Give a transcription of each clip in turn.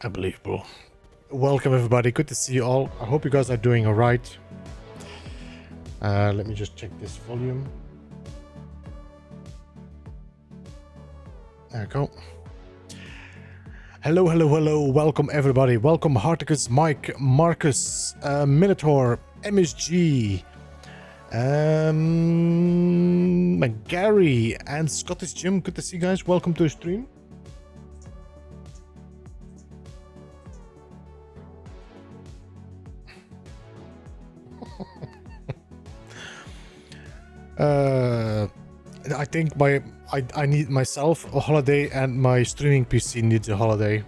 Unbelievable. Welcome everybody, good to see you all. I hope you guys are doing all right. Let me just check this volume. There we go. Hello, welcome everybody. Welcome Harticus, Mike, Marcus, Minotaur, MSG, Gary, and Scottish Jim. Good to see you guys. Welcome to the stream. I think I need myself a holiday and my streaming PC needs a holiday.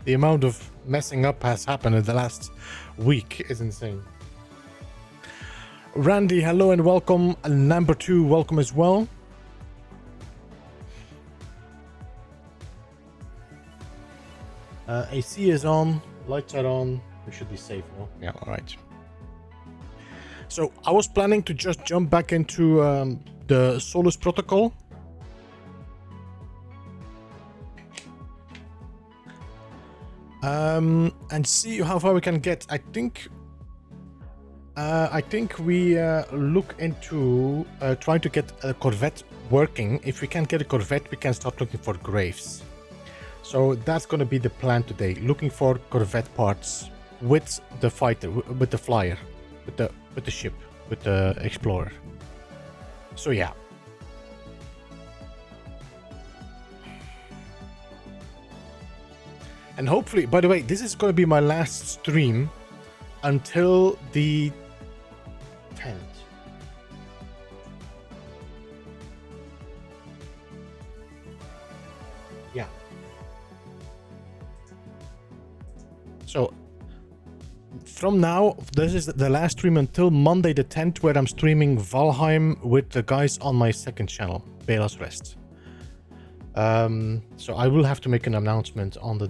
The amount of messing up has happened in the last week is insane. Randy, hello and welcome. Number 2, welcome as well. AC is on, lights are on. We should be safe now. Yeah, all right. So I was planning to just jump back into the Solus Protocol. And see how far we can get. I think we look into trying to get a Corvette working. If we can't get a Corvette, we can start looking for graves. So that's going to be the plan today. Looking for Corvette parts with the fighter, with the flyer, with the ship, with the explorer. So yeah. And hopefully, by the way, this is going to be my last stream until the 10th. Yeah. So from now, this is the last stream until Monday the 10th, where I'm streaming Valheim with the guys on my second channel, Bela's Rest. So I will have to make an announcement on the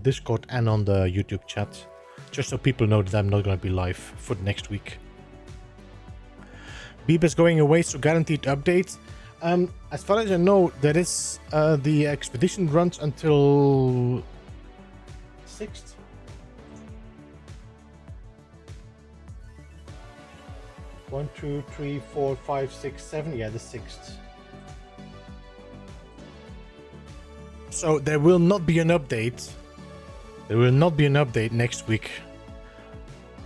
Discord and on the YouTube chat, just so people know that I'm not going to be live for next week. Beep is going away, so guaranteed update. As far as I know, there is the expedition runs until 6th. One, two, three, four, five, six, 7. Yeah, the 6th. So there will not be an update. There will not be an update next week.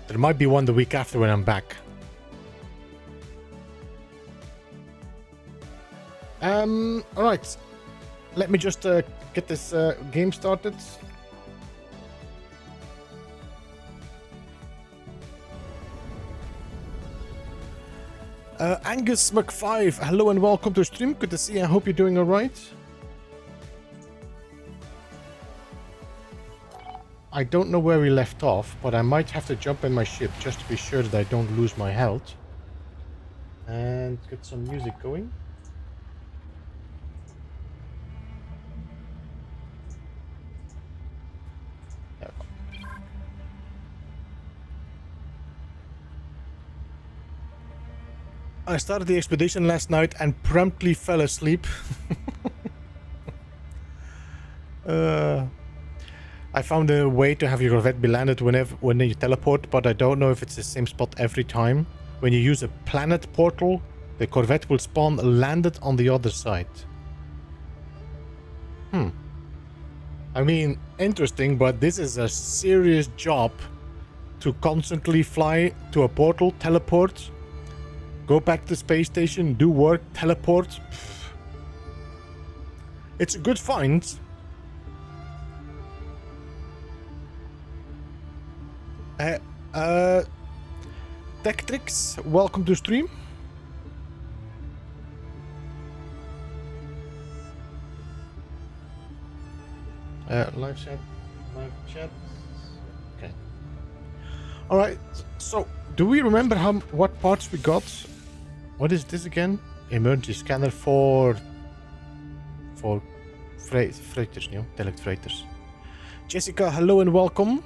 There might be one the week after when I'm back. Alright. Let me just get this game started. Angus Mc5, hello and welcome to the stream. Good to see you. I hope you're doing alright. I don't know where we left off, but I might have to jump in my ship just to be sure that I don't lose my health. And get some music going. There we go. I started the expedition last night and promptly fell asleep. I found a way to have your Corvette be landed when you teleport, but I don't know if it's the same spot every time. When you use a planet portal, the Corvette will spawn landed on the other side. I mean, interesting, but this is a serious job to constantly fly to a portal, teleport, go back to the space station, do work, teleport. It's a good find. Tectrix, welcome to stream. Live chat. Okay. All right. So, do we remember what parts we got? What is this again? Emergency scanner for freighters, no? Direct freighters. Jessica, hello and welcome.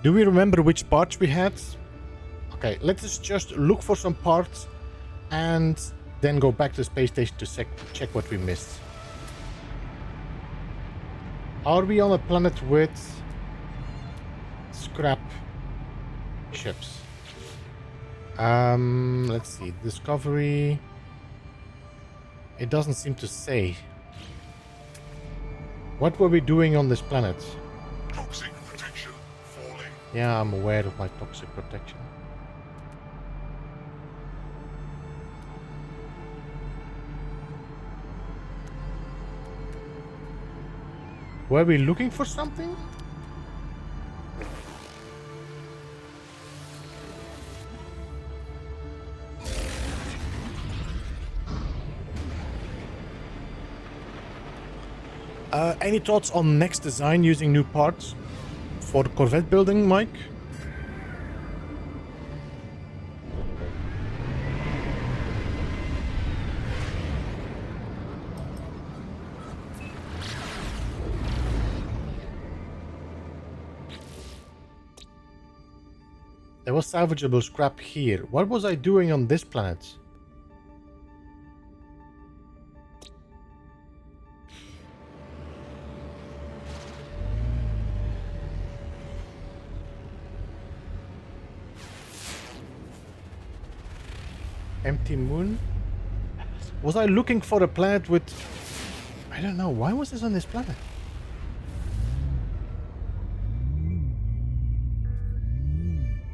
Do we remember which parts we had? Okay, let's just look for some parts and then go back to the space station to check what we missed. Are we on a planet with scrap ships? Let's see. Discovery. It doesn't seem to say. What were we doing on this planet? Toxic protection falling. Yeah, I'm aware of my toxic protection. Were we looking for something? Any thoughts on next design using new parts for Corvette building, Mike? There was salvageable scrap here. What was I doing on this planet? Empty moon? Was I looking for a planet with... I don't know. Why was this on this planet?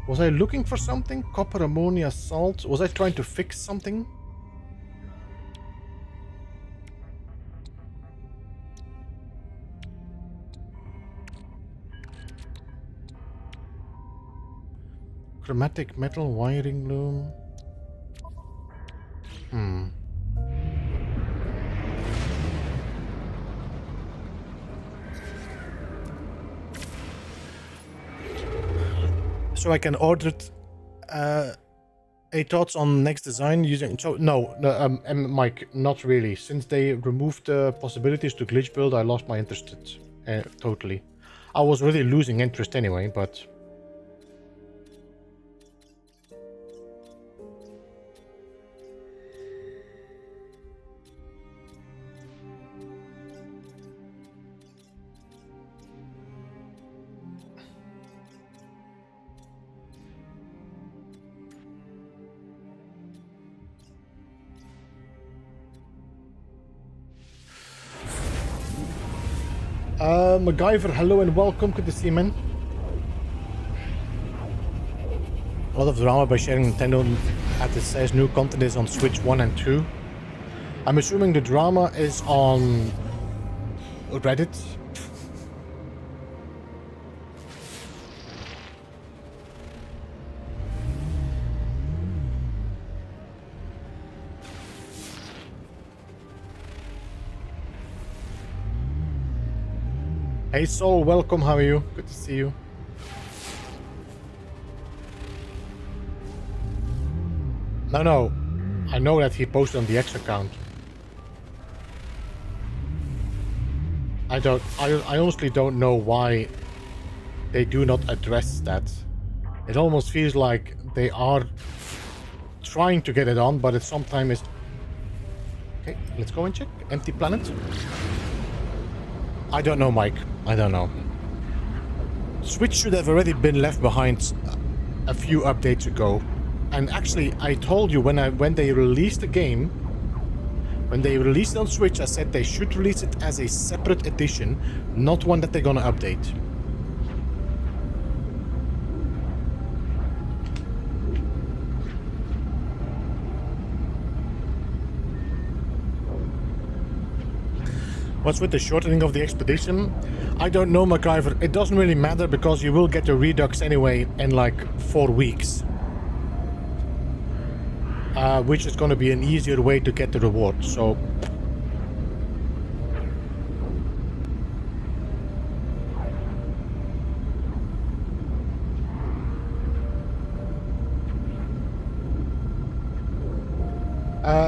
Was I looking for something? Copper, ammonia, salt? Was I trying to fix something? Chromatic metal wiring loom. So I can order it. Any thoughts on next design using... So, no, Mike, not really. Since they removed the possibilities to glitch build, I lost my interest totally. I was really losing interest anyway, but... MacGyver, hello and welcome. Good to see you, man. A lot of drama by sharing Nintendo as it says new content is on Switch 1 and 2. I'm assuming the drama is on Reddit. Hey Sol, welcome, how are you? Good to see you. No, I know that he posted on the X account. I honestly don't know why they do not address that. It almost feels like they are trying to get it on, but it sometimes is... Okay, let's go and check. Empty planet. I don't know, Mike. I don't know. Switch should have already been left behind a few updates ago. And actually, I told you when they released the game, when they released it on Switch, I said they should release it as a separate edition, not one that they're gonna update. What's with the shortening of the expedition? I don't know, MacGyver. It doesn't really matter because you will get a redux anyway in like 4 weeks. Which is going to be an easier way to get the reward, so...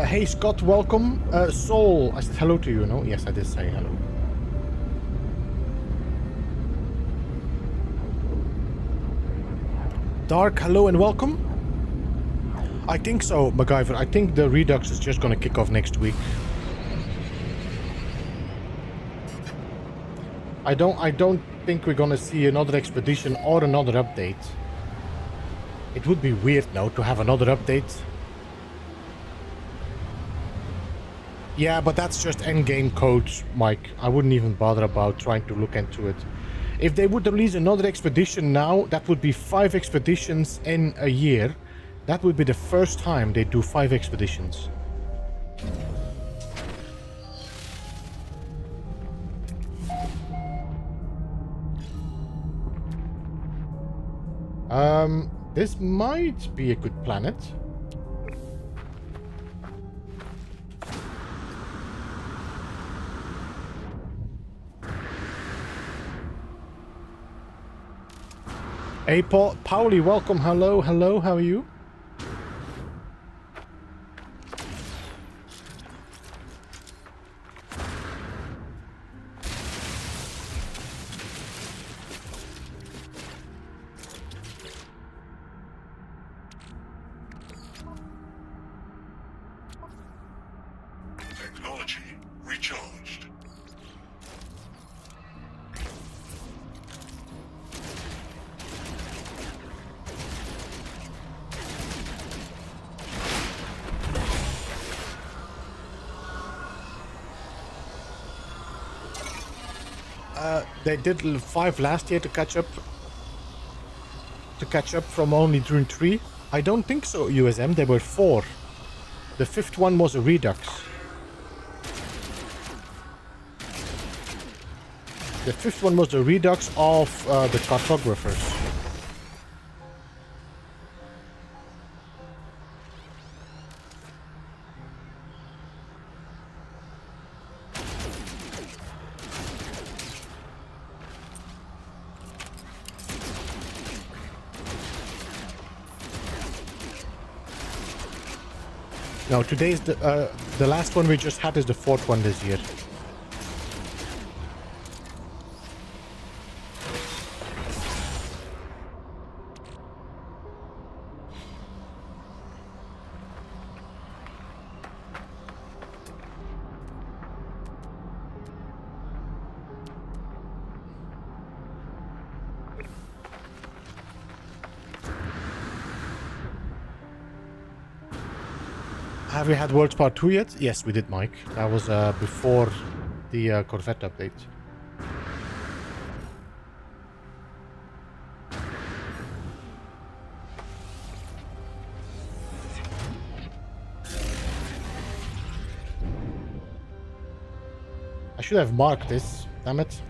Hey Scott, welcome. Soul, I said hello to you, no? Yes, I did say hello. Dark, hello and welcome. I think so, MacGyver. I think the Redux is just gonna kick off next week. I don't think we're gonna see another expedition or another update. It would be weird now to have another update. Yeah, but that's just endgame code, Mike. I wouldn't even bother about trying to look into it. If they would release another expedition now, that would be 5 expeditions in a year. That would be the first time they do 5 expeditions. This might be a good planet. Hey, Pauli, welcome. Hello, hello, how are you? Technology recharged. They did 5 last year to catch up. From only doing 3. I don't think so, USM. There were 4. The 5th one was a redux. The 5th one was a redux of the cartographers. No, today's the last one we just had is the 4th one this year. Have we had Worlds Part 2 yet? Yes, we did, Mike. That was before the Corvette update. I should have marked this, damn it.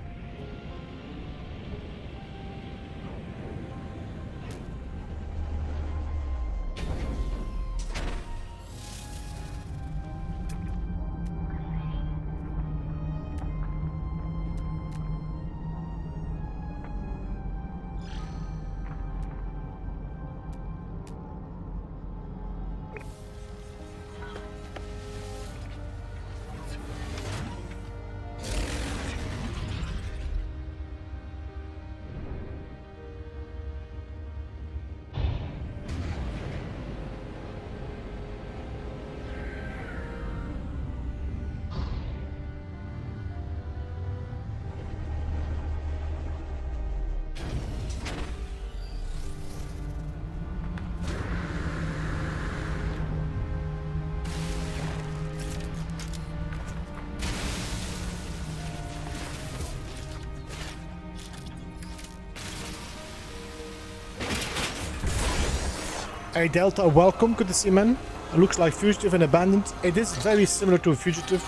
Hey Delta, welcome. Good to see you, man. It looks like Fugitive and Abandoned. It is very similar to a Fugitive.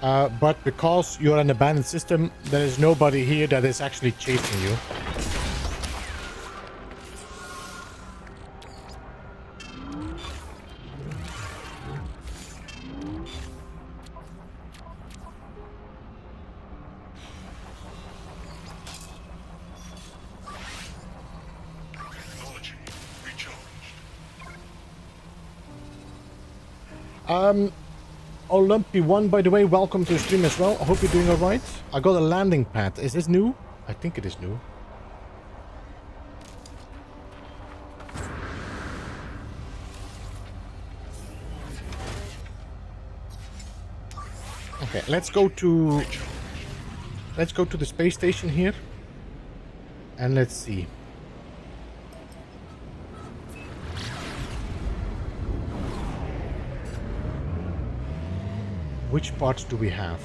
But because you're an abandoned system, there is nobody here that is actually chasing you. Olympy1, by the way, welcome to the stream as well. I hope you're doing alright. I got a landing pad. Is this new? I think it is new. Okay, let's go to the space station here, and let's see. Which parts do we have?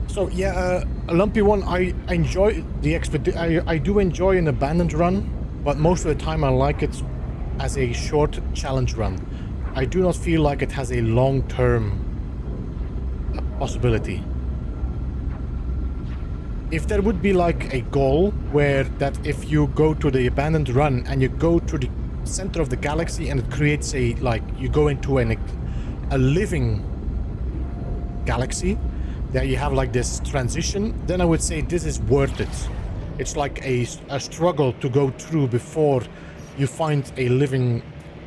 So yeah, a lumpy one. I enjoy the I do enjoy an abandoned run, but most of the time I like it as a short challenge run. I do not feel like it has a long-term possibility. If there would be like a goal where that if you go to the abandoned run and you go to the center of the galaxy and it creates a like you go into a living galaxy, that you have like this transition, then I would say this is worth it. It's like a struggle to go through before you find a living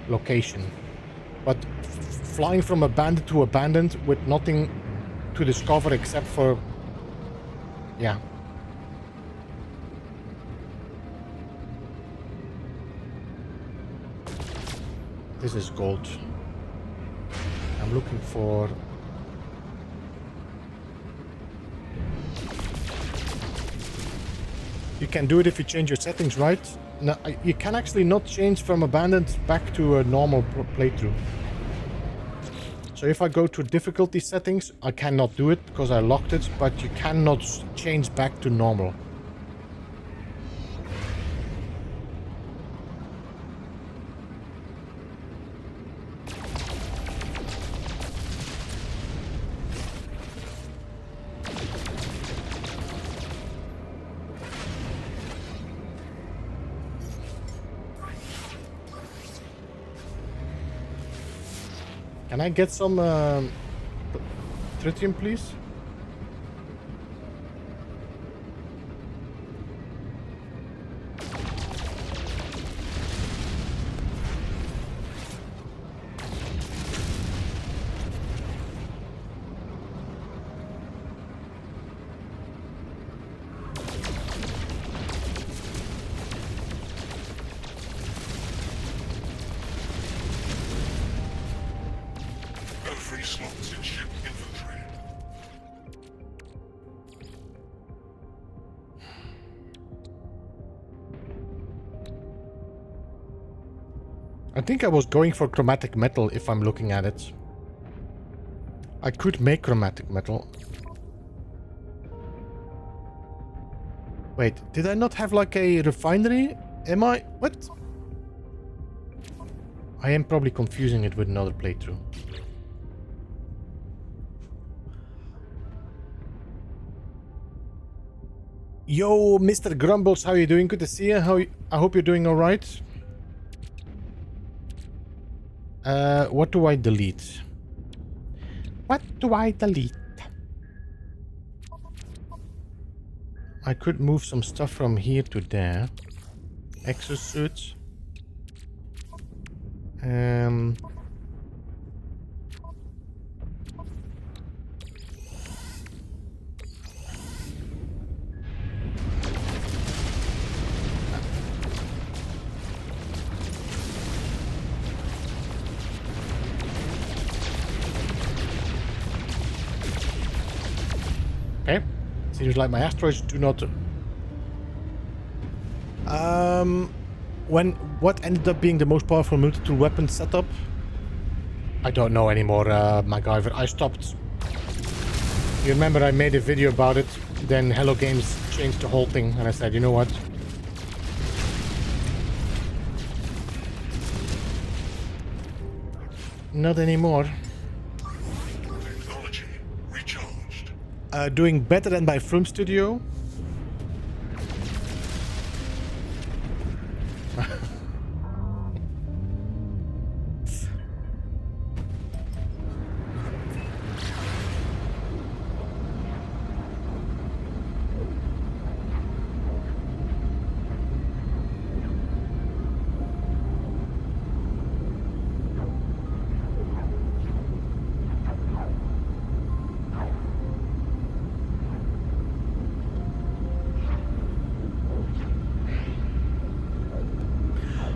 location. But flying from abandoned to abandoned with nothing to discover except for, yeah. This is gold. I'm looking for... You can do it if you change your settings, right? No, you can actually not change from abandoned back to a normal playthrough. So if I go to difficulty settings, I cannot do it because I locked it, but you cannot change back to normal. Can I get some tritium, please? Free slots in ship inventory. I think I was going for chromatic metal if I'm looking at it. I could make chromatic metal. Wait, did I not have like a refinery? Am I? What? I am probably confusing it with another playthrough. Yo, Mr. Grumbles, how you doing? Good to see you. I hope you're doing all right. What do I delete? What do I delete? I could move some stuff from here to there. Exosuits. Okay. Seems like my asteroids do not... What ended up being the most powerful multi-tool weapon setup? I don't know anymore, MacGyver. I stopped. You remember I made a video about it, then Hello Games changed the whole thing, and I said, you know what? Not anymore. Technology recharged. Doing better than my film studio.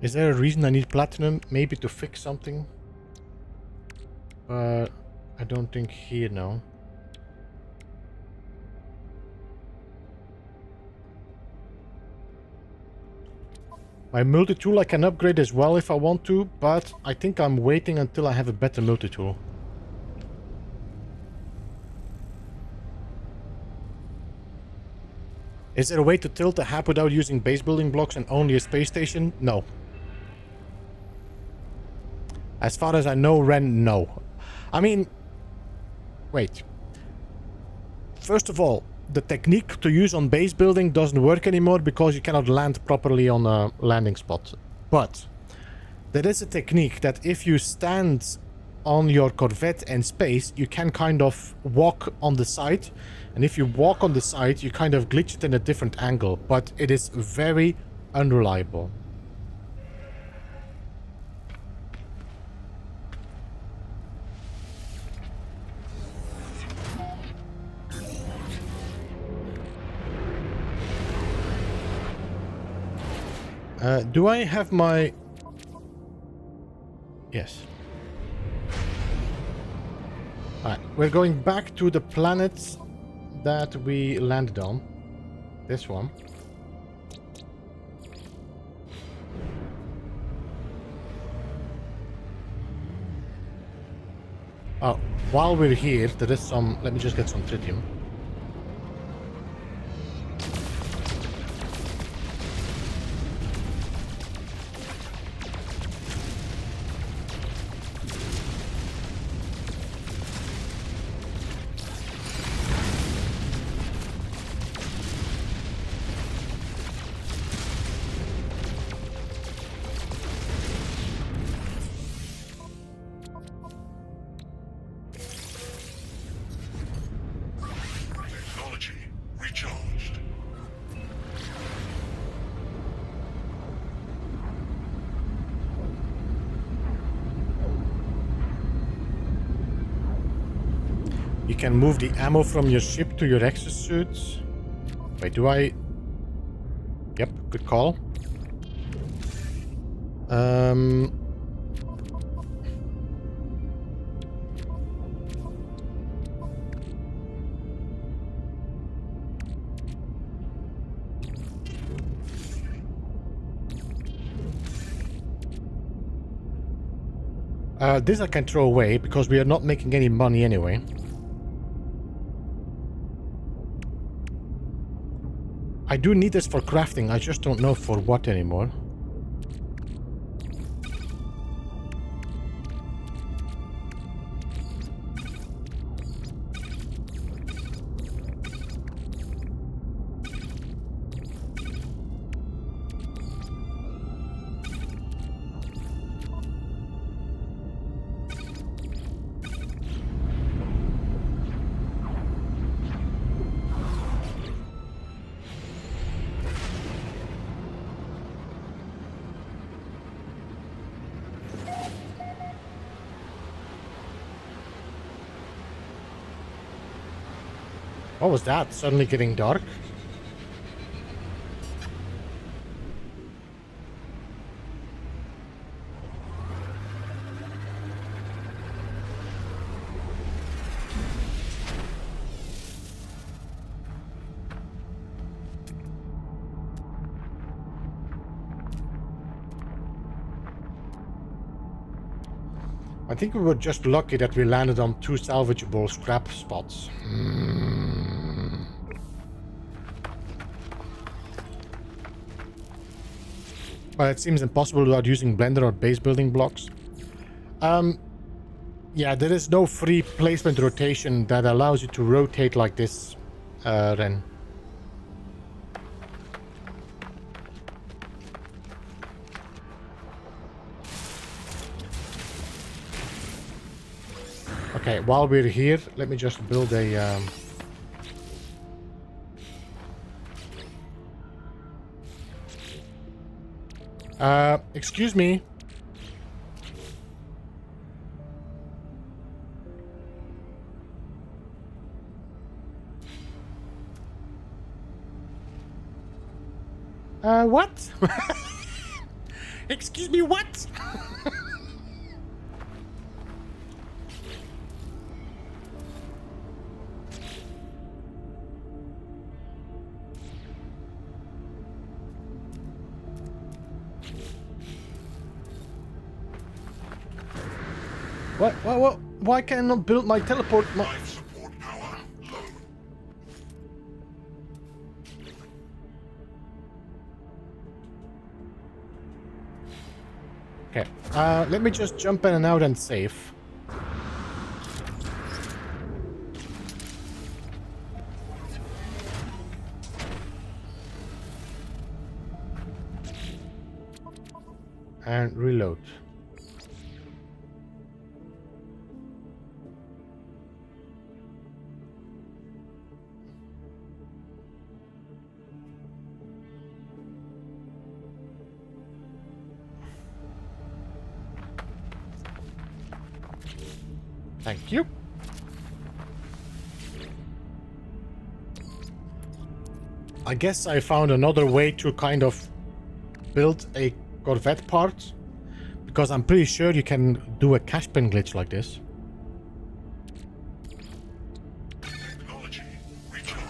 Is there a reason I need platinum? Maybe to fix something? I don't think here, no. My multi-tool I can upgrade as well if I want to, but I think I'm waiting until I have a better multi-tool. Is there a way to tilt a hab without using base building blocks and only a space station? No. As far as I know, Ren, no. I mean, wait. First of all, the technique to use on base building doesn't work anymore because you cannot land properly on a landing spot. But there is a technique that if you stand on your Corvette in space, you can kind of walk on the side. And if you walk on the side, you kind of glitch it in a different angle. But it is very unreliable. Do I have my... Yes. Alright, we're going back to the planet that we landed on. This one. Oh, while we're here, there is some... Let me just get some tritium. You can move the ammo from your ship to your exosuit. Wait, do I... Yep, good call. This I can throw away because we are not making any money anyway. I do need this for crafting, I just don't know for what anymore. What was that? Suddenly getting dark? I think we were just lucky that we landed on 2 salvageable scrap spots. Well, it seems impossible without using Blender or base building blocks. Yeah, there is no free placement rotation that allows you to rotate like this, Ren. Okay, while we're here, let me just build a... excuse me. What? Excuse me, what? What? Why can I not build my teleport? Life support power low. Okay, let me just jump in and out and save. And reload. Thank you. I guess I found another way to kind of build a Corvette part, because I'm pretty sure you can do a cash pin glitch like this. Technology recharged.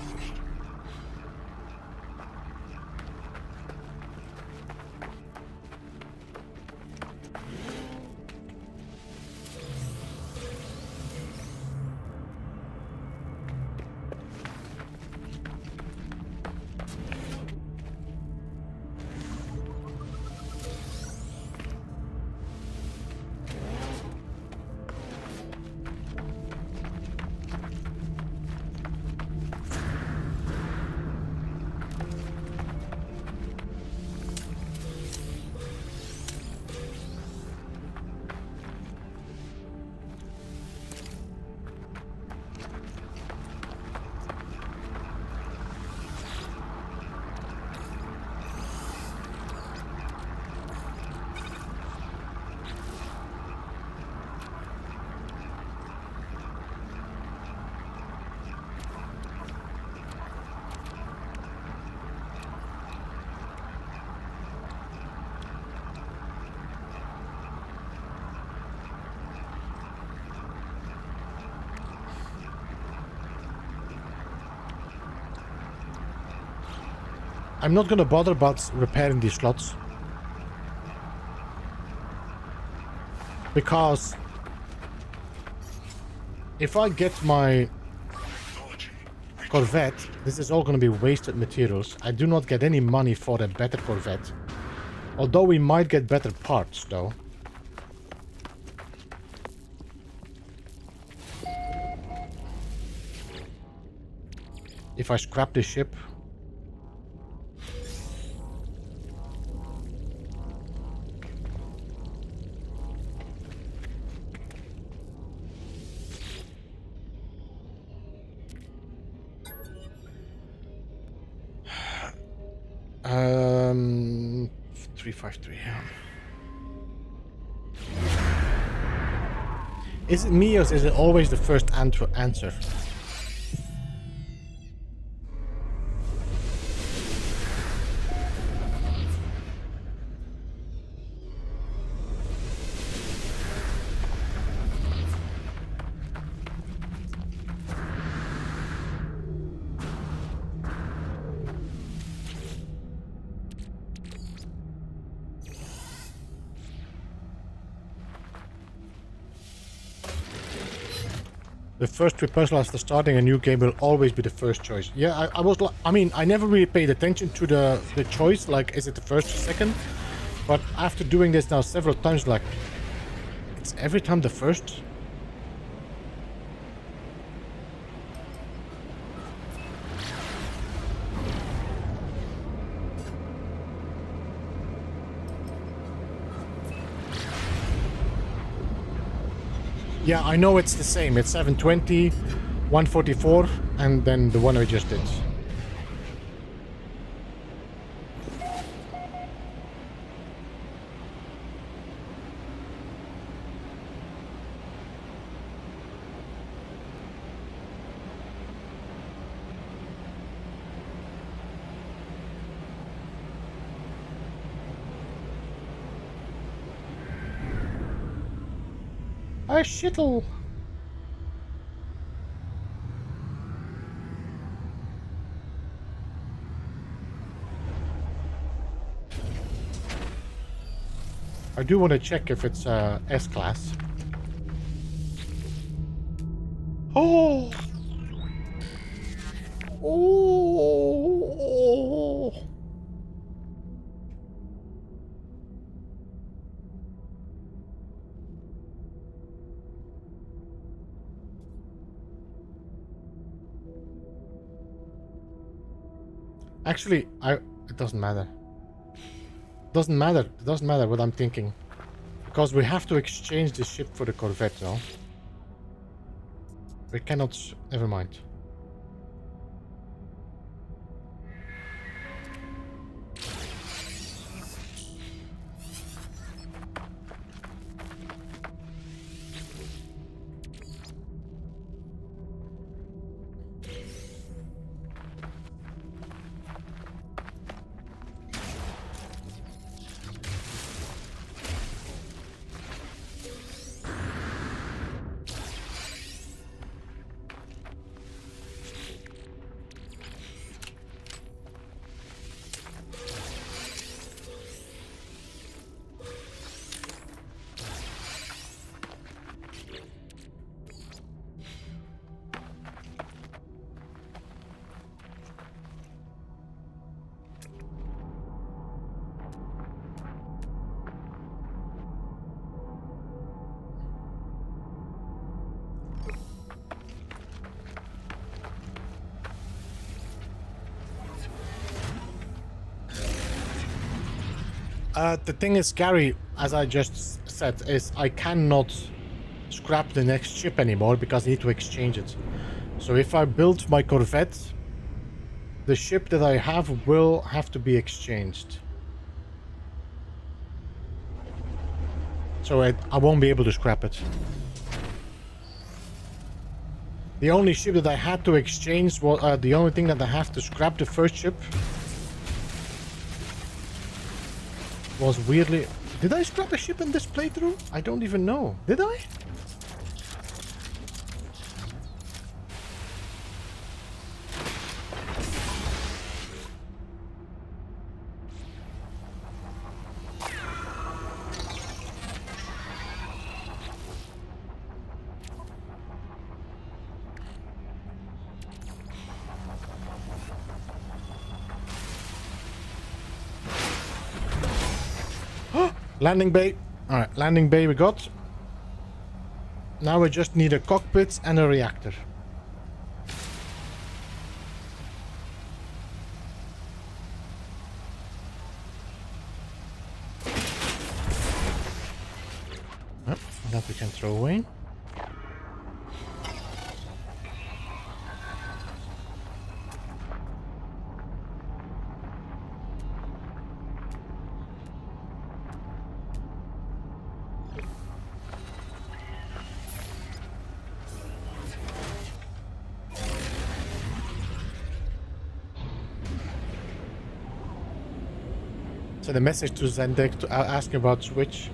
I'm not gonna bother about repairing these slots, because if I get my Technology recharged. Corvette, this is all gonna be wasted materials. I do not get any money for a better Corvette, although we might get better parts though. If I scrap the ship. Um, 353. Is it me or is it always the first answer? The first puzzle after starting a new game will always be the first choice. Yeah, I was like, I mean, I never really paid attention to the choice, like, is it the first or second? But after doing this now several times, like, it's every time the first. Yeah, I know it's the same. It's 720, 144, and then the one I just did. A shittle. I do want to check if it's S-class. Oh! Oh! Actually, it doesn't matter. Doesn't matter. It doesn't matter what I'm thinking. Because we have to exchange the ship for the Corvette, though. We cannot... Never mind. The thing is, Gary, as I just said, is I cannot scrap the next ship anymore because I need to exchange it. So if I build my Corvette, the ship that I have will have to be exchanged. So I won't be able to scrap it. The only ship that I had to exchange was the only thing that I have to scrap the first ship was weirdly... Did I scrap a ship in this playthrough? I don't even know. Did I? Landing bay. Alright, landing bay we got. Now we just need a cockpit and a reactor. That we can throw away. So the message to Zendek to ask about Switch.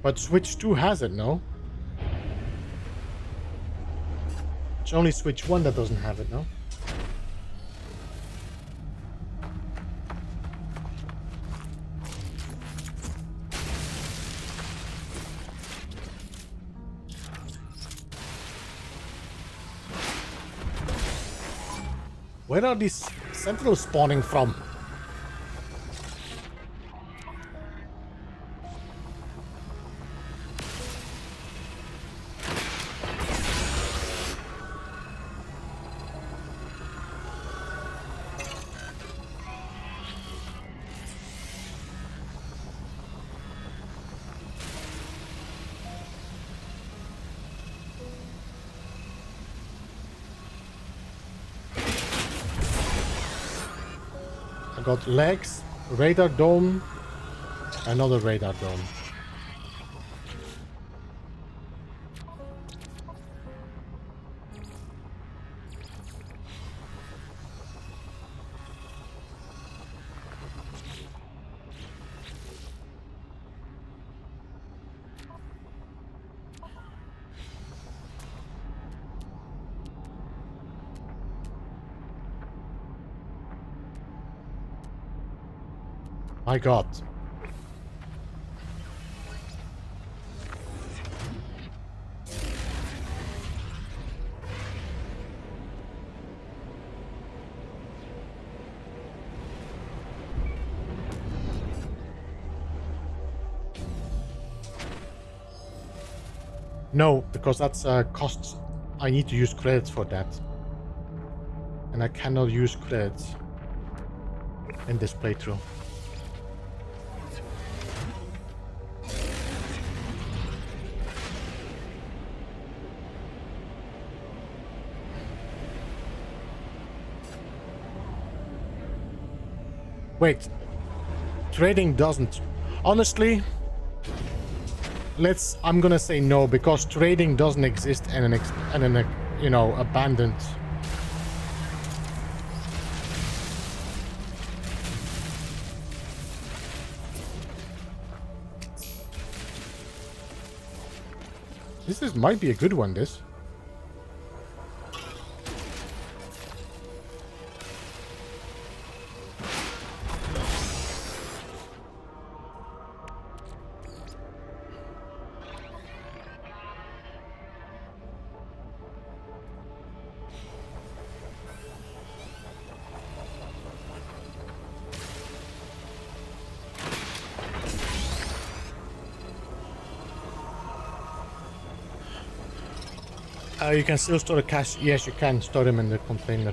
But Switch 2 has it, no? It's only Switch 1 that doesn't have it, no? Where are these sentinels spawning from? I got legs, radar dome, another radar dome. My god. No, because that's costs. I need to use credits for that. And I cannot use credits in this playthrough. Wait. Trading doesn't. Honestly, I'm gonna say no, because trading doesn't exist in an you know, abandoned. Might be a good one, this. You can still store the cash. Yes, you can store them in the container.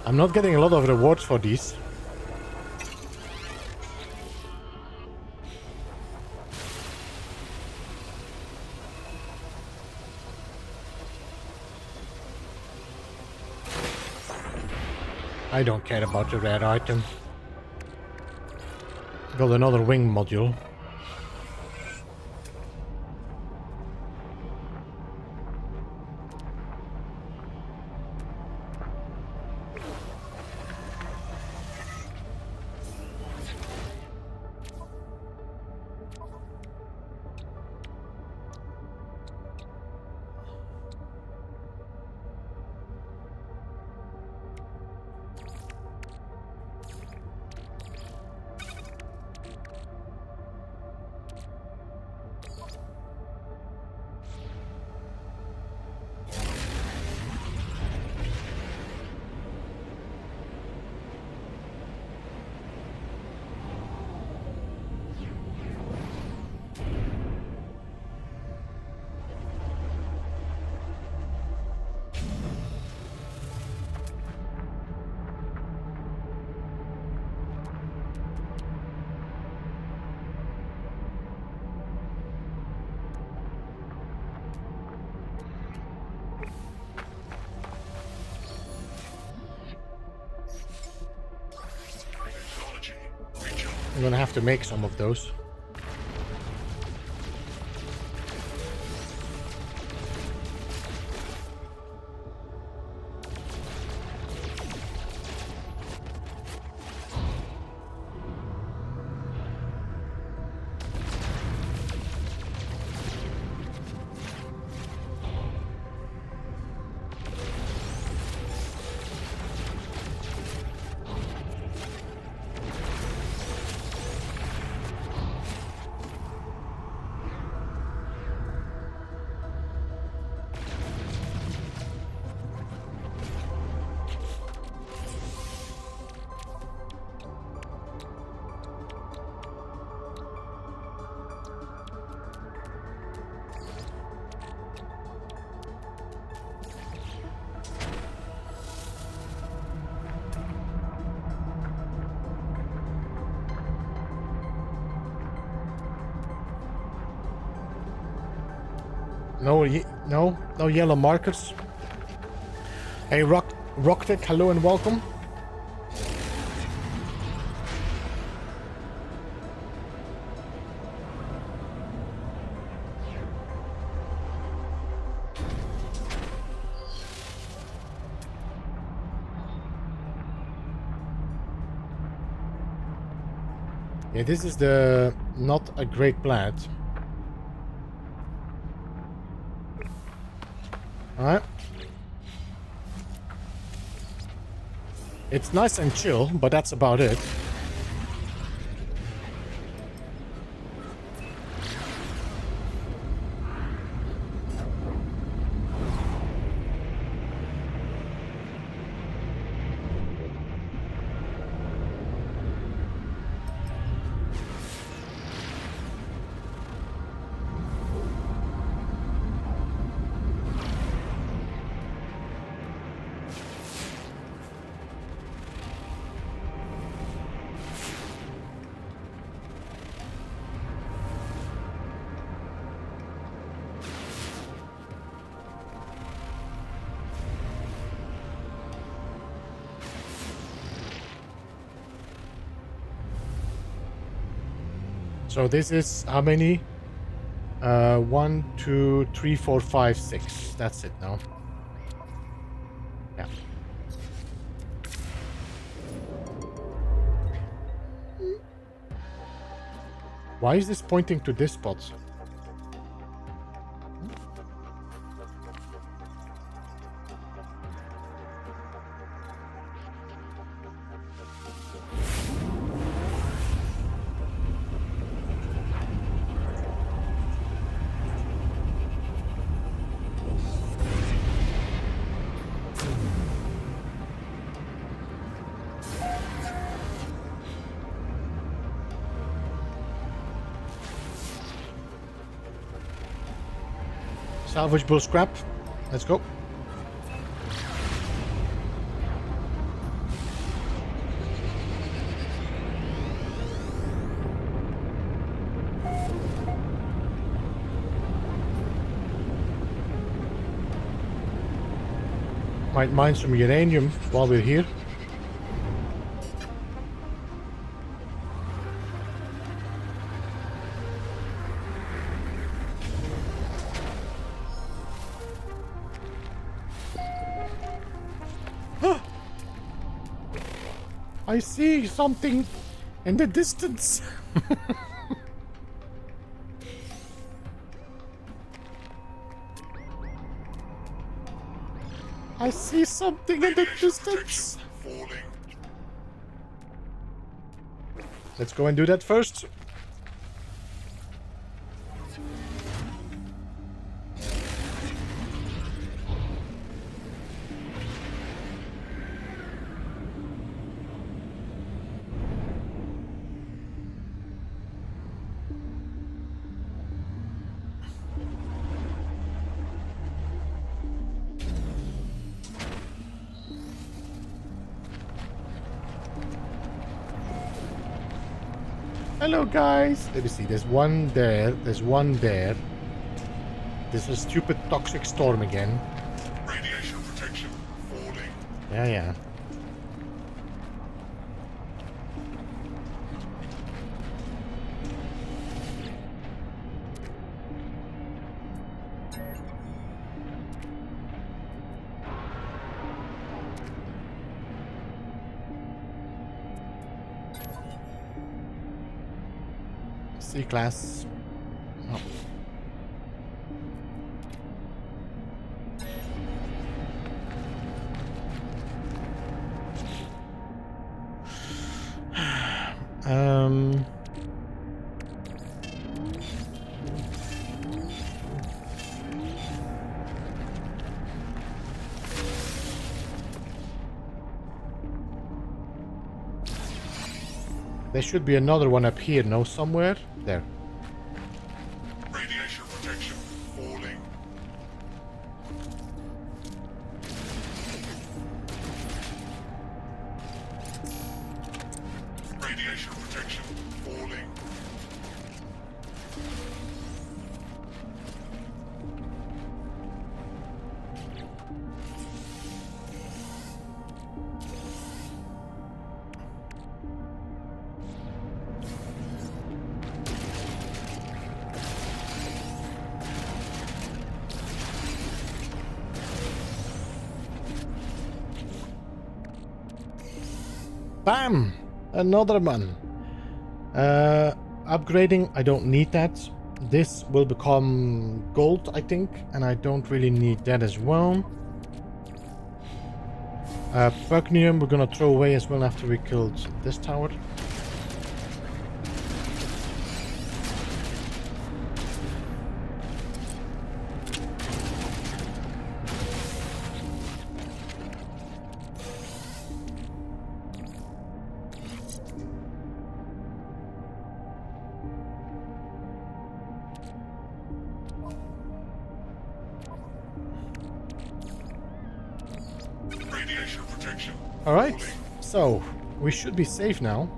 I'm not getting a lot of rewards for these. I don't care about the rare item. Got another wing module. I'm gonna have to make some of those. No yellow markers. Hey, Rocktick, hello and welcome. Yeah, this is not a great plant. Alright. It's nice and chill, but that's about it. So this is how many? 1, 2, 3, 4, 5, 6. That's it now. Yeah. Why is this pointing to this spot? Salvage bull scrap. Let's go. Might mine some uranium while we're here. I see something in the distance. I see something in the distance. Falling. Let's go and do that first. Hello guys! Let me see, there's one there, there's one there. There's a stupid toxic storm again. Radiation protection falling. Yeah. C-class. Oh. There should be another one up here, no? Somewhere? There. Radiation protection falling. Radiation protection falling. Bam! Another one. Upgrading, I don't need that. This will become gold, I think, and I don't really need that as well. Pugnium we're gonna throw away as well after we killed this tower. Radiation protection. Alright, Falling. so we should be safe now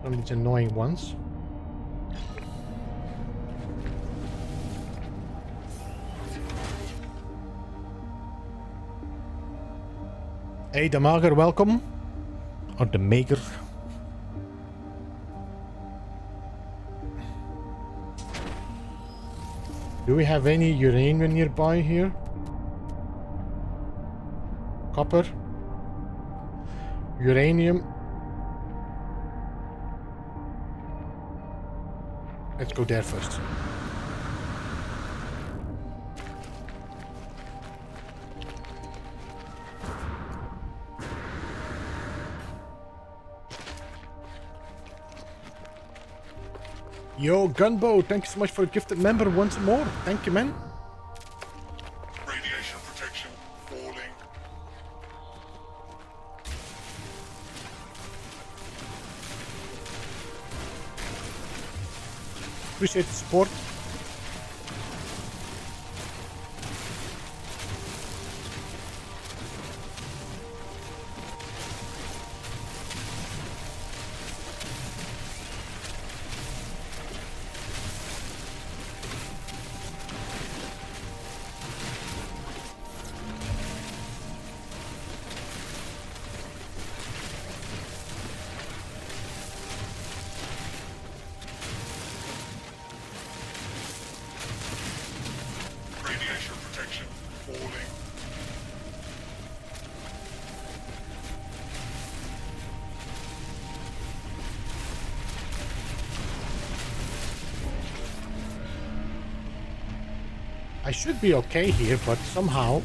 from these annoying ones. Hey, de Mager, welcome. Or de Mager. Do we have any uranium nearby here? Copper. Uranium. Let's go there first. Yo, Gunbow, thank you so much for a gifted member once more. Thank you, man. Radiation protection. Falling. Appreciate the support. Radiation protection. Falling. I should be okay here, but somehow...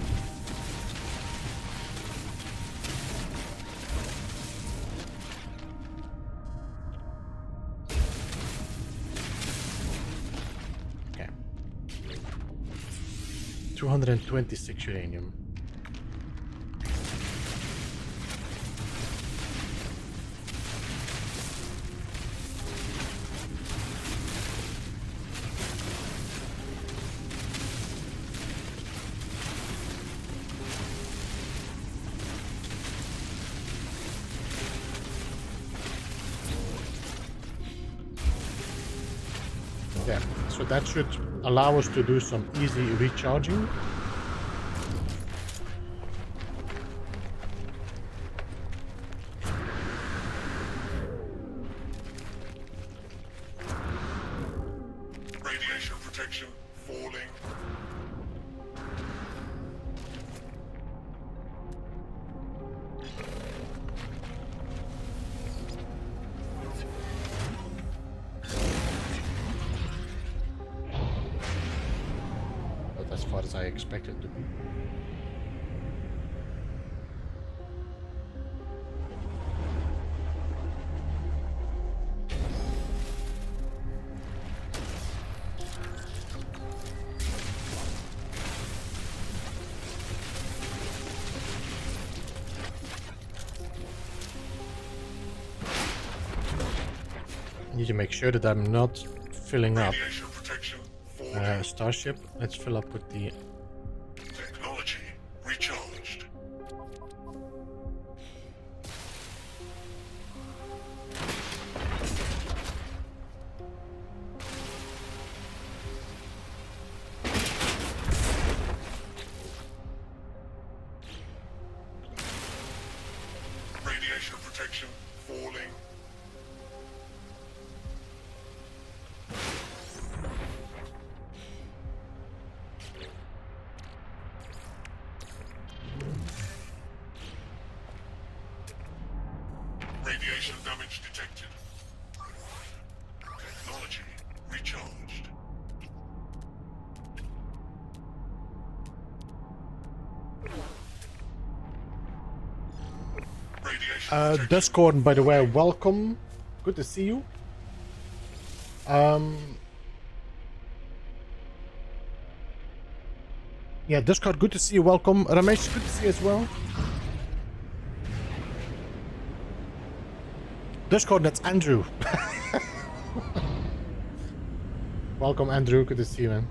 Okay. 226 uranium. Yeah, so that should allow us to do some easy recharging. Radiation protection. Falling. But as far as I expected to be. Need to make sure that I'm not filling up Radiation protection. Falling. Starship. Let's fill up with the... Technology recharged. Radiation protection. Falling. Radiation damage detected. Technology Duscorn, by the way, welcome. Good to see you. Yeah, Discord, good to see you. Welcome. Ramesh, good to see you as well. Discord, that's Andrew. Welcome, Andrew. Good to see you, man.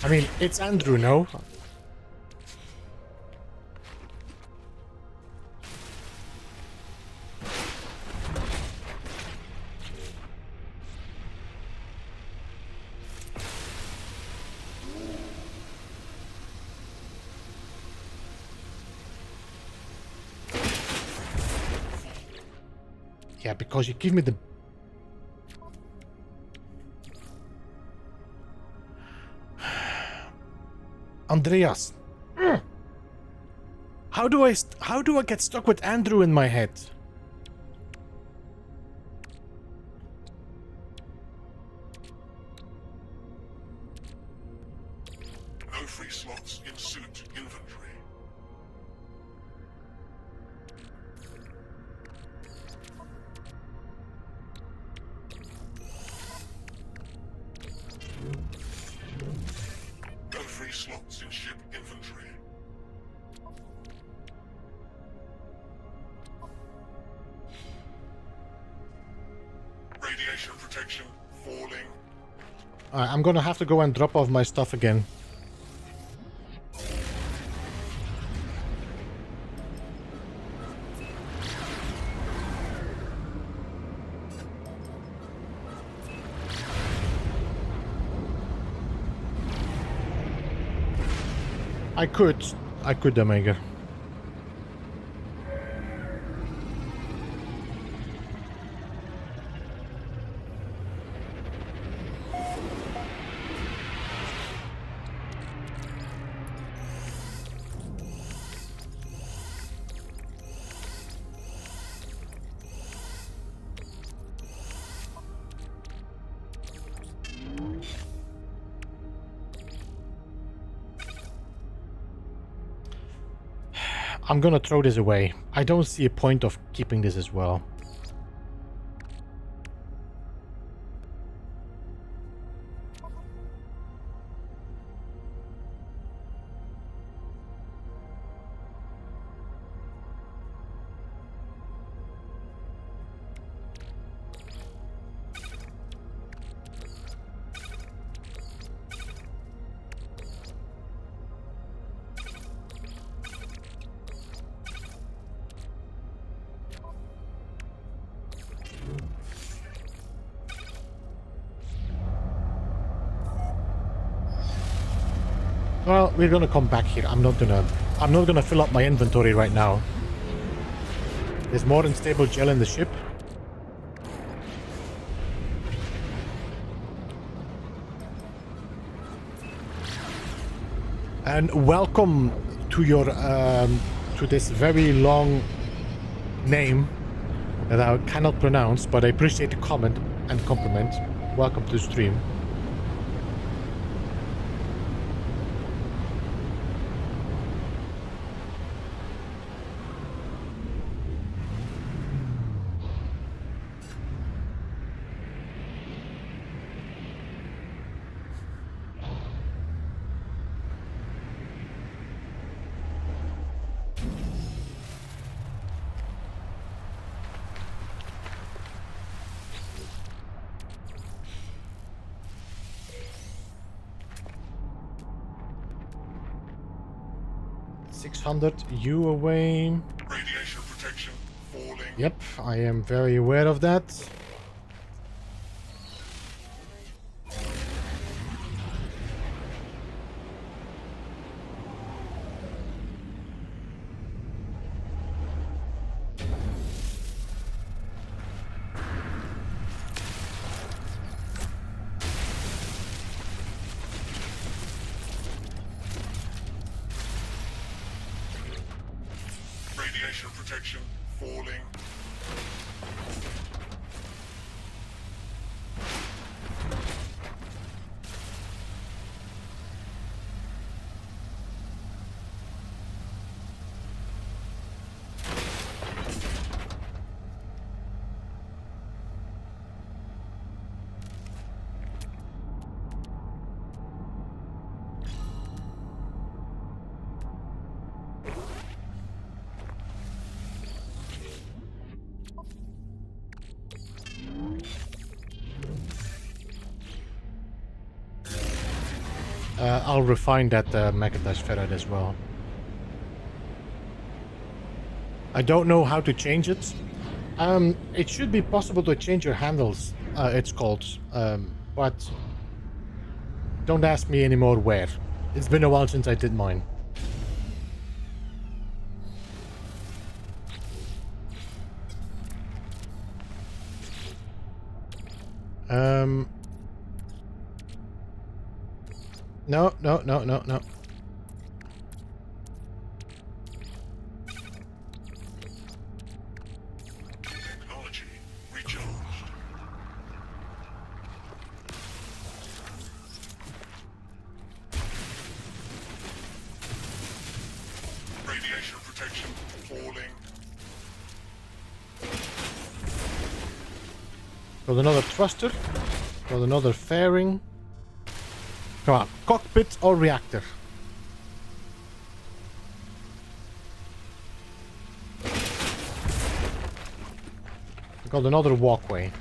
I mean, it's Andrew, no? Yeah, because you give me the... Andreas. How do I get stuck with Andrew in my head? No free slots in suit inventory. No free slots in ship inventory. Radiation protection falling. I'm gonna have to go and drop off my stuff again. I could, Omega. I'm gonna throw this away. I don't see a point of keeping this as well. Well, we're gonna come back here. I'm not gonna fill up my inventory right now. There's more unstable gel in the ship. And welcome to your to this very long name that I cannot pronounce, but I appreciate the comment and compliment. Welcome to the stream. You away. Radiation protection falling. Yep, I am very aware of that. Radiation Radiation protection falling. I'll refine that Megadash ferret as well. I don't know how to change it. It should be possible to change your handles, it's called. But don't ask me anymore where. It's been a while since I did mine. No. Technology recharged. Radiation protection falling. Got another thruster. Got another fairing. Come on, cockpit or reactor? Got another walkway.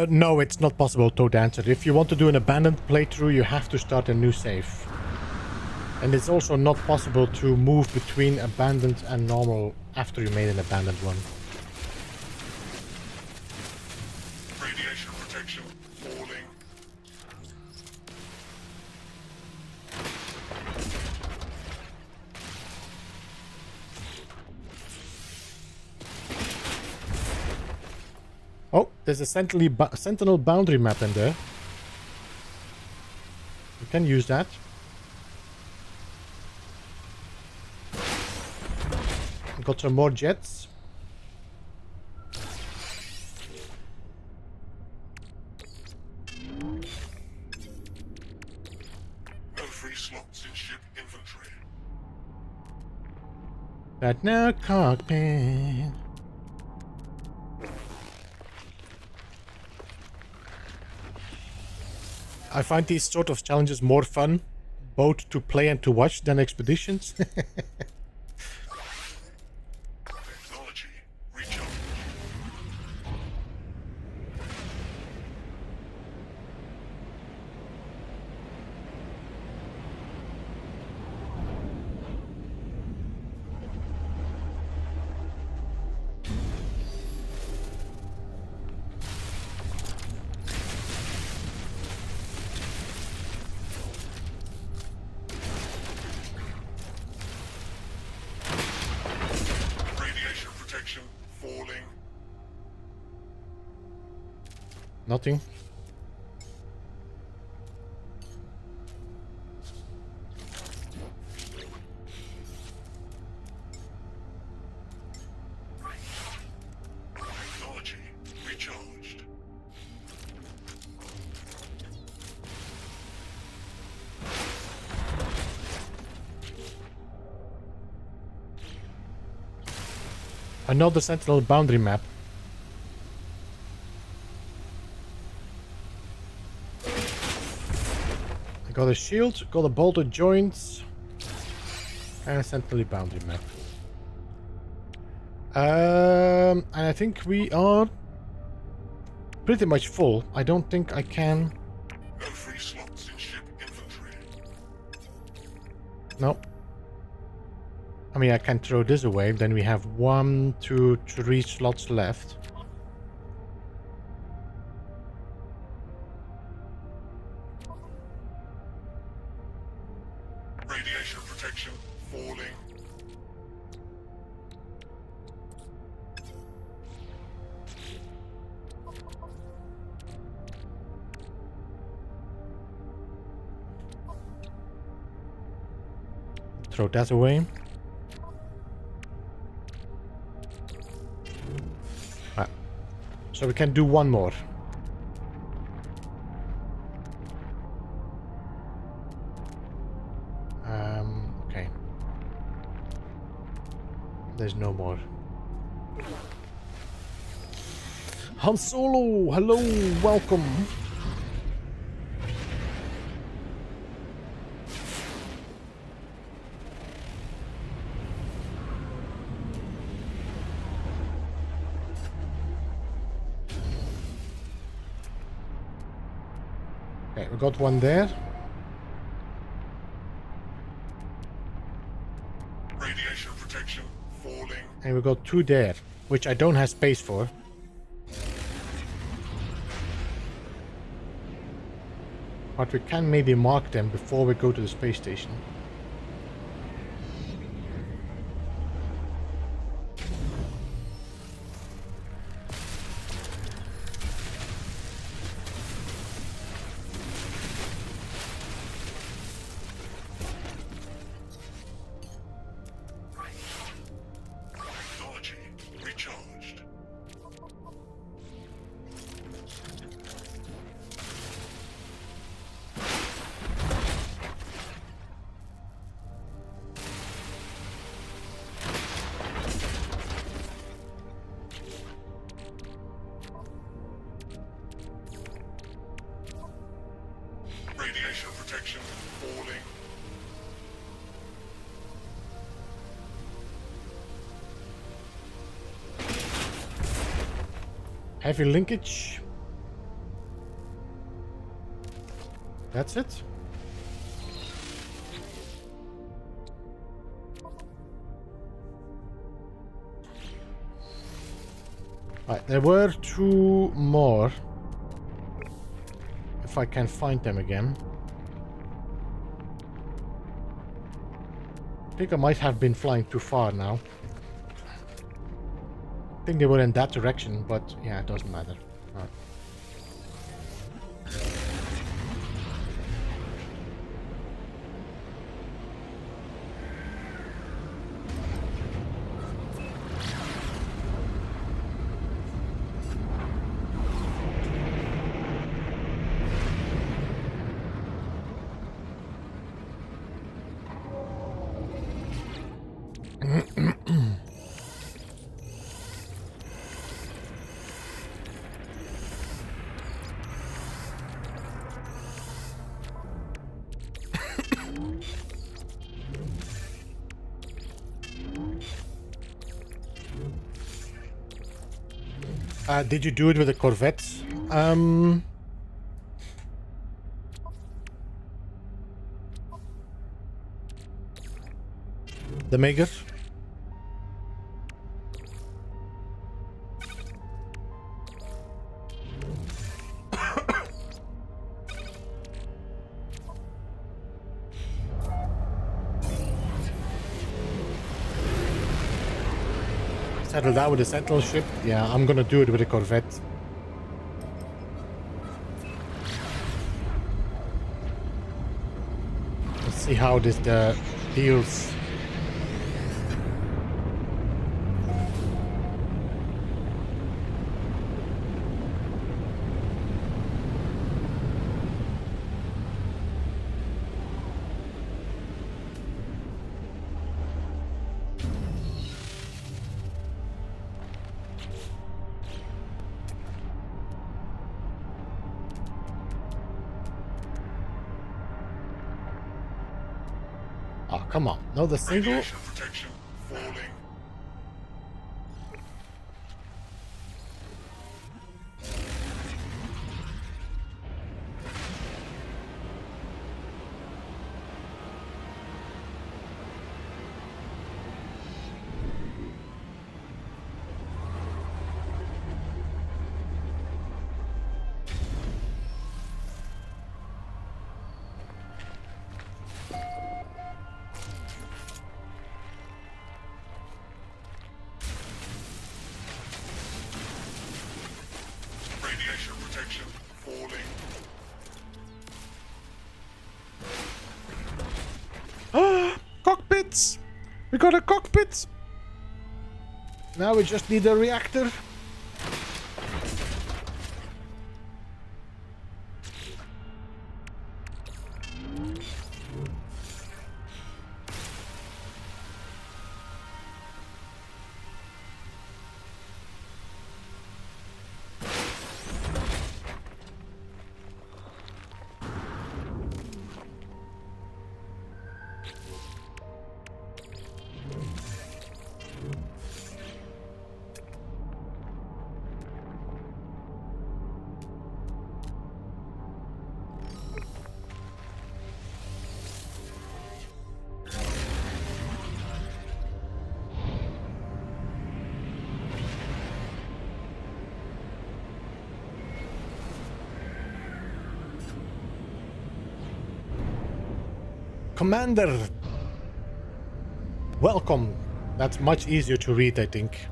No, it's not possible, Toad answered. If you want to do an abandoned playthrough, you have to start a new save. And it's also not possible to move between abandoned and normal after you made an abandoned one. Radiation protection falling. Oh, there's a sentinel boundary map in there. You can use that. Got some more jets. No free slots in ship inventory. That now cockpit. I find these sort of challenges more fun, both to play and to watch, than expeditions. Technology recharged. Radiation protection falling. Nothing. Technology recharged. Another sentinel boundary map. I got a shield, got a bolted joints, and a sentinel boundary map. And I think we are pretty much full. I don't think I can... No free slots in ship inventory. No. I mean, I can throw this away. Then we have 1, 2, 3 slots left. Radiation protection falling. Throw that away. Ah. So we can do one more. Okay. There's no more. Han Solo, hello, welcome. Okay, we got one there. Radiation protection falling. And we got 2 there, which I don't have space for. But we can maybe mark them before we go to the space station. Technology recharged. Radiation protection falling. Heavy linkage. That's it. Right, there were 2 more. If I can find them again. I think I might have been flying too far now. I think they were in that direction, but yeah, it doesn't matter. Right. Did you do it with a Corvette? The Maker? Settle that with a Sentinel ship? Yeah, I'm gonna do it with a Corvette. Let's see how this deals. Oh, come on. No, the single. Radiation protection falling. We got a cockpit! Now we just need a reactor. Commander! Welcome. That's much easier to read, I think.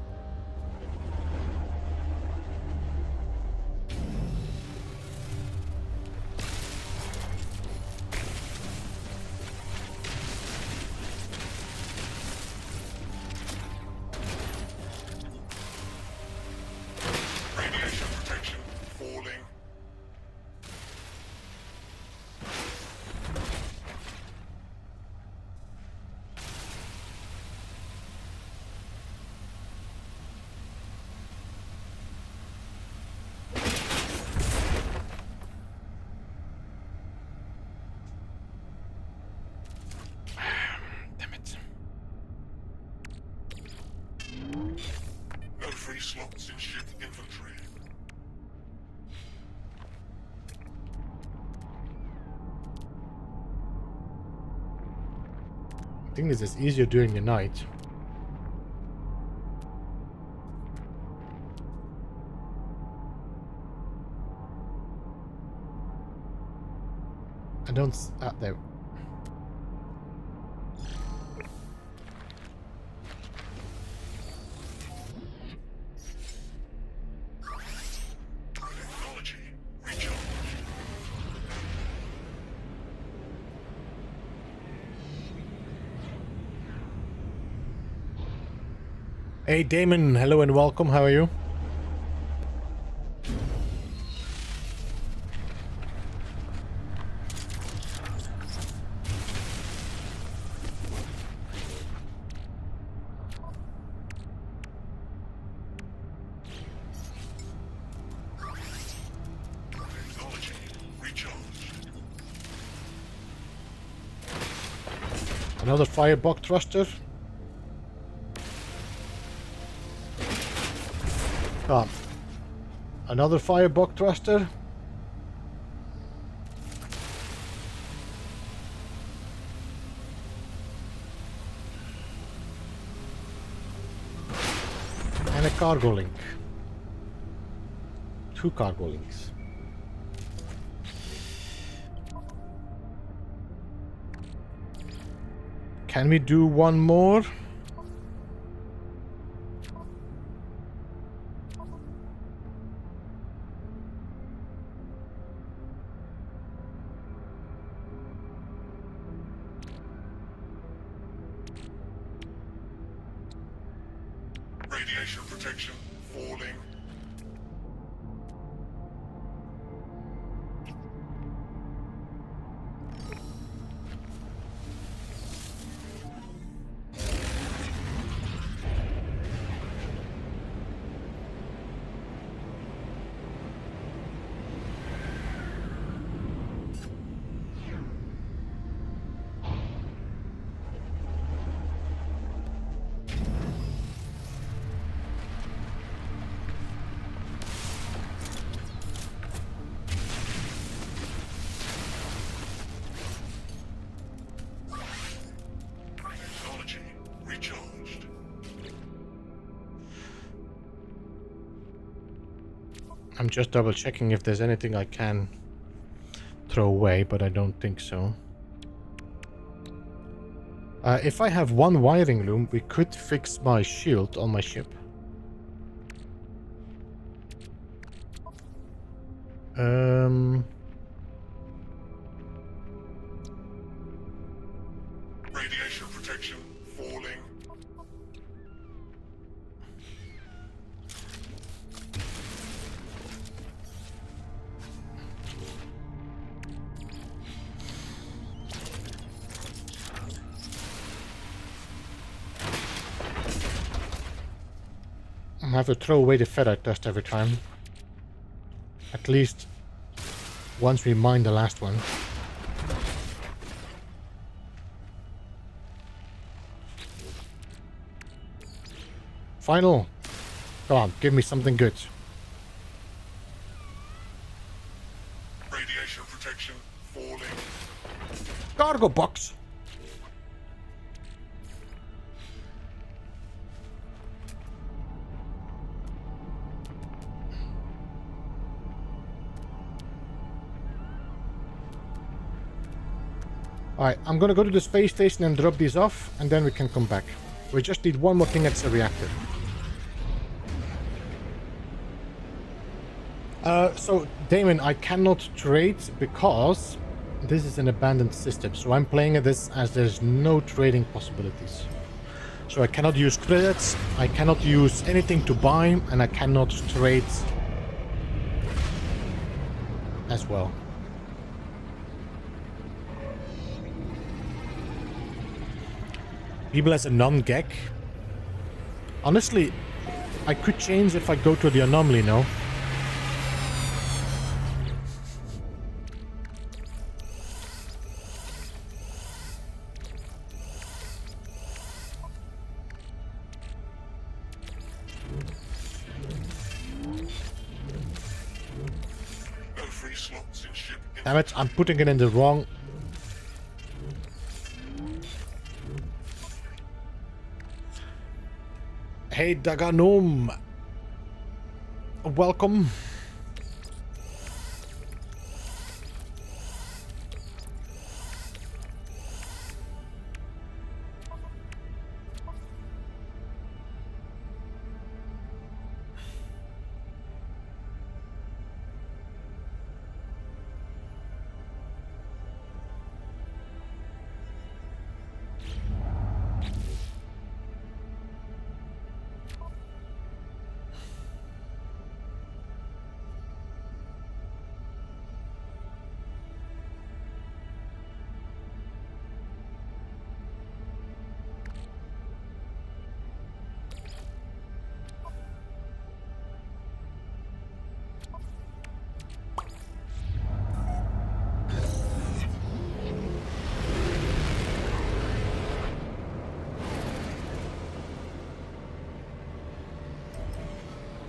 Radiation protection falling. Damn it. No free slots in ship inventory. I think this is easier during the night. I don't... there. Technology recharge. Hey Damon, hello and welcome, how are you? Technology recharged. Another firebox thruster. Ah. Another firebox thruster. And a cargo link. 2 cargo links. Can we do one more? Radiation protection falling. Technology recharged. I'm just double checking if there's anything I can throw away, but I don't think so. If I have one wiring loom, we could fix my shield on my ship. Radiation protection falling. I have to throw away the feather dust every time. At least once we mine the last one. Final. Come on, give me something good. Radiation protection falling. Cargo box. Alright, I'm gonna go to the space station and drop these off, and then we can come back. We just need one more thing that's a reactor. So, Damon, I cannot trade because this is an abandoned system. So I'm playing this as there's no trading possibilities. So I cannot use credits, I cannot use anything to buy, and I cannot trade as well. People as a non-gag. Honestly, I could change if I go to the anomaly now. No free slots in ship. Damn it, I'm putting it in the wrong... Hey Daganom! Welcome!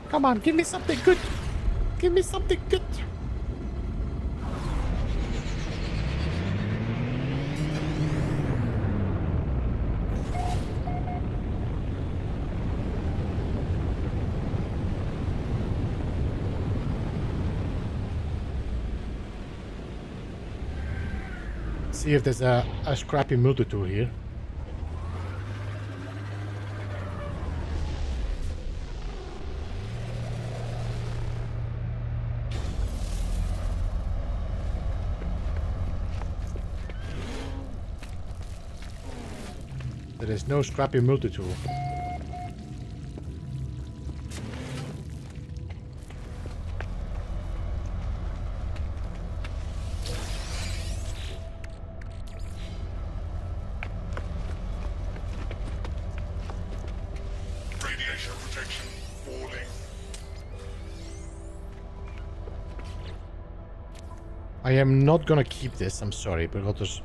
Come on, give me something good. Give me something good. See if there's a scrappy multi-tool here. There is no scrappy multi-tool. Radiation protection falling. I am not gonna keep this, I'm sorry, but others...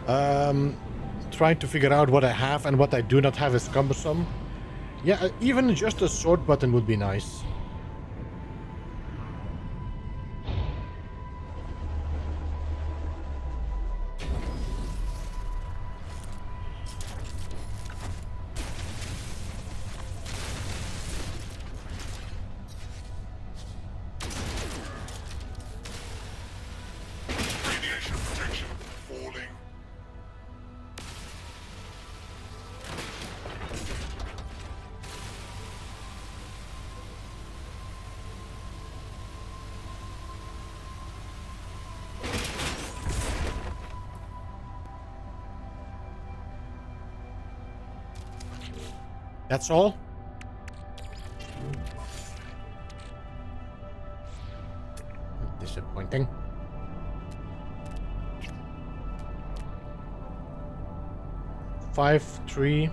Trying to figure out what I have and what I do not have is cumbersome. Yeah, even just a sword button would be nice. Radiation protection falling. That's all? Disappointing. Five, 3,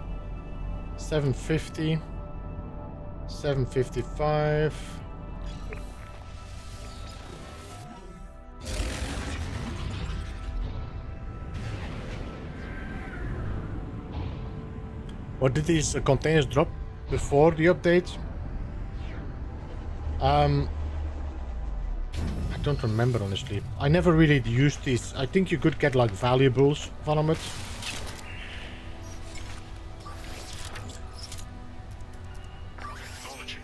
750, 755. What did these containers drop before the update? I don't remember, honestly. I never really used these. I think you could get like valuables from it. Technology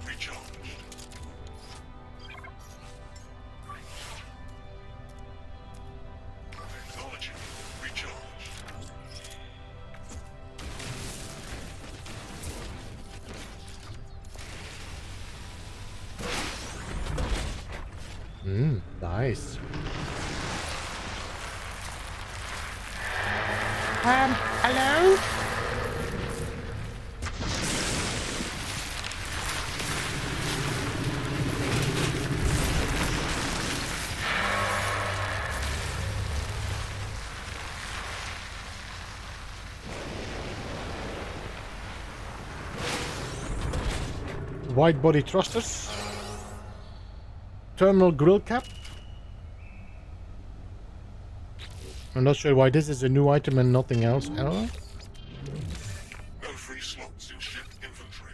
recharged. Technology recharged. Nice. Hello? Wide body thrusters. Terminal grill cap. I'm not sure why this is a new item and nothing else. No free slots in ship inventory.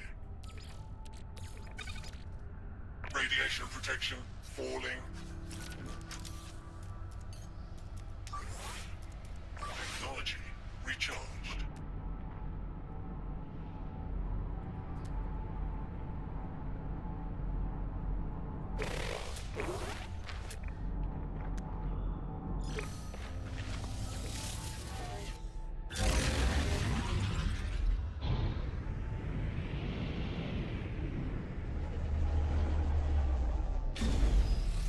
Radiation protection falling. Technology recharged.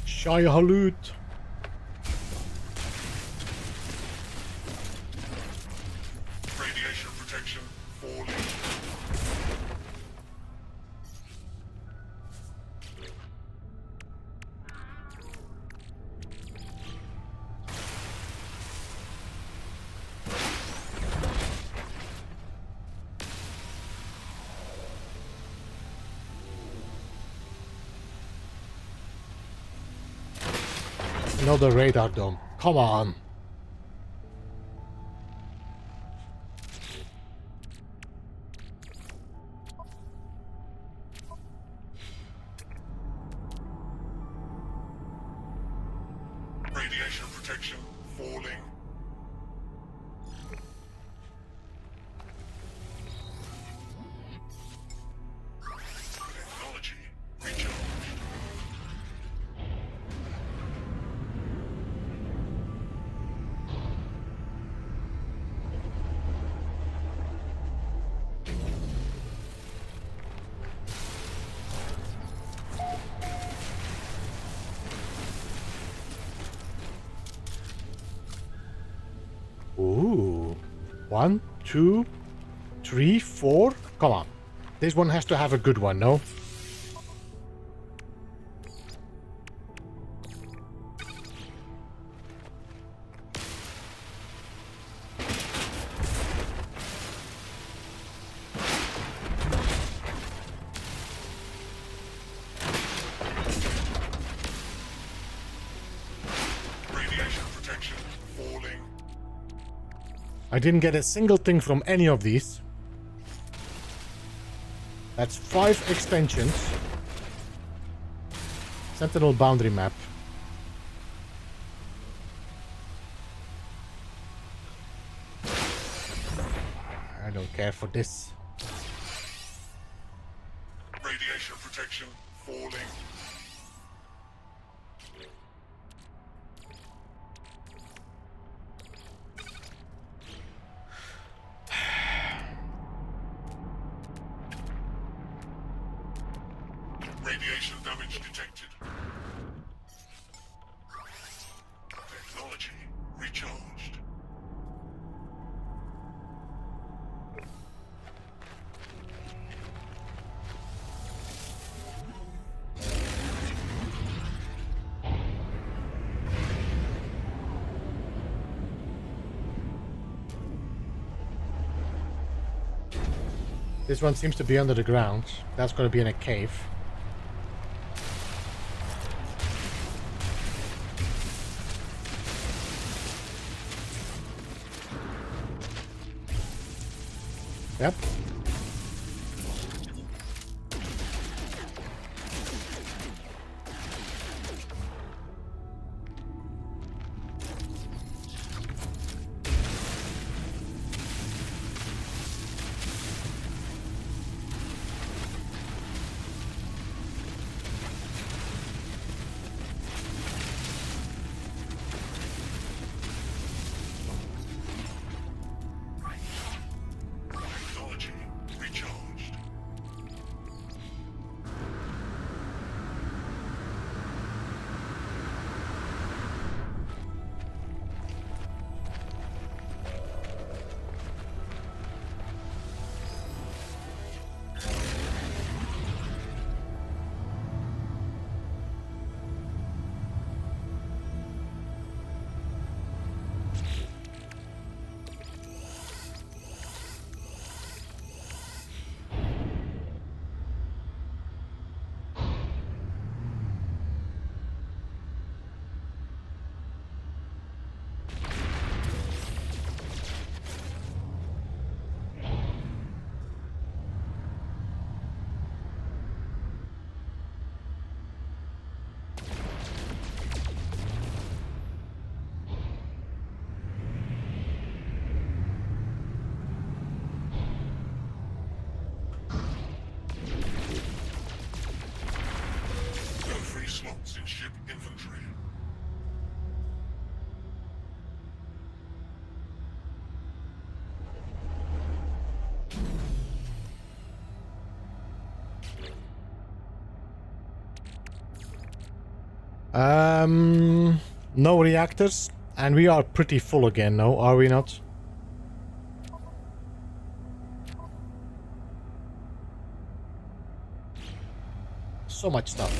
Shai Halut. Radiation protection falling. Another radar dome. Come on. Radiation protection falling. Technology recharged. Ooh. 1, 2, 3, 4. Come on. This one has to have a good one, no? Radiation protection falling. I didn't get a single thing from any of these. That's 5 extensions. Sentinel boundary map. I don't care for this. Radiation protection falling. Radiation damage detected. Technology recharged. This one seems to be under the ground. That's going to be in a cave. Yep. Technology recharged. No free slots in ship inventory. No reactors, and we are pretty full again, no, are we not? So much stuff.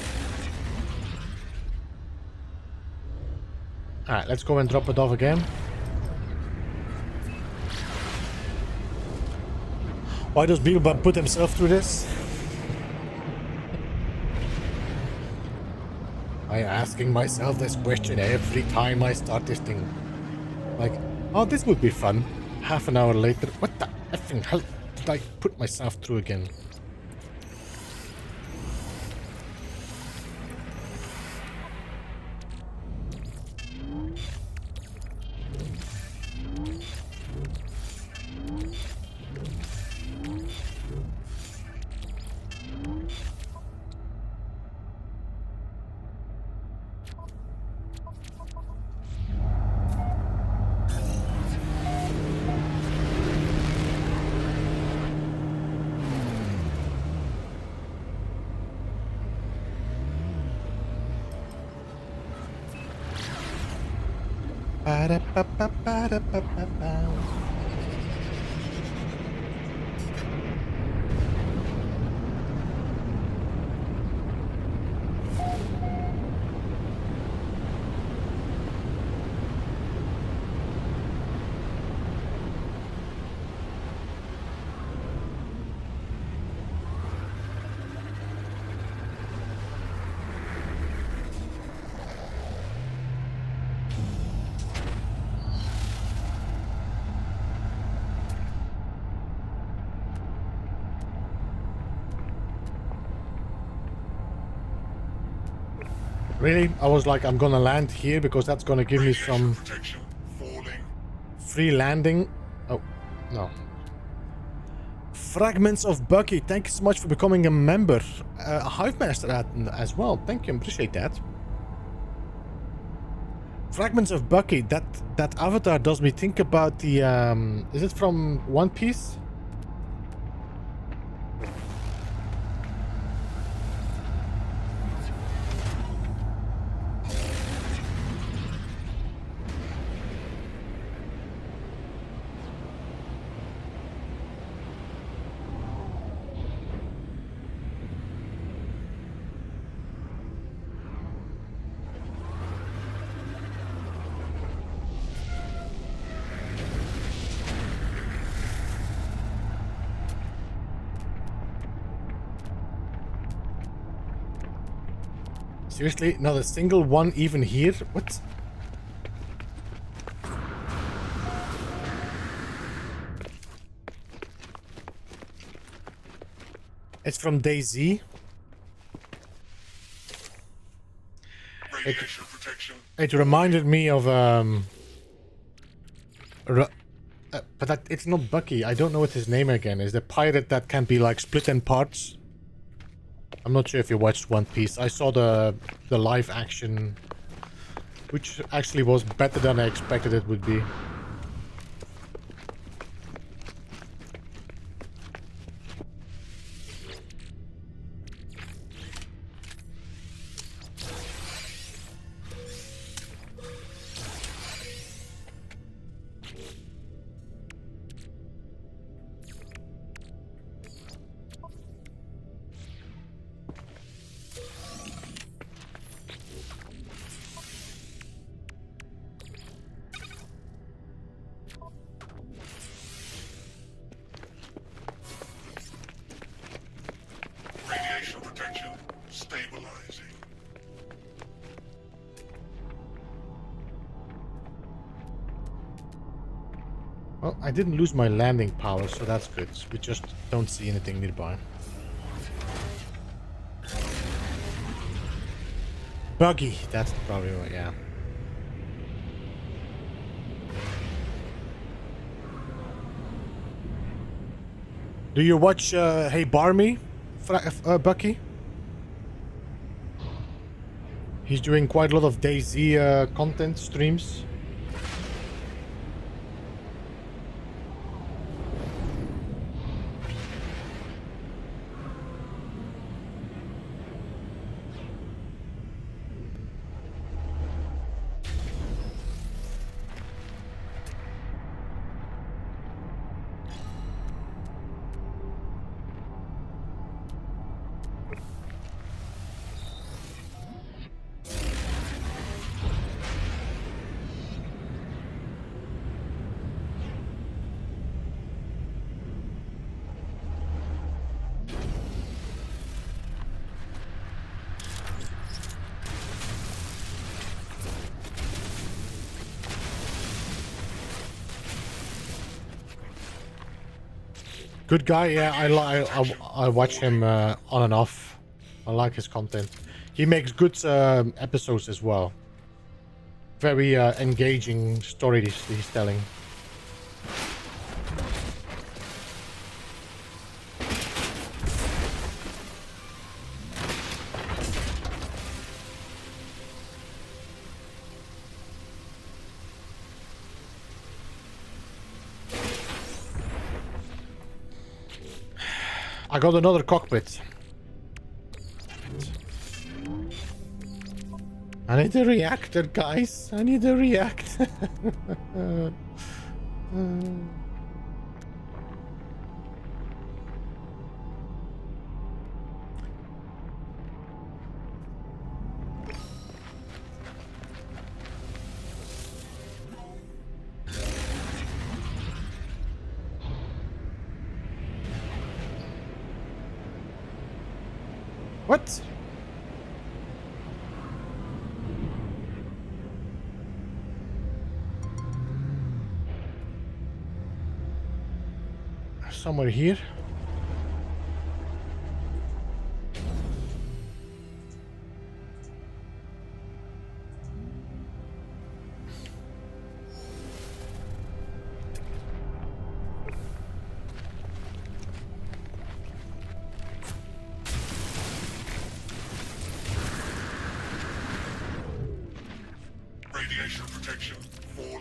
Alright, let's go and drop it off again. Why does Beelzebub put himself through this? I'm asking myself this question every time I start this thing. Like, oh, this would be fun. Half an hour later, what the effing hell did I put myself through again? Really? I was like, I'm gonna land here because that's gonna give me some Protection falling. free landing. Oh, no. Fragments of Bucky, thank you so much for becoming a member. A Hive Master as well. Thank you, appreciate that. Fragments of Bucky, that avatar does me think about the is it from One Piece? Seriously, not a single one even here? What? It's from DayZ. Radiation protection. It reminded me of but it's not Bucky. I don't know what his name again is. The pirate that can be like split in parts. I'm not sure if you watched One Piece. I saw the live action, which actually was better than I expected it would be. Radiation protection stabilizing. Well, I didn't lose my landing power, so that's good. We just don't see anything nearby. Buggy, that's probably right, yeah. Do you watch Hey Barmy, Bucky? He's doing quite a lot of DayZ content streams. Good guy, yeah. I watch him on and off. I like his content. He makes good episodes as well. Very engaging story he's telling. I got another cockpit. I need a reactor, guys. I need a reactor. What? Somewhere here. protection falling.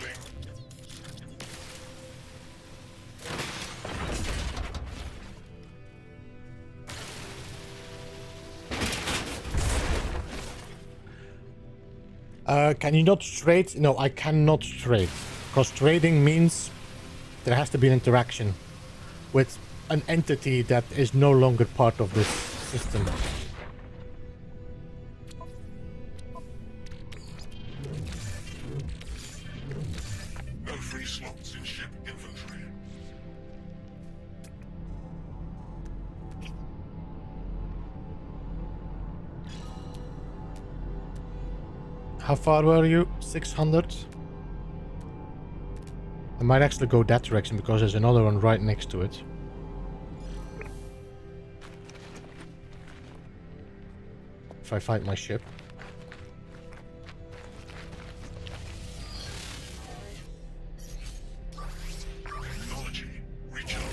Can you not trade? No, I cannot trade. Because trading means there has to be an interaction with an entity that is no longer part of this system. No free slots in ship inventory. How far were you? 600? I might actually go that direction because there's another one right next to it. If I find my ship. Technology recharge.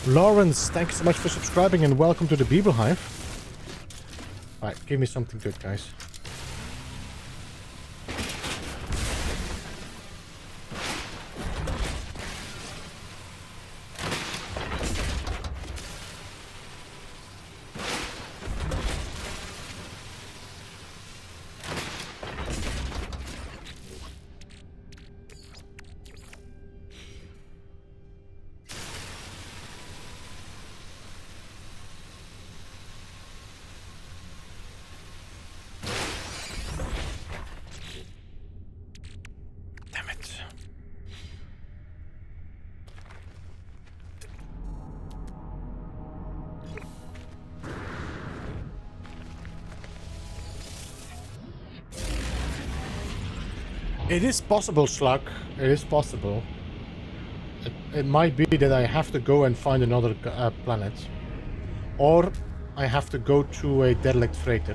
Lawrence, thanks so much for subscribing and welcome to the Beeble Hive. Alright, give me something good, guys. Damn it. It is possible, Slug. It is possible. It might be that I have to go and find another planet. Or I have to go to a derelict freighter.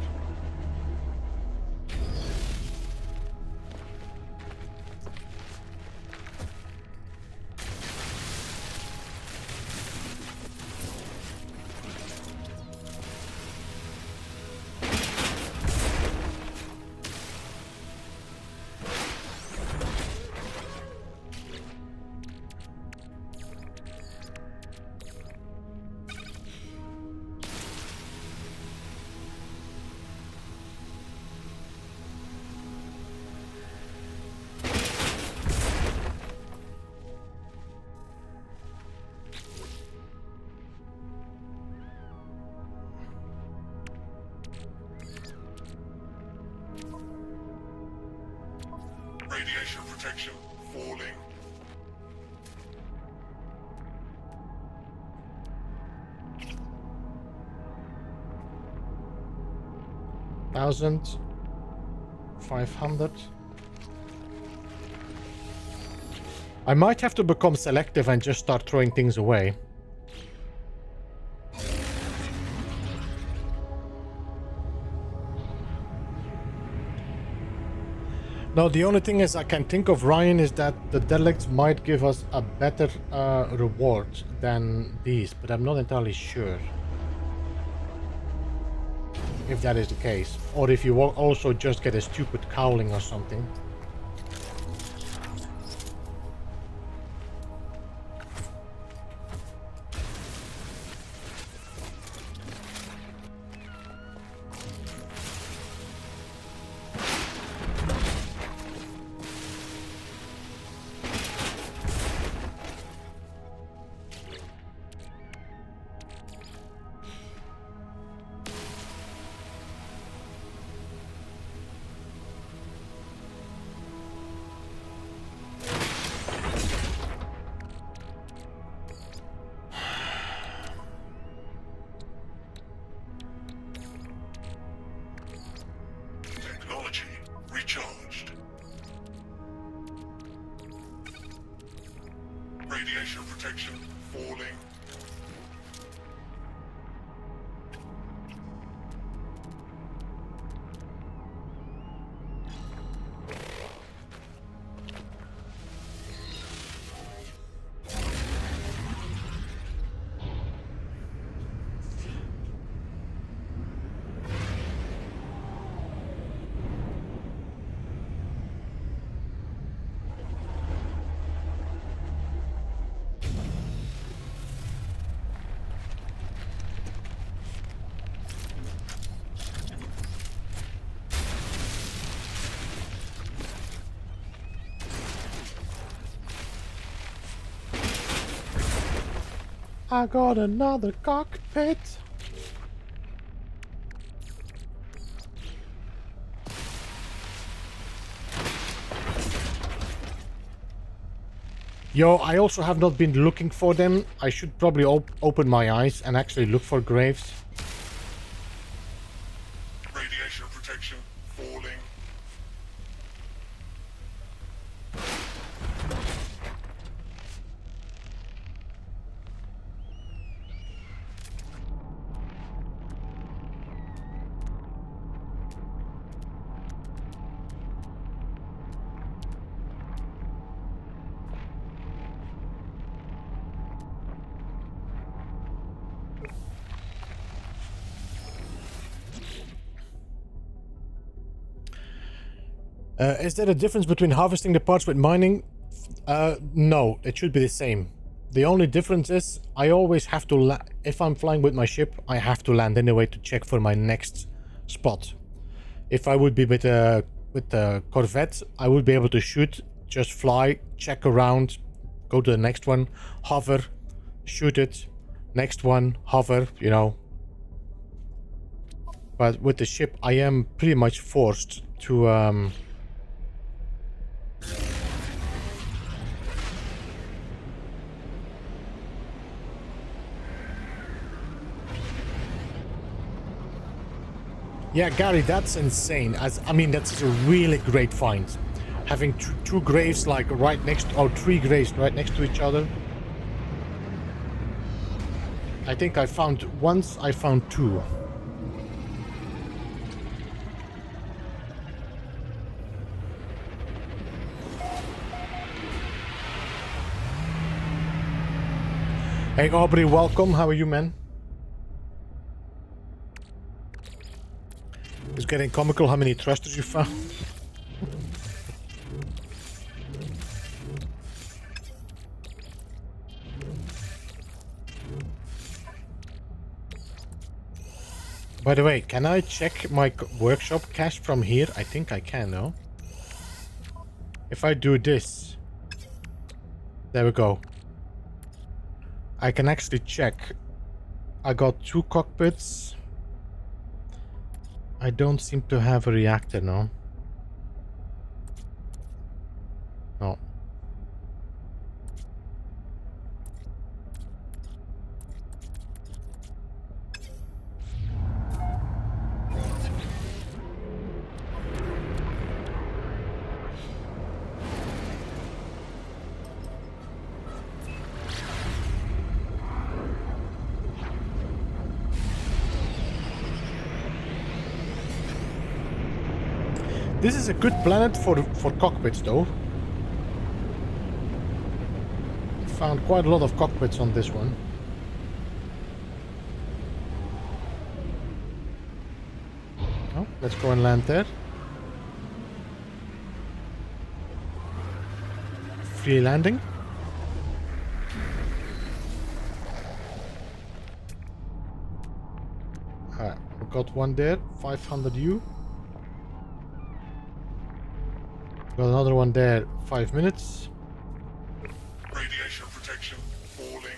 Radiation protection falling. $1,500. I might have to become selective and just start throwing things away. No, the only thing is I can think of, Ryan, is that the derelicts might give us a better reward than these, but I'm not entirely sure if that is the case. Or if you will also just get a stupid cowling or something. I got another cockpit. Yo, I also have not been looking for them. I should probably open my eyes and actually look for graves. Radiation protection falling. Is there a difference between harvesting the parts with mining? No, it should be the same. The only difference is I always have to if I'm flying with my ship, I have to land anyway to check for my next spot. If I would be with a corvette, I would be able to shoot, just fly, check around, go to the next one, hover, shoot it, next one, hover, you know. But with the ship, I am pretty much forced to Yeah, Gary, that's insane. I mean, that's a really great find. Having two graves like right next, or 3 graves right next to each other. I think I found 2. Hey Aubrey, welcome. How are you, man? It's getting comical how many thrusters you found. By the way, can I check my workshop cache from here? I think I can, no? If I do this... There we go. I can actually check. I got 2 cockpits. I don't seem to have a reactor, no? No. This is a good planet for cockpits, though. Found quite a lot of cockpits on this one. Oh, let's go and land there. Free landing. We got one there, 500 U. Got another one there, 5 minutes. Radiation protection falling.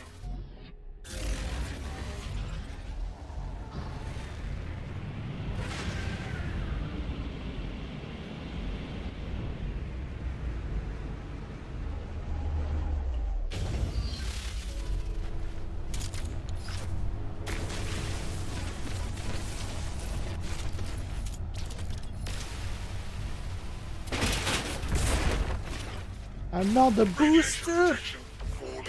Another Radiation booster! protection falling.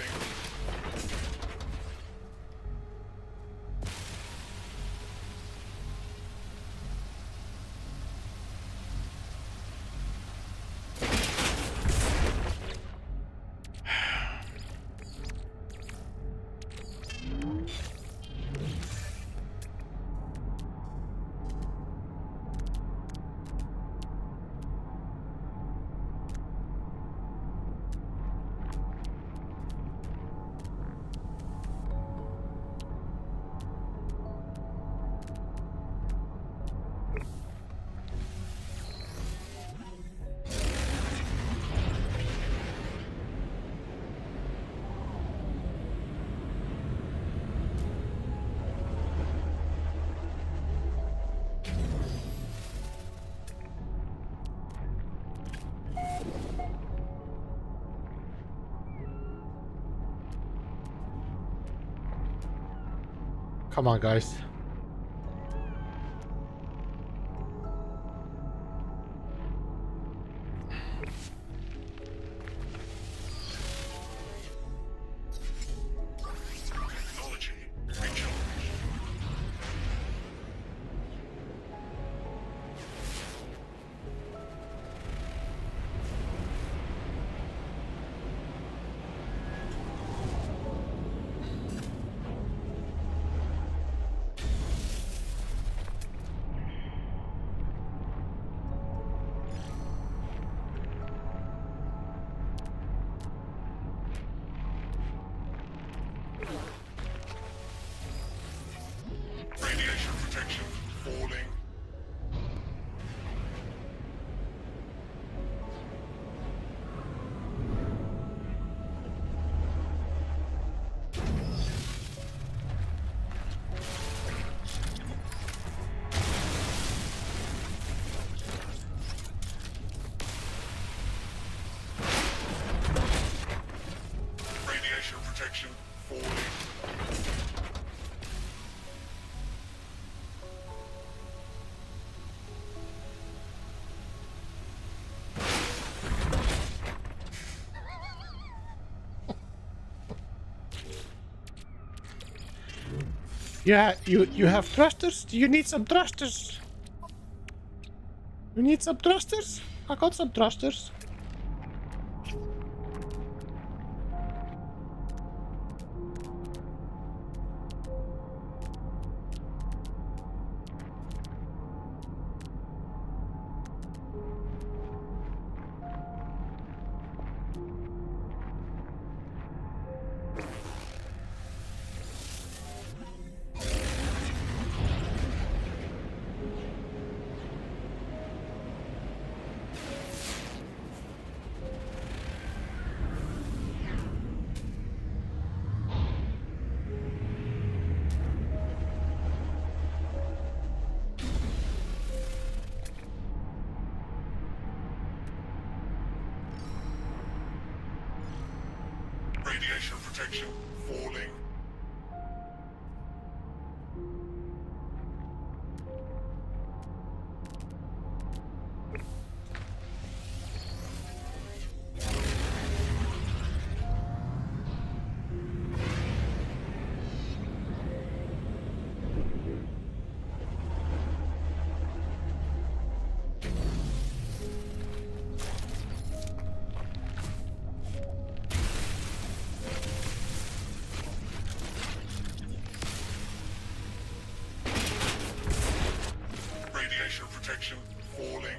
Come on, guys. Technology recharged. Radiation protection falling. Radiation protection falling. Yeah, you have thrusters? Do you need some thrusters? You need some thrusters? I got some thrusters. Radiation protection falling. Radiation protection falling.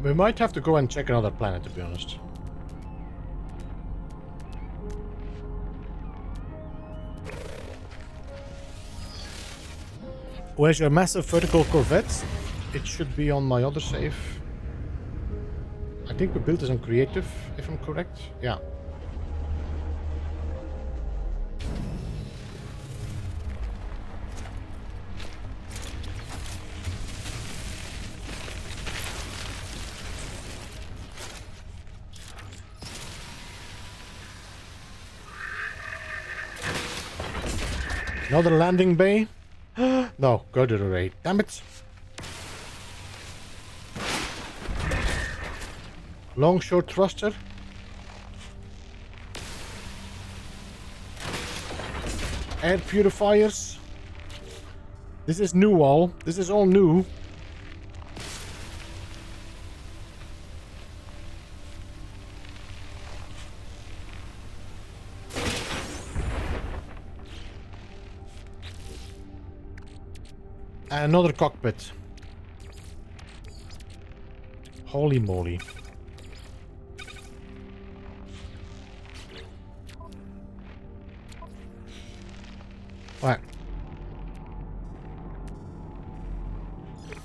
We might have to go and check another planet, to be honest. Where's your massive vertical corvette? It should be on my other save. I think we built this on creative, if I'm correct. Yeah. Another landing bay? No, go to the raid. Damn it. Long short thruster. Air purifiers. This is new all. This is all new. And another cockpit. Holy moly. Right.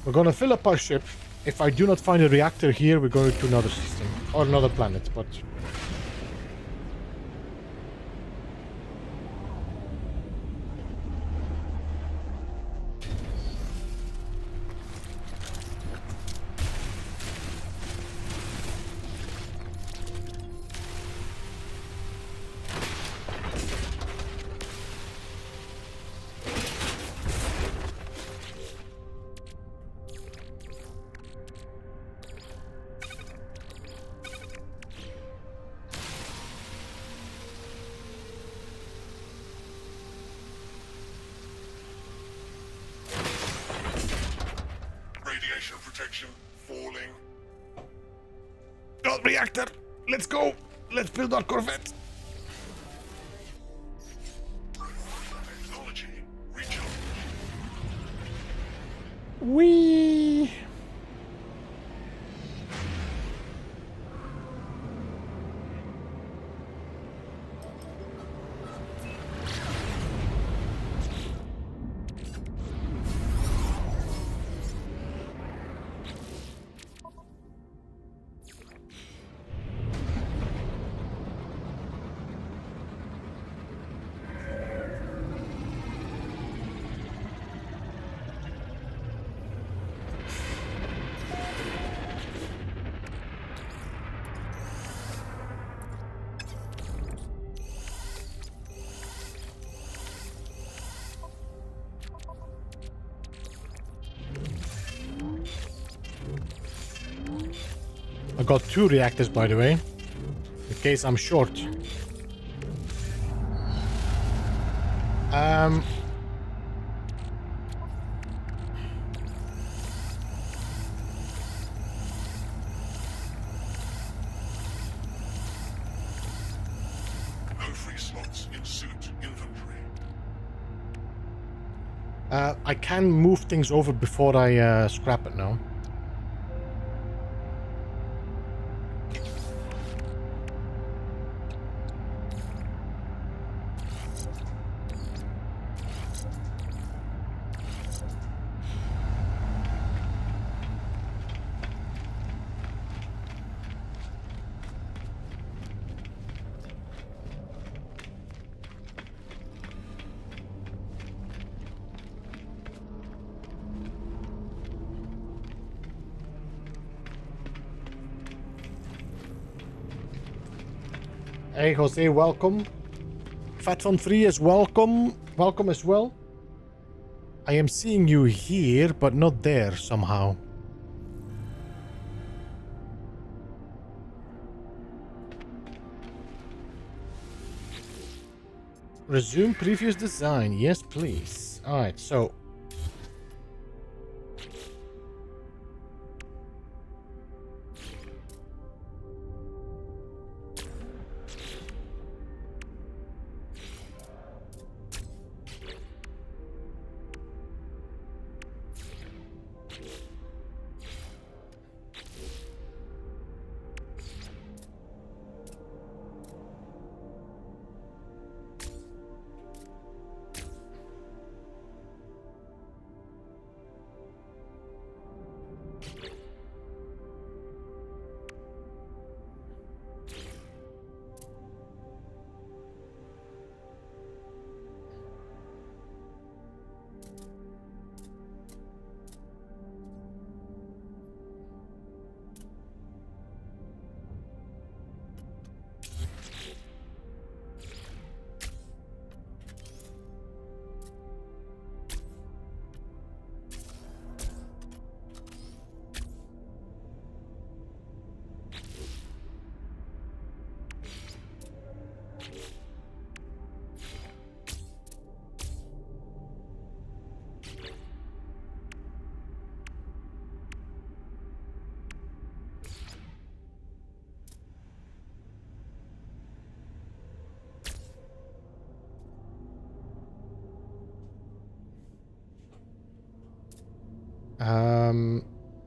We're gonna fill up our ship. If I do not find a reactor here, we're going to another system. Or another planet, but... Radiation protection falling. Oh, reactor! Let's go! Let's build our corvette! Technology recharge. Whee! I got 2 reactors, by the way, in case I'm short. No free slots in suit inventory. I can move things over before I scrap it now. Hey Jose, welcome. Fatson3 is welcome. Welcome as well. I am seeing you here, but not there somehow. Resume previous design. Yes, please. Alright, so...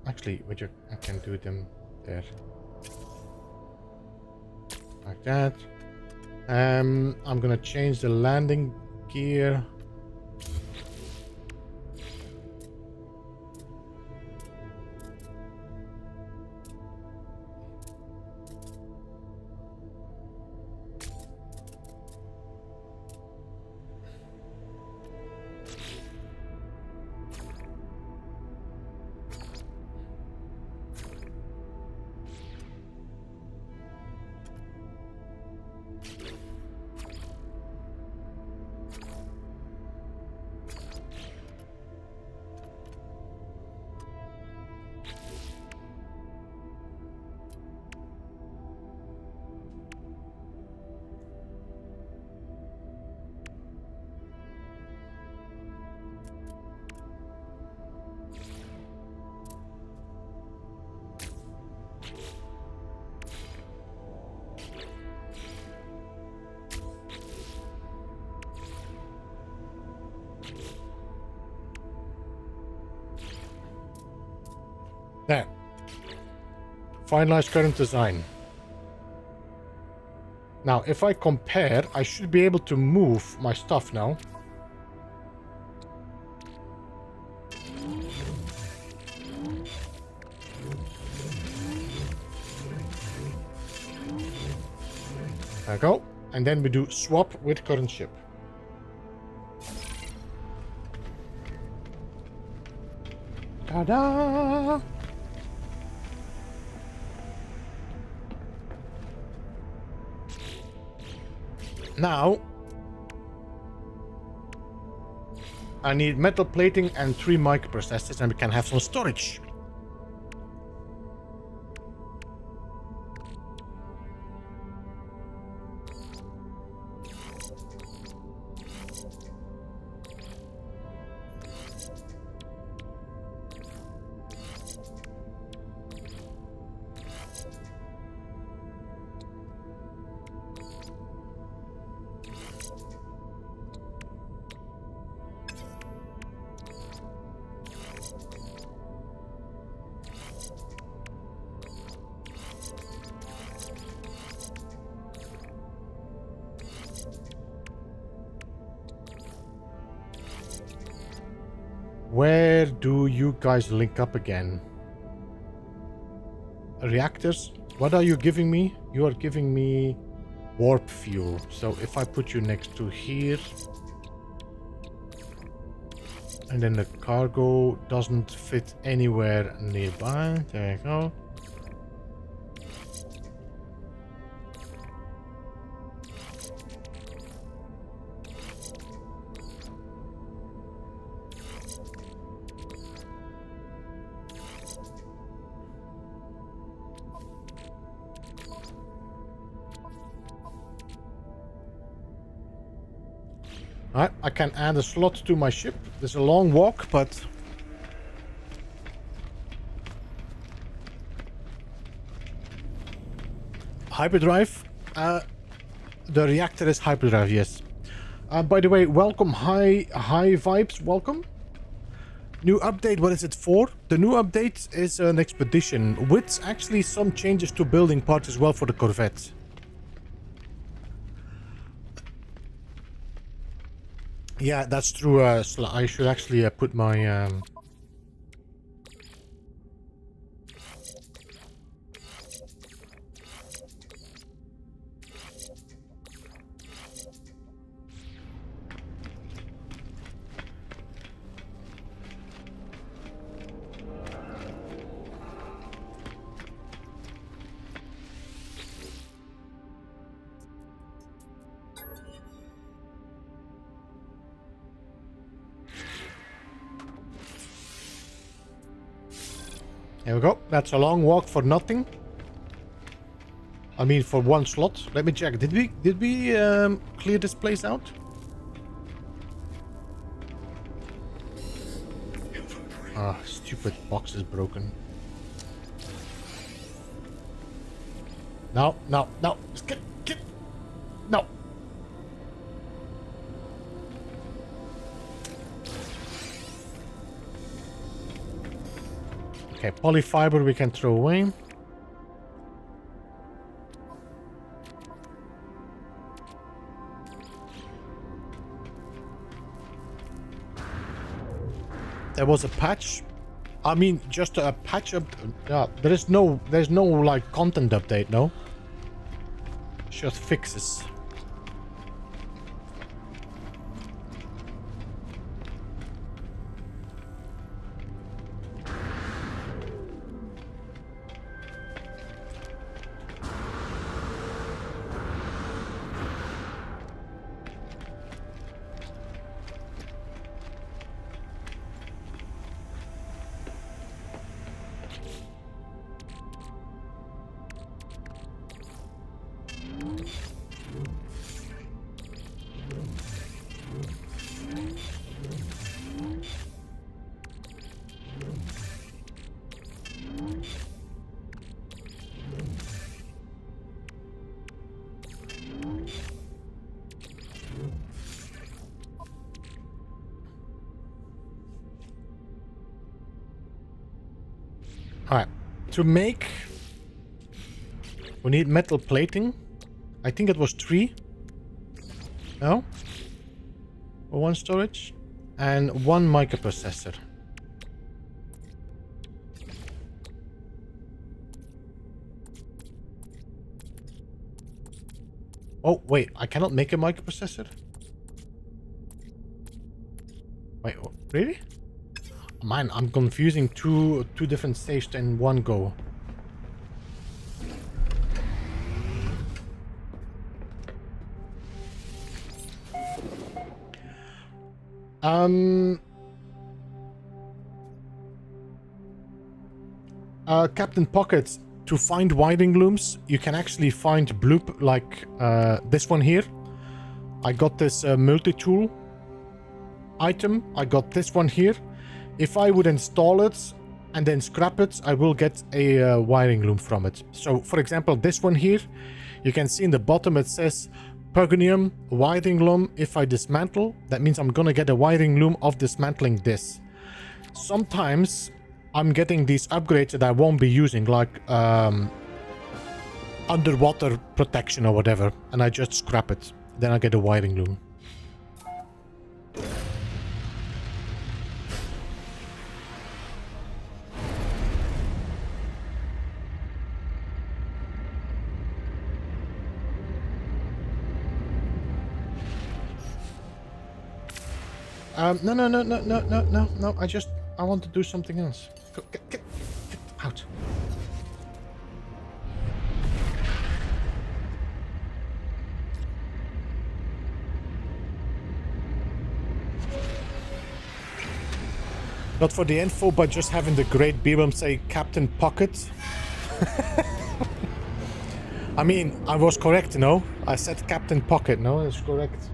Actually, I can do them there. Like that. I'm gonna change the landing gear. There. Finalize current design. Now, if I compare, I should be able to move my stuff now. There we go. And then we do swap with current ship. Ta-da! Now, I need metal plating and 3 microprocessors, and we can have some storage. Where do you guys link up again? Reactors? What are you giving me? You are giving me warp fuel. So if I put you next to here, and then the cargo doesn't fit anywhere nearby. There you go. Alright, I can add a slot to my ship. There's a long walk, but... Hyperdrive? The reactor is hyperdrive, yes. By the way, welcome, high vibes, welcome. New update, what is it for? The new update is an expedition with actually some changes to building parts as well for the Corvette. Yeah, that's true. I should actually put my... There we go. That's a long walk for nothing. I mean, for one slot. Let me check. Did we clear this place out? Ah, stupid box is broken. No. Get. No. Okay, polyfiber we can throw away. There was a patch. I mean, just a patch up. Yeah, there's no like content update, no. Just fixes. Alright. To make... We need metal plating. I think it was 3. No? For 1 storage. And 1 microprocessor. Oh, wait. I cannot make a microprocessor? Wait, really? Man, I'm confusing two different stages in one go. Captain Pocket, to find wiring looms, you can actually find bloop like this one here. I got this multi-tool item. I got this one here. If I would install it and then scrap it, I will get a wiring loom from it. So, for example, this one here, you can see in the bottom it says Pugonium wiring loom. If I dismantle, that means I'm gonna get a wiring loom of dismantling this. Sometimes I'm getting these upgrades that I won't be using, like underwater protection or whatever, and I just scrap it. Then I get a wiring loom. No. I want to do something else. Go, get out. Not for the info, but just having the great Beerwurm say Captain Pocket. I mean, I was correct, no? I said Captain Pocket, no? That's correct.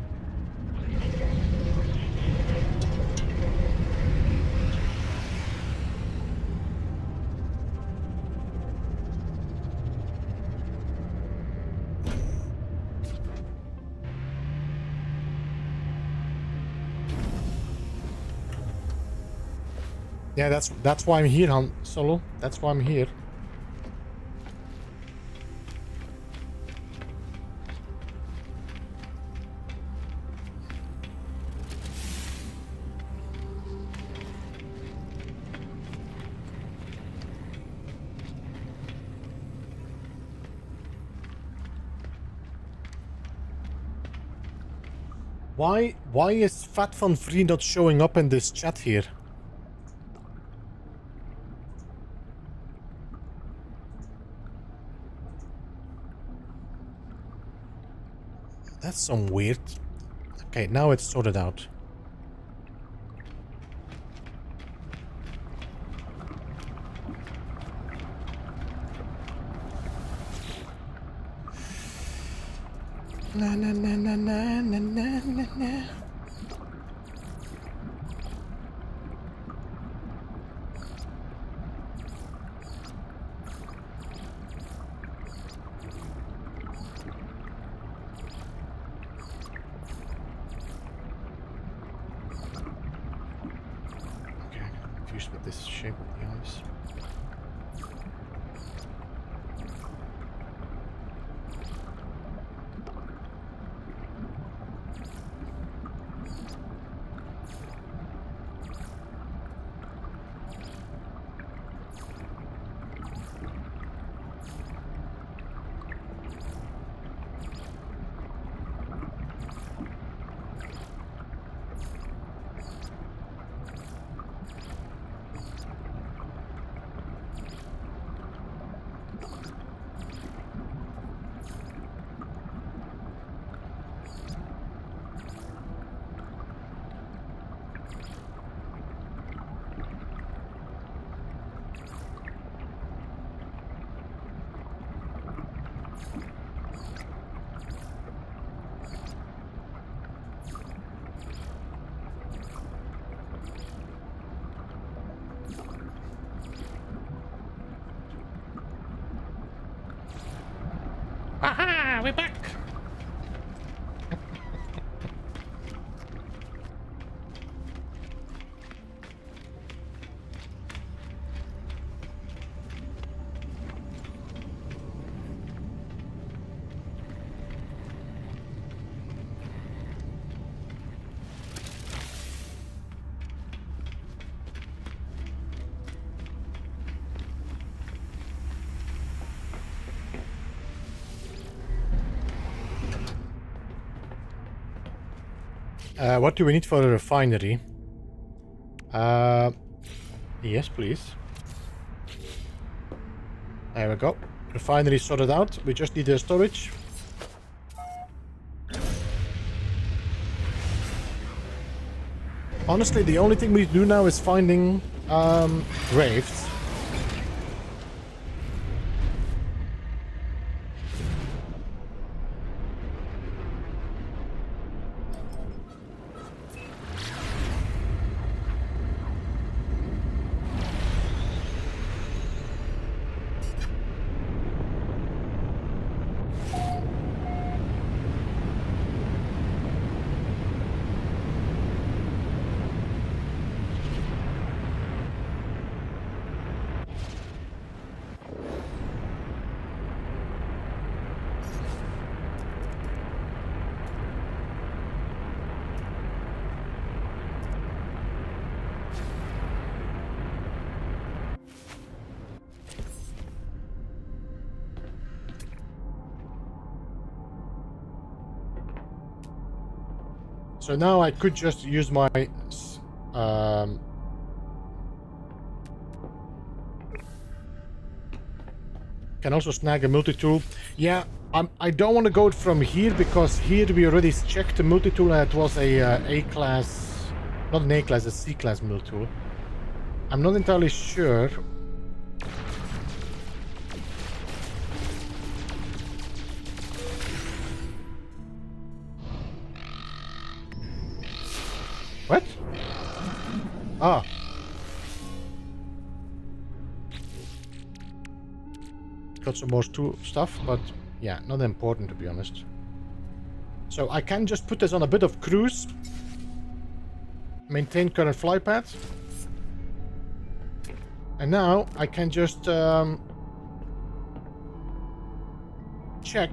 Yeah, that's why I'm here, Solo. That's why I'm here. Why is Fat Van Free not showing up in this chat here? That's some weird... Okay, now it's sorted out. Na na na na na na na na. With this shape of the eyes. Aha! We're back! What do we need for a refinery? Yes, please. There we go. Refinery sorted out. We just need the storage. Honestly, the only thing we do now is finding graves. So now I could just use my can also snag a multi-tool. Yeah, I don't want to go from here because here we already checked the multi-tool and it was a A-class, not an A-class, a C-class multi-tool. I'm not entirely sure. What? Ah. Got some more stuff, but yeah, not important to be honest. So I can just put this on a bit of cruise. Maintain current flight path. And now I can just check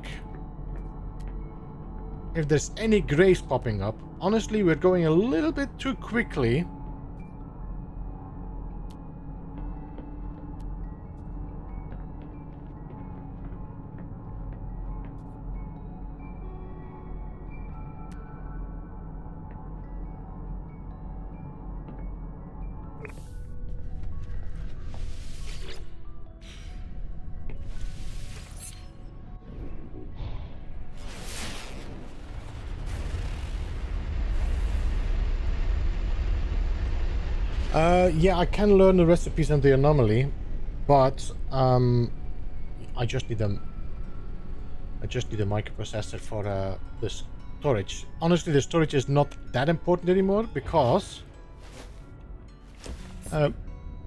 if there's any graves popping up. Honestly, we're going a little bit too quickly. Yeah, I can learn the recipes and the anomaly, but I just need a microprocessor for the storage. Honestly, the storage is not that important anymore because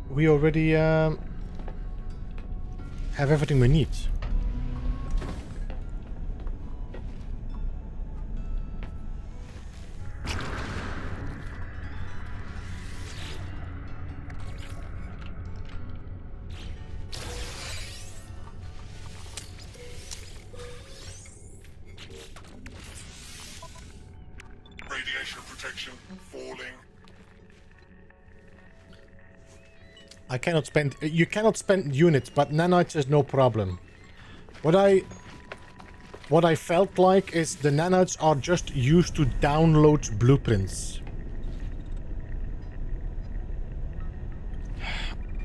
we already have everything we need. I cannot spend... You cannot spend units, but nanites is no problem. What I felt like is the nanites are just used to download blueprints.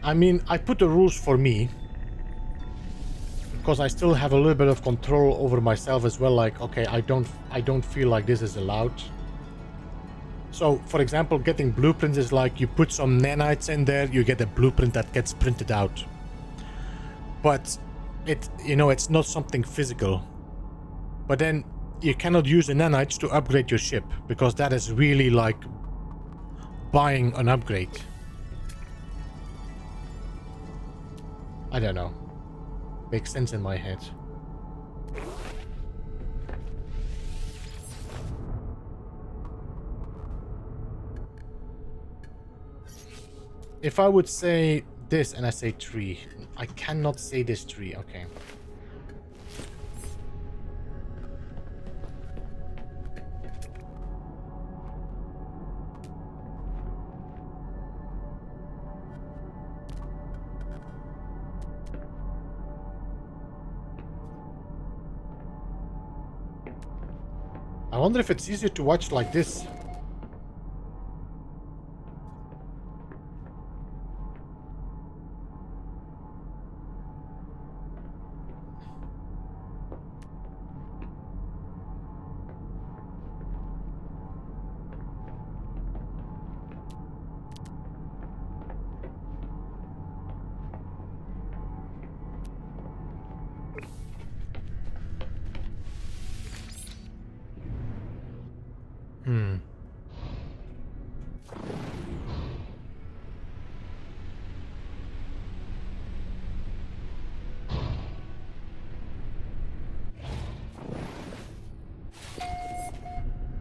I mean, I put the rules for me. Because I still have a little bit of control over myself as well. Like, okay, I don't feel like this is allowed. So, for example, getting blueprints is like you put some nanites in there, you get a blueprint that gets printed out. But it's not something physical. But then you cannot use the nanites to upgrade your ship, because that is really like buying an upgrade. I don't know. Makes sense in my head. If I would say this and I say tree, I cannot say this tree. Okay. I wonder if it's easier to watch like this.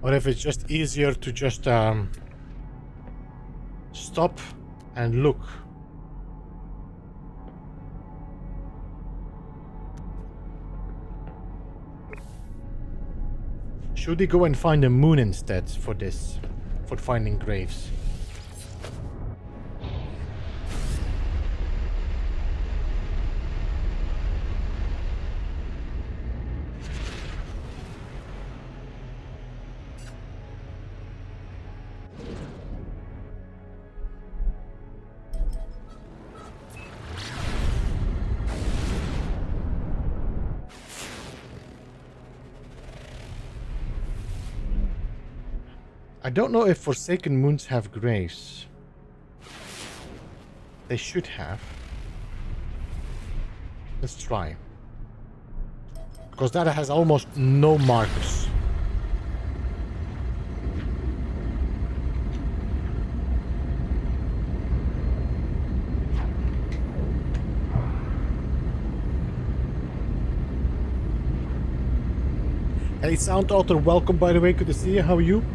Or if it's just easier to just stop and look. Should we go and find a moon instead for this? For finding graves? I don't know if Forsaken Moons have graves. They should have. Let's try. Because that has almost no markers. Hey, Sound Author, welcome by the way. Good to see you. How are you?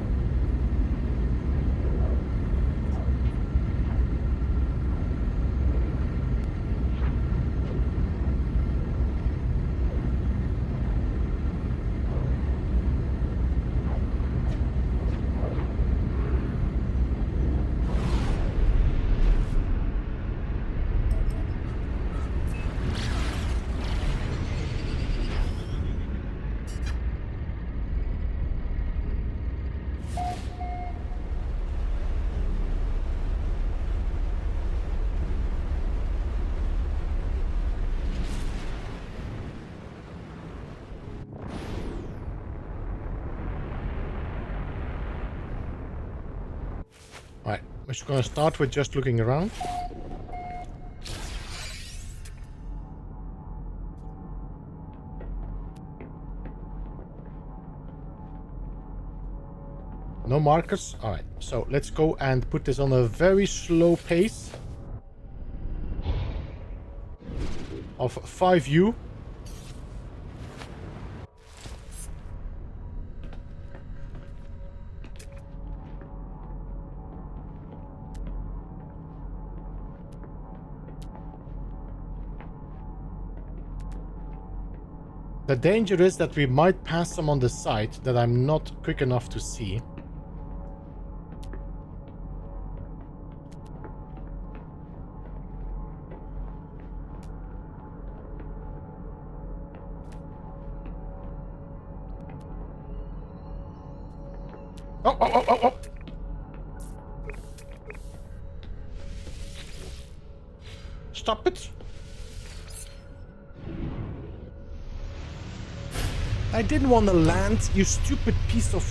Right, we're just gonna start with just looking around. No markers? Alright, so let's go and put this on a very slow pace of 5U. The danger is that we might pass some on the side that I'm not quick enough to see. Oh, oh, oh, oh, oh! Stop it! I didn't want to land, you stupid piece of...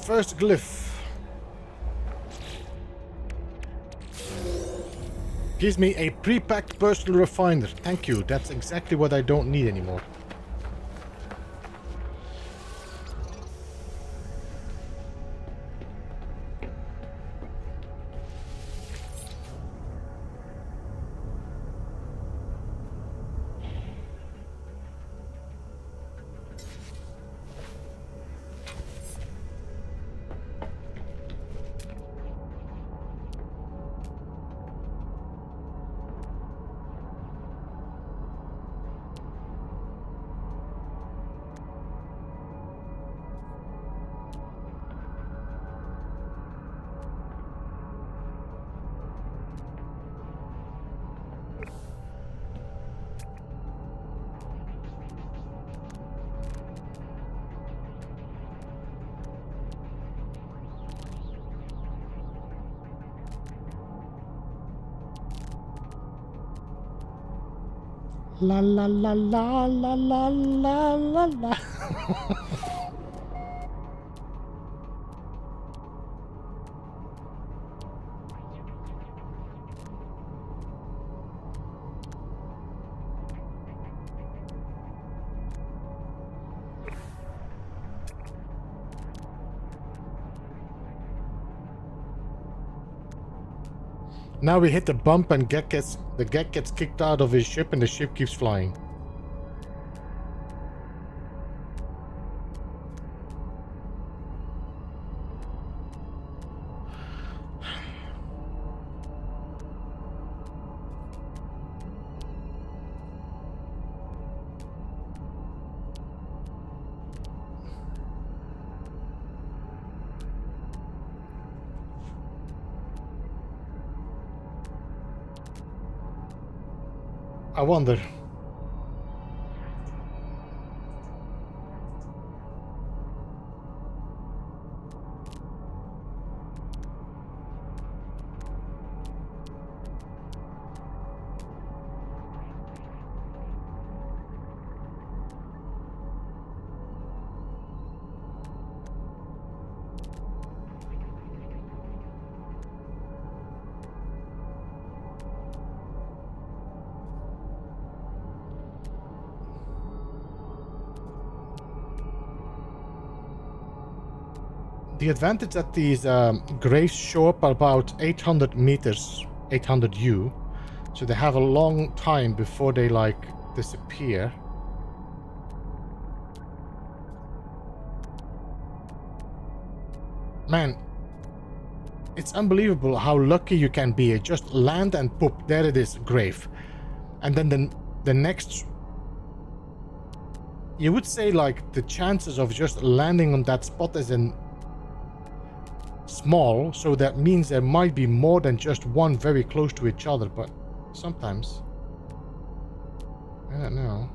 First glyph. Gives me a pre-packed personal refiner. Thank you. That's exactly what I don't need anymore. La la la la la la la la la. Now we hit the bump and the Gek gets kicked out of his ship and the ship keeps flying. I wonder. The advantage that these graves show up about 800 meters, 800 U, so they have a long time before they like disappear. Man, it's unbelievable how lucky you can be. Just land and poop, there it is, grave. And then the next... You would say like the chances of just landing on that spot is in small, so that means there might be more than just one very close to each other, but sometimes I don't know.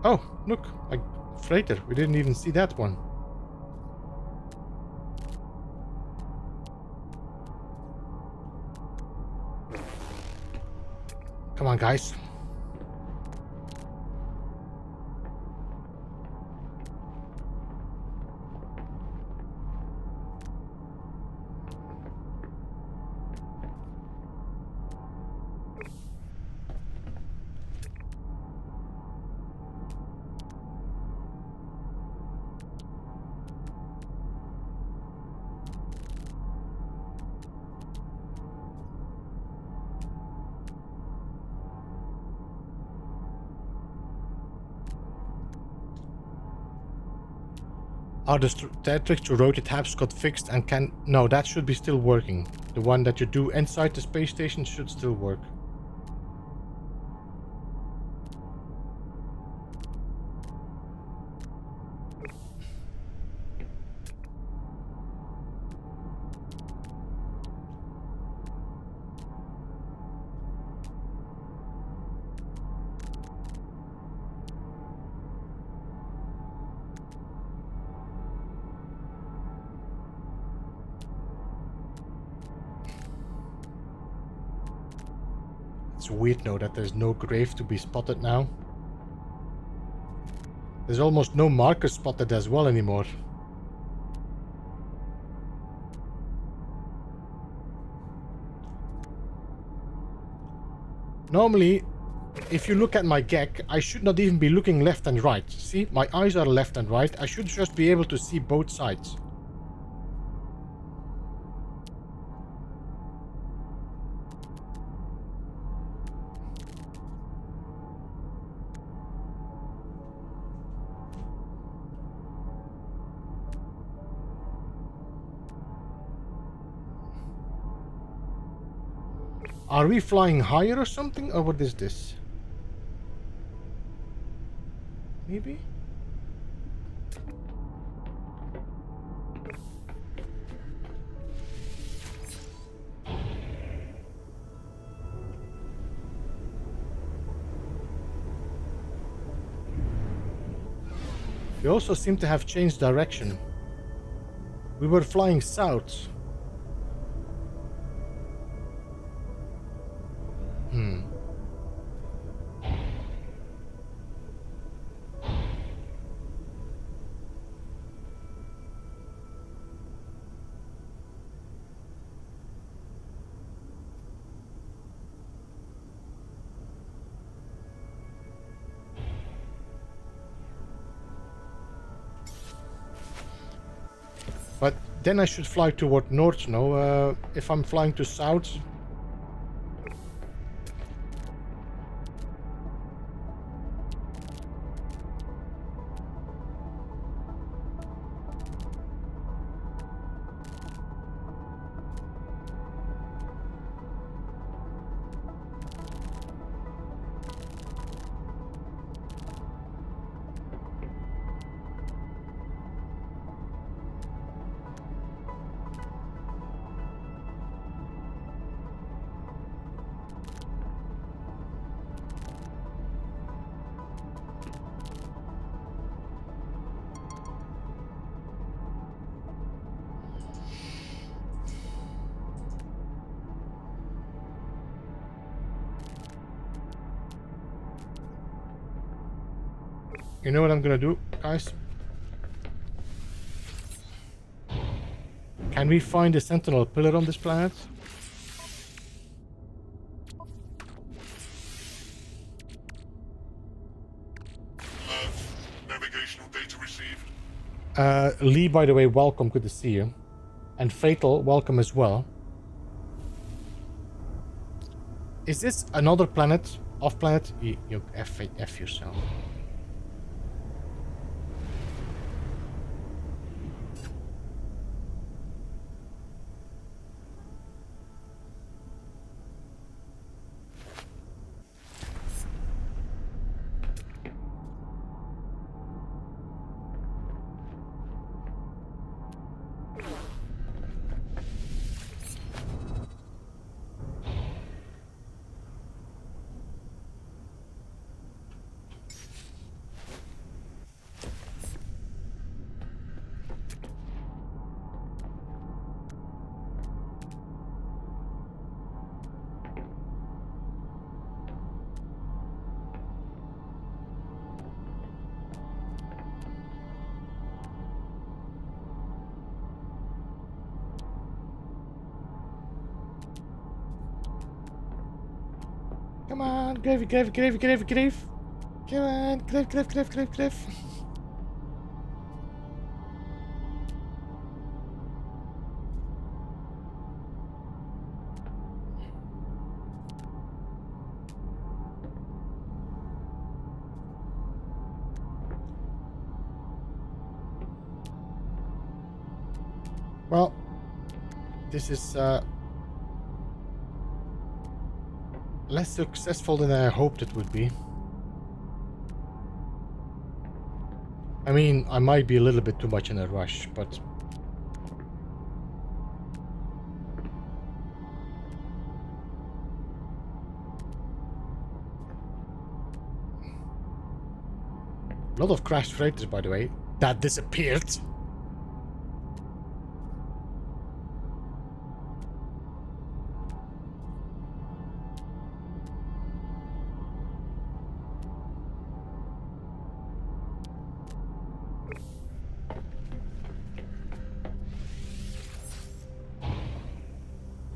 Oh, look, a freighter. We didn't even see that one. Come on, guys. Are the directive to rotate tabs got fixed and can... No, that should be still working. The one that you do inside the space station should still work. It's weird now that there's no grave to be spotted now. There's almost no marker spotted as well anymore. Normally, if you look at my Gek, I should not even be looking left and right. See, my eyes are left and right. I should just be able to see both sides. Are we flying higher or something? Or what is this? Maybe? We also seem to have changed direction. We were flying south. But then I should fly toward north, no? If I'm flying to south... You know what I'm gonna do, guys? Can we find a sentinel pillar on this planet? Navigational data received. Lee, by the way, welcome, good to see you. And Fatal, welcome as well. Is this another planet? Off planet? You F yourself. Come on, grave. Come on, grave. Well, this is less successful than I hoped it would be. I mean, I might be a little bit too much in a rush, but... a lot of crashed freighters, by the way, that disappeared.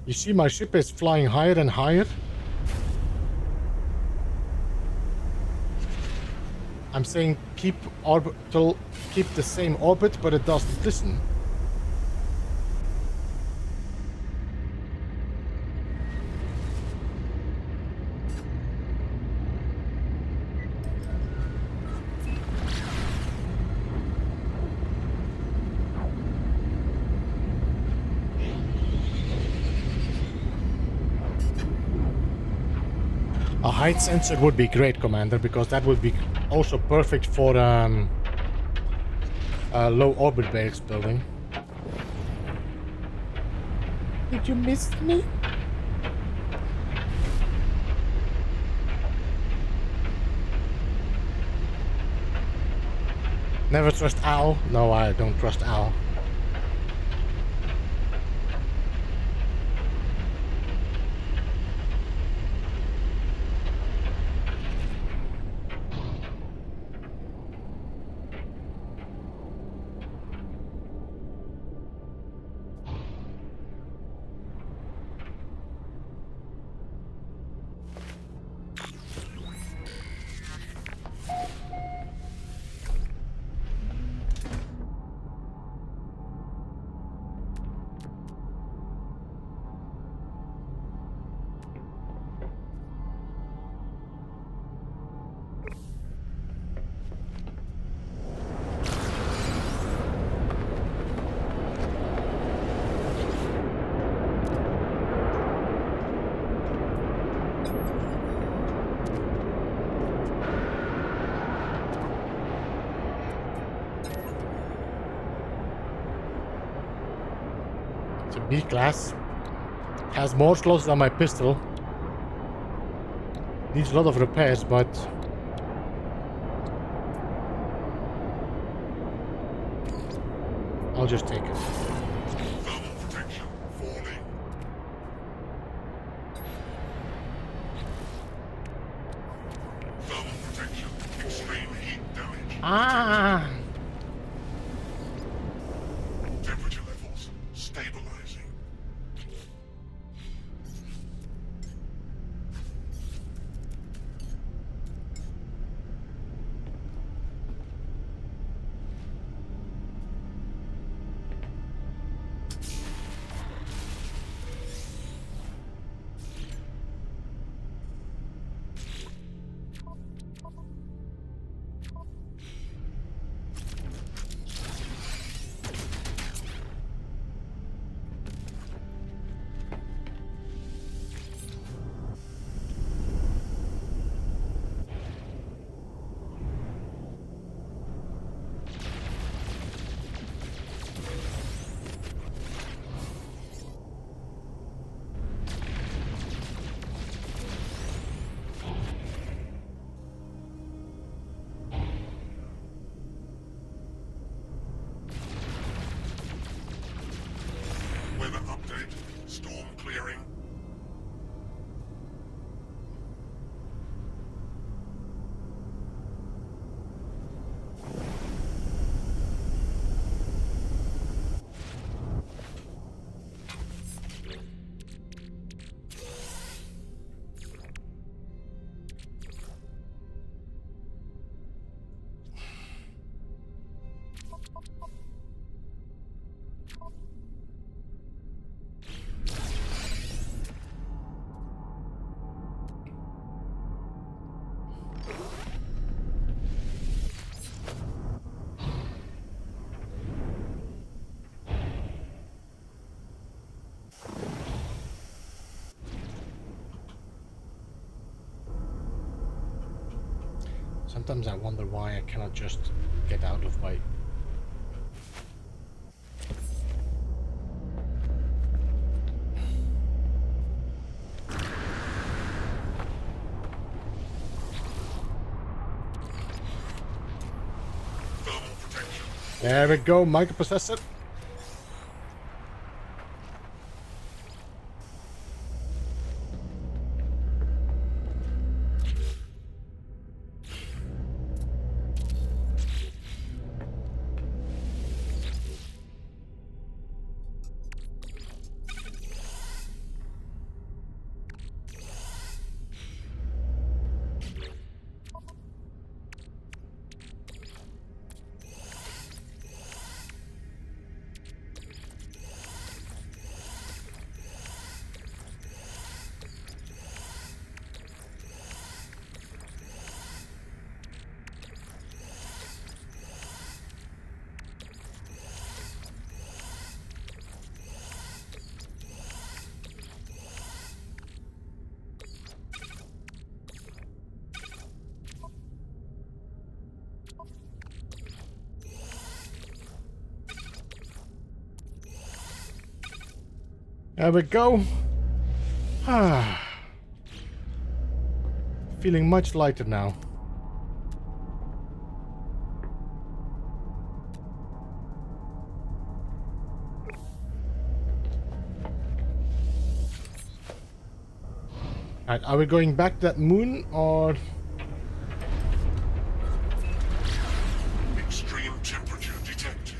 You see, my ship is flying higher and higher. I'm saying keep the same orbit, but it doesn't listen. A height sensor would be great, Commander, because that would be also perfect for low orbit base building. Did you miss me? Never trust Al. No, I don't trust Al. It's a B class. Has more slots than my pistol. Needs a lot of repairs, but I'll just take it. Thermal protection falling. Thermal protection. Extreme heat damage. Ah! Temperature levels stabilizing. Weather update. Storm clearing. Sometimes I wonder why I cannot just get out of my... Thermal protection. There we go, microprocessor. There we go. Feeling much lighter now. Alright, are we going back to that moon or... Extreme temperature detected.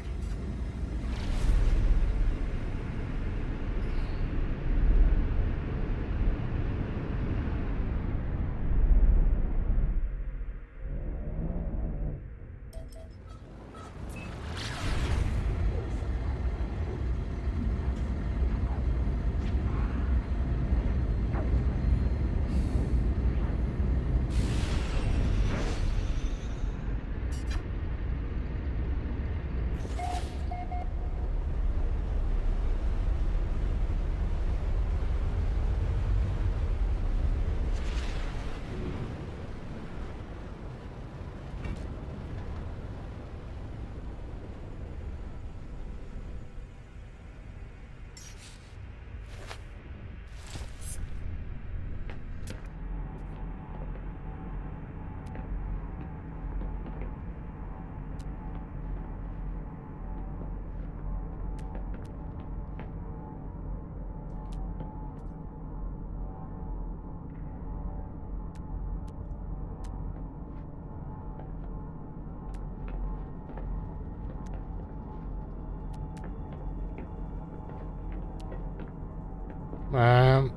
Um...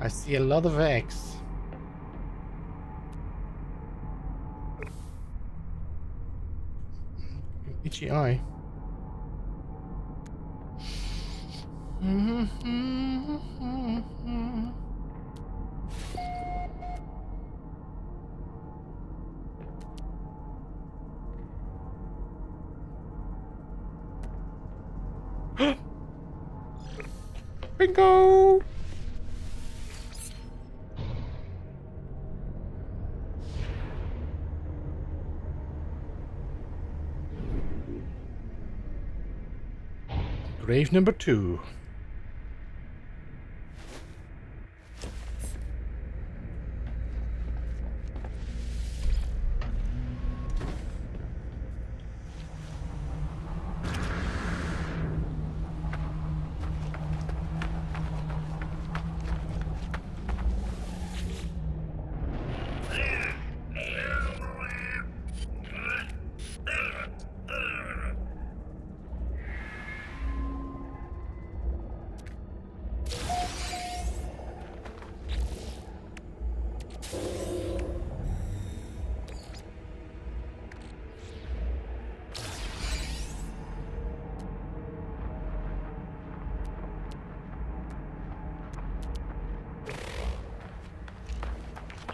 I see a lot of X. Itchy eye. Bingo! Grave number 2.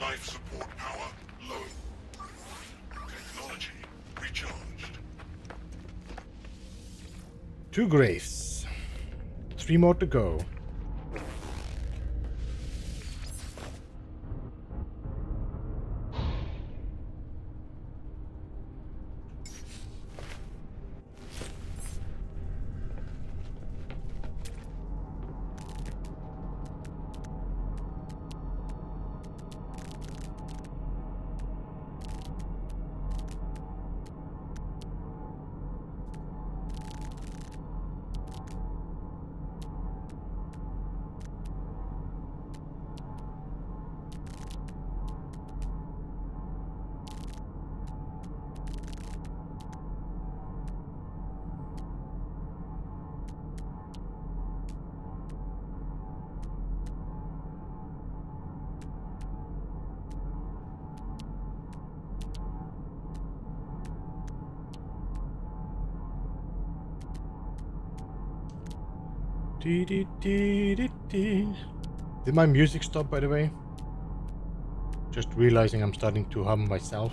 Life support power low. Technology recharged. 2 graves. 3 more to go. Did my music stop, by the way? Just realizing I'm starting to hum myself.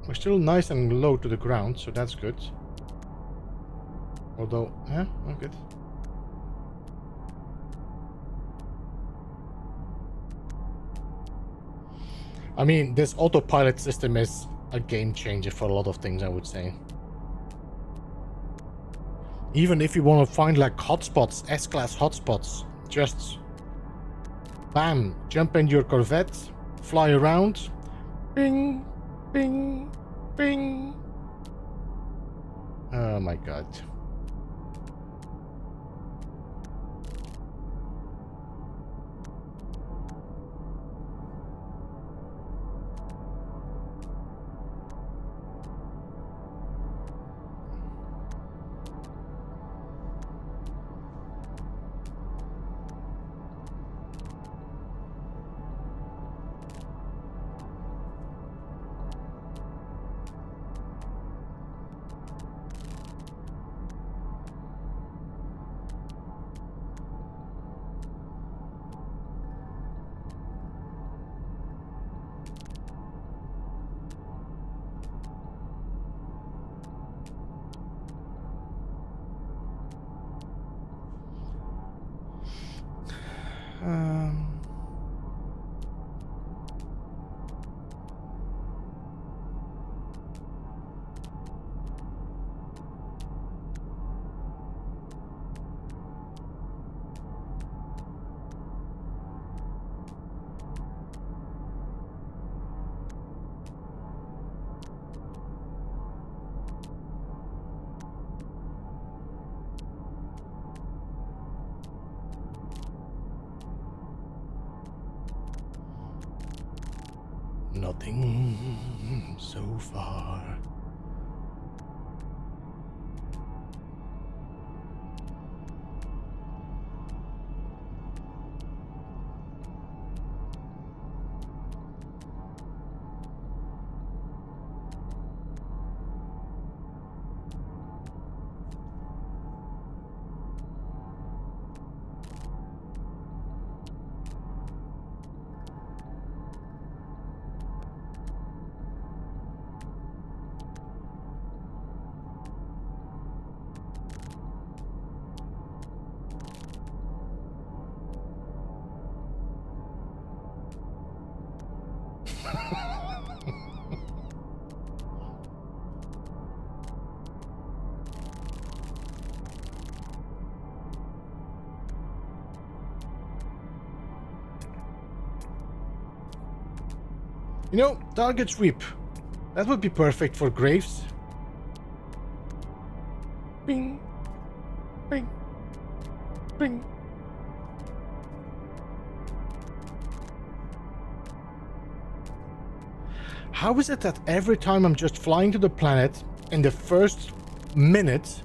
We're still nice and low to the ground, so that's good. Although, yeah, oh, good. I mean, this autopilot system is a game changer for a lot of things, I would say. Even if you want to find like hotspots, S-class hotspots, just bam, jump in your Corvette, fly around, bing, bing, bing. Oh my god. Nothing so far. You know, target sweep. That would be perfect for graves. Bing, bing, bing. How is it that every time I'm just flying to the planet, in the first minute,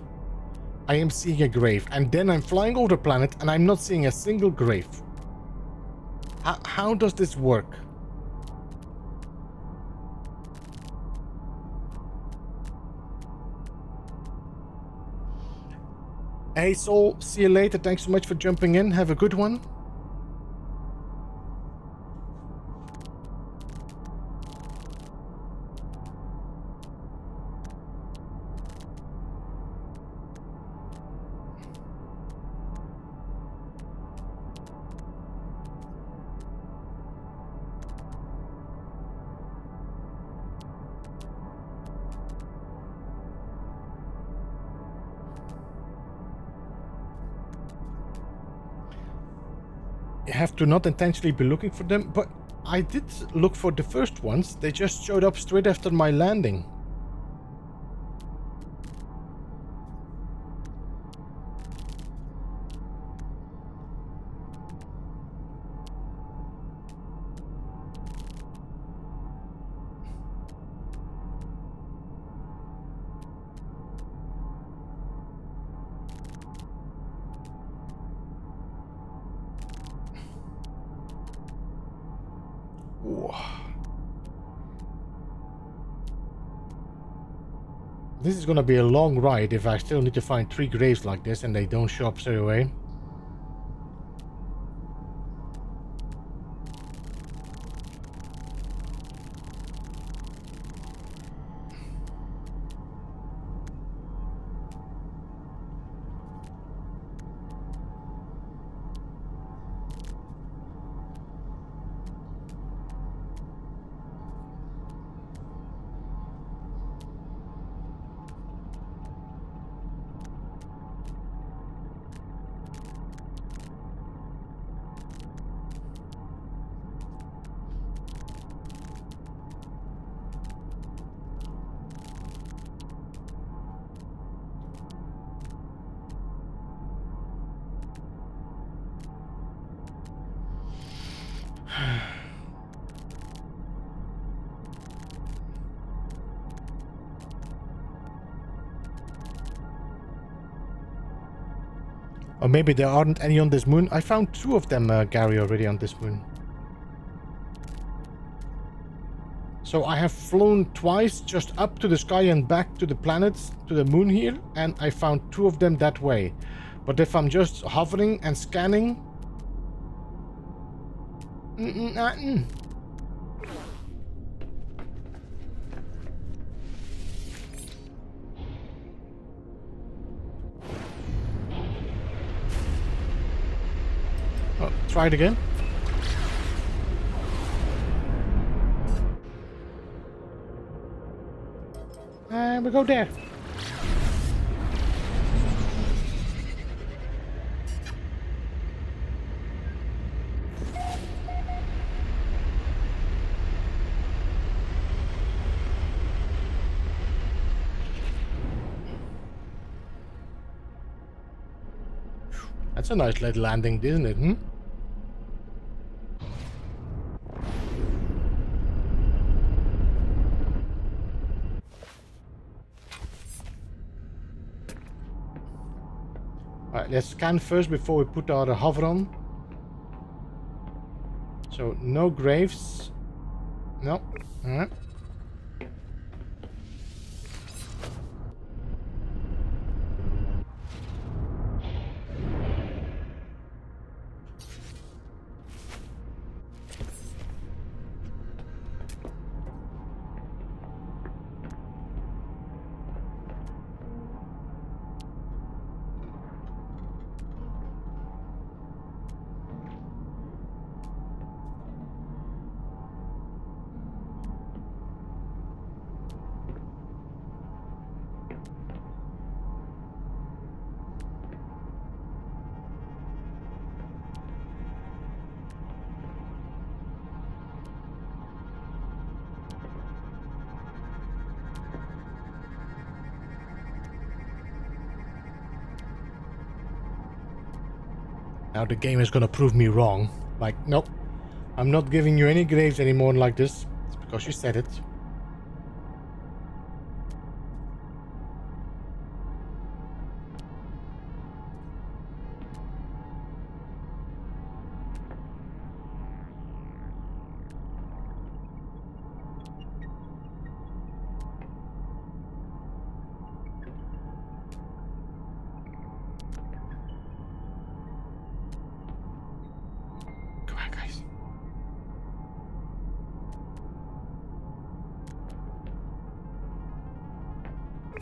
I am seeing a grave, and then I'm flying over the planet and I'm not seeing a single grave? How does this work? Hey Sol, see you later. Thanks so much for jumping in. Have a good one. You have to not intentionally be looking for them, but I did look for the first ones. They just showed up straight after my landing. This is gonna be a long ride if I still need to find 3 graves like this and they don't show up straight away. Or maybe there aren't any on this moon. I found 2 of them, Gary, already on this moon. So I have flown twice just up to the sky and back to the planets, to the moon here, and I found 2 of them that way. But if I'm just hovering and scanning... Oh, try it again. And we go there. That's a nice little landing, isn't it? Alright, let's scan first before we put our hover on. So, no graves. No. Alright. Now the game is gonna prove me wrong. Like, nope. I'm not giving you any graves anymore like this. It's because you said it.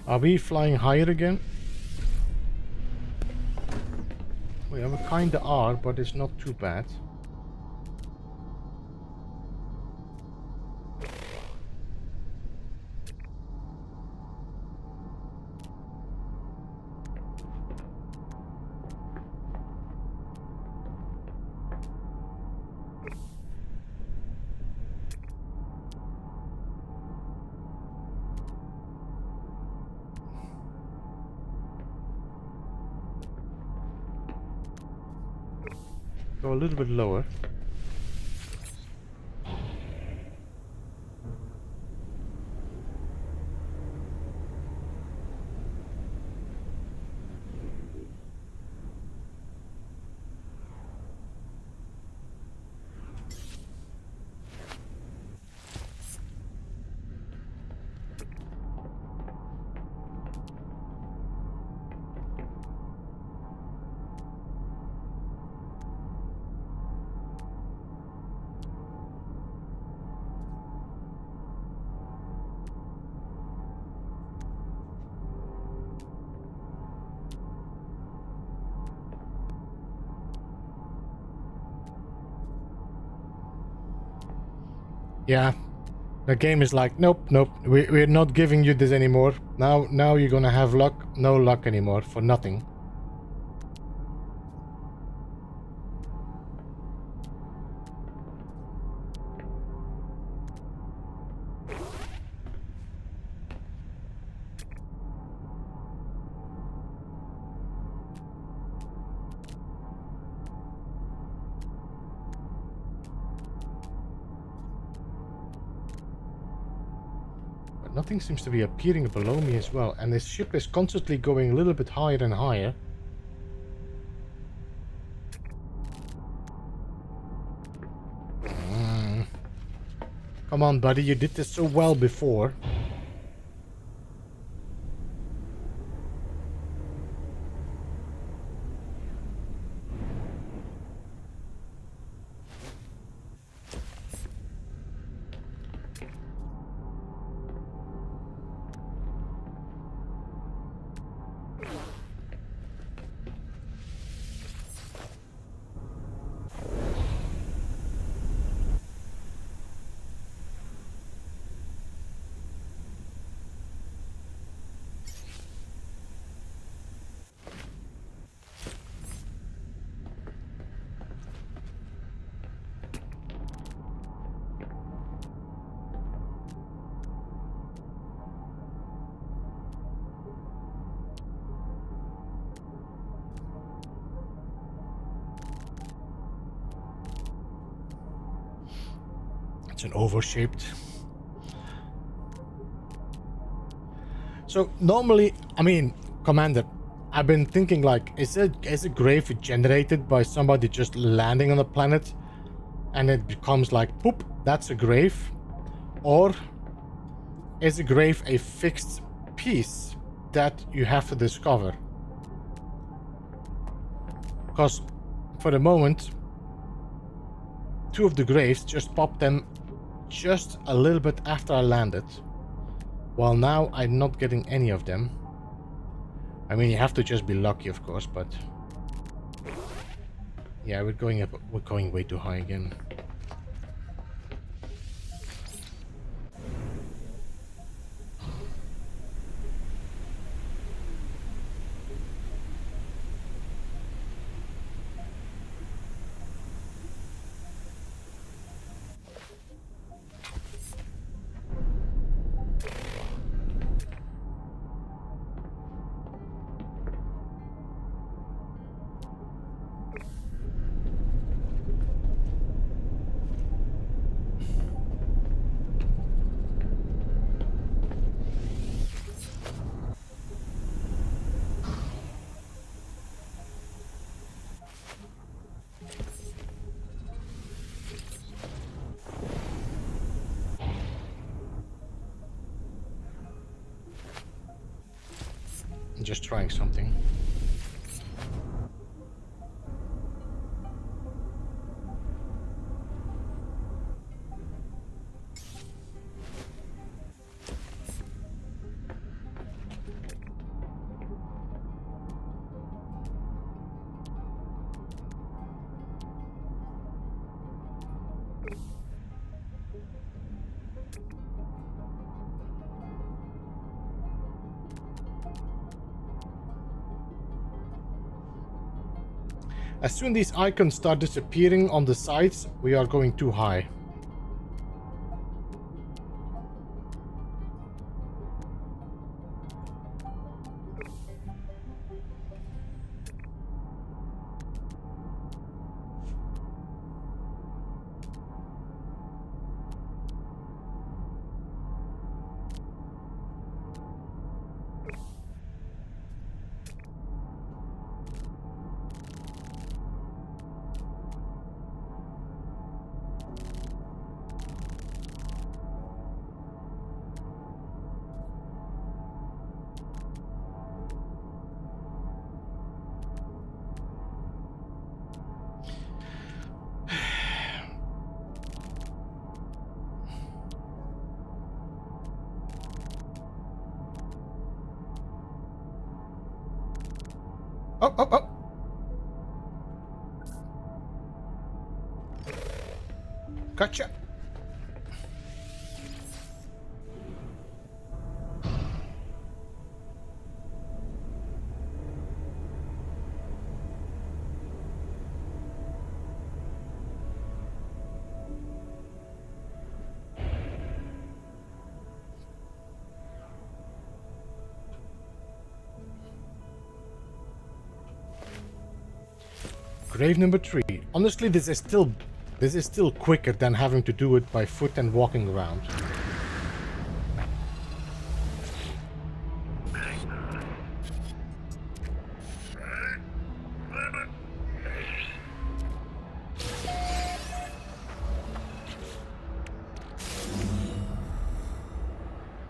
Are we flying higher again? We kinda are, but it's not too bad. Go a little bit lower. Yeah, the game is like, nope, we're not giving you this anymore. Now you're gonna have luck, no luck anymore for nothing. Nothing seems to be appearing below me as well, and this ship is constantly going a little bit higher and higher. Come on, buddy, you did this so well before. It's an oval-shaped. So normally, I mean, Commander, I've been thinking like, is a grave generated by somebody just landing on a planet and it becomes like, poop, that's a grave? Or is a grave a fixed piece that you have to discover? Because for the moment, two of the graves just popped them just a little bit after I landed. While now I'm not getting any of them. I mean, you have to just be lucky, of course, but yeah, we're going way too high again. Just trying something. As soon as these icons start disappearing on the sides, we are going too high. Oh, oh, oh. Gotcha. Grave number 3. Honestly, this is still quicker than having to do it by foot and walking around.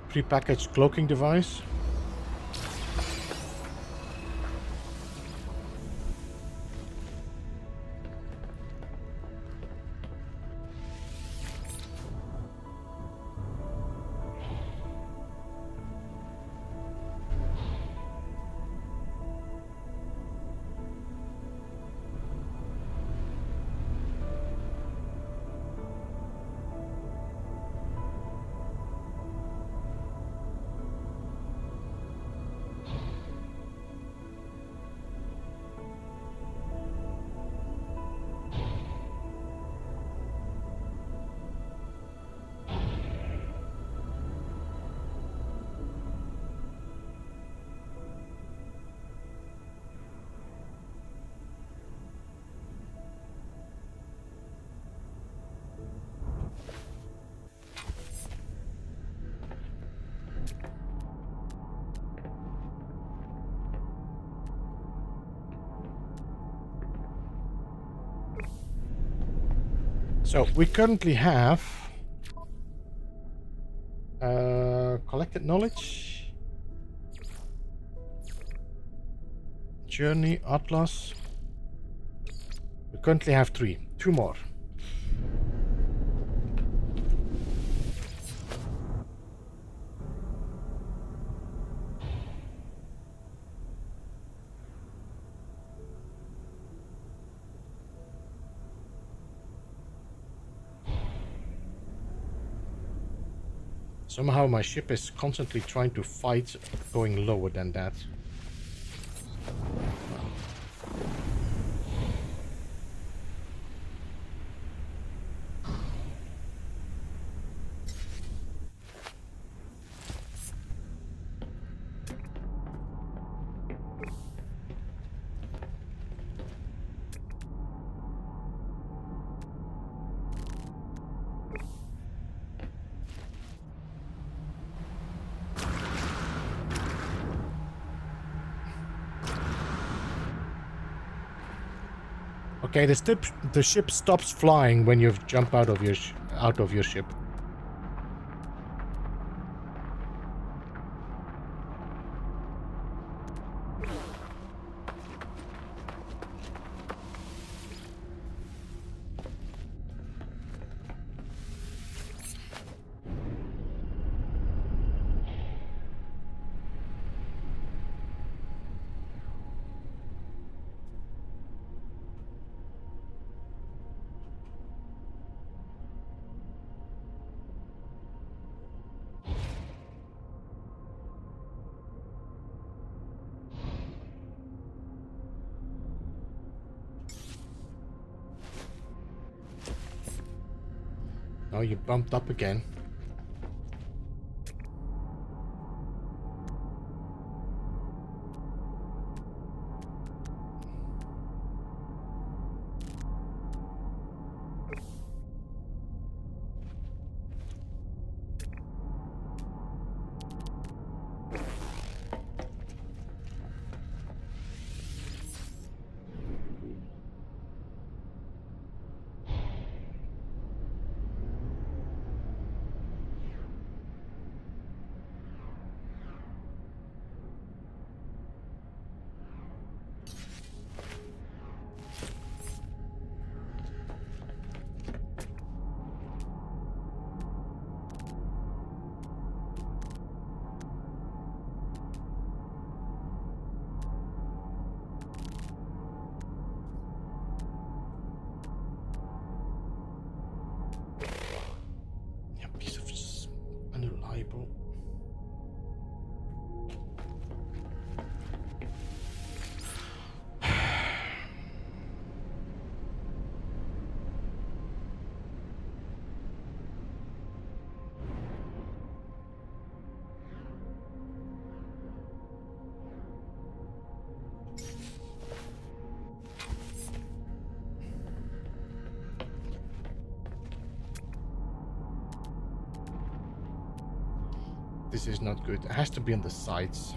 prepackaged cloaking device. So we currently have collected knowledge, journey, atlas. We currently have 3. 2 more. Somehow my ship is constantly trying to fight going lower than that. Okay, the ship stops flying when you jump out of your ship. Now you bumped up again. Piece of unreliable. This is not good. It has to be on the sides.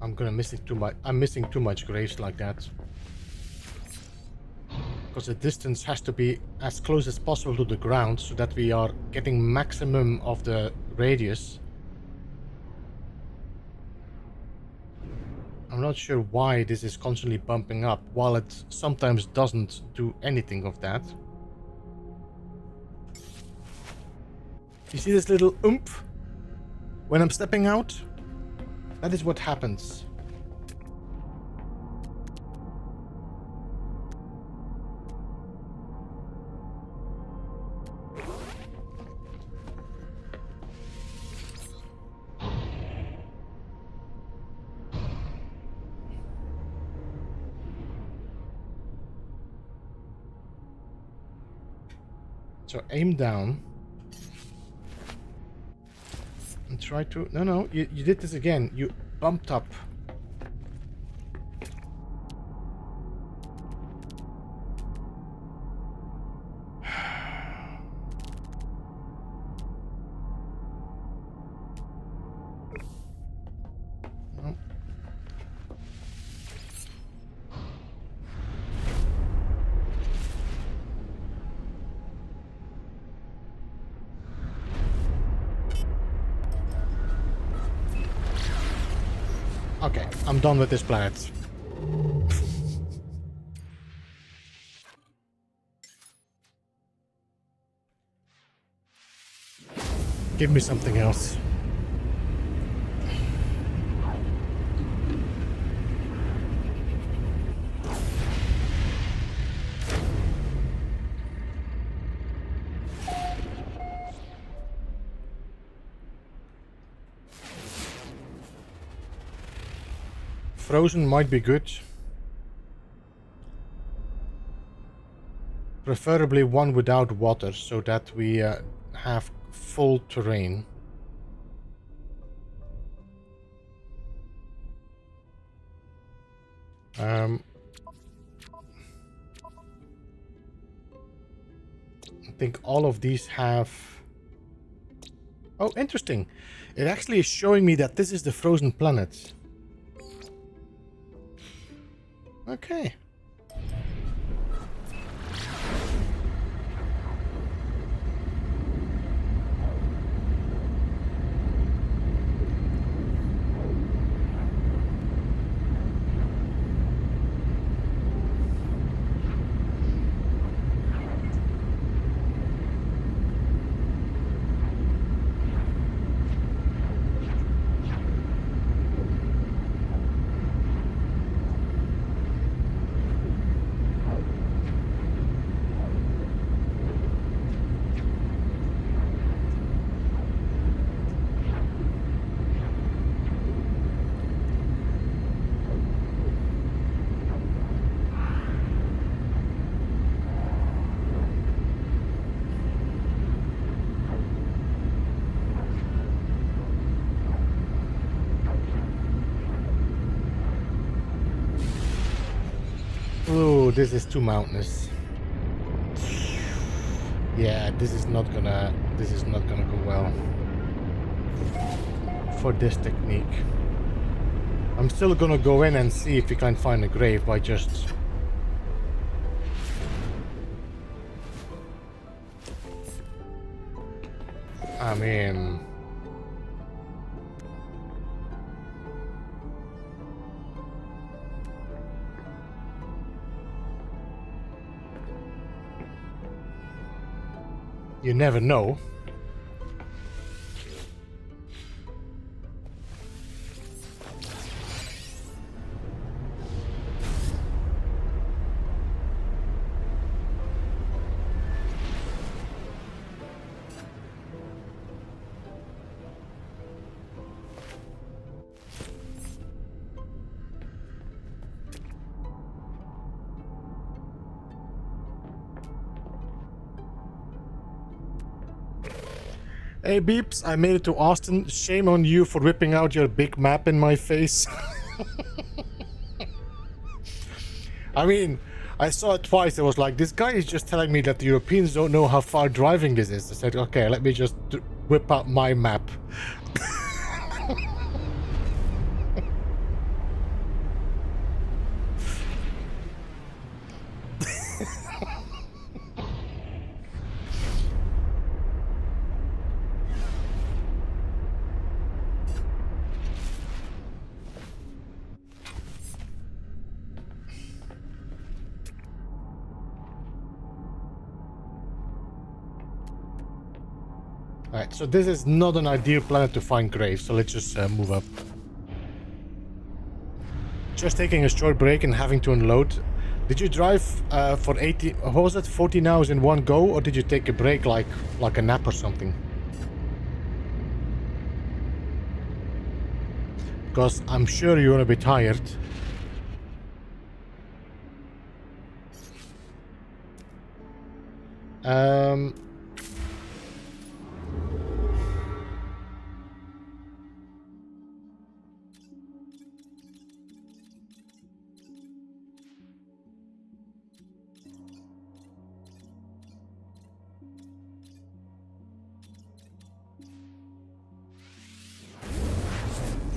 I'm missing too much. I'm missing too much graves like that. Because the distance has to be as close as possible to the ground so that we are getting maximum of the radius. I'm not sure why this is constantly bumping up, while it sometimes doesn't do anything of that. You see this little oomph when I'm stepping out? That is what happens. So aim down. And try to... No, you did this again. You bumped up. No. Okay, I'm done with this planet. Give me something else. Frozen might be good. Preferably one without water, so that we have full terrain. I think all of these have... Oh, interesting. It actually is showing me that this is the frozen planet. Okay. Oh, this is too mountainous. Yeah, this is not gonna go well for this technique. I'm still gonna go in and see if we can find a grave by just... I mean... You never know. Hey Beeps, I made it to Austin. Shame on you for whipping out your big map in my face. I mean, I saw it twice. It was like, this guy is just telling me that the Europeans don't know how far driving this is. I said, okay, let me just whip out my map. Alright, so this is not an ideal planet to find graves, so let's just move up. Just taking a short break and having to unload. Did you drive for 80, what was it, 14 hours in one go, or did you take a break like a nap or something? Because I'm sure you're gonna be tired.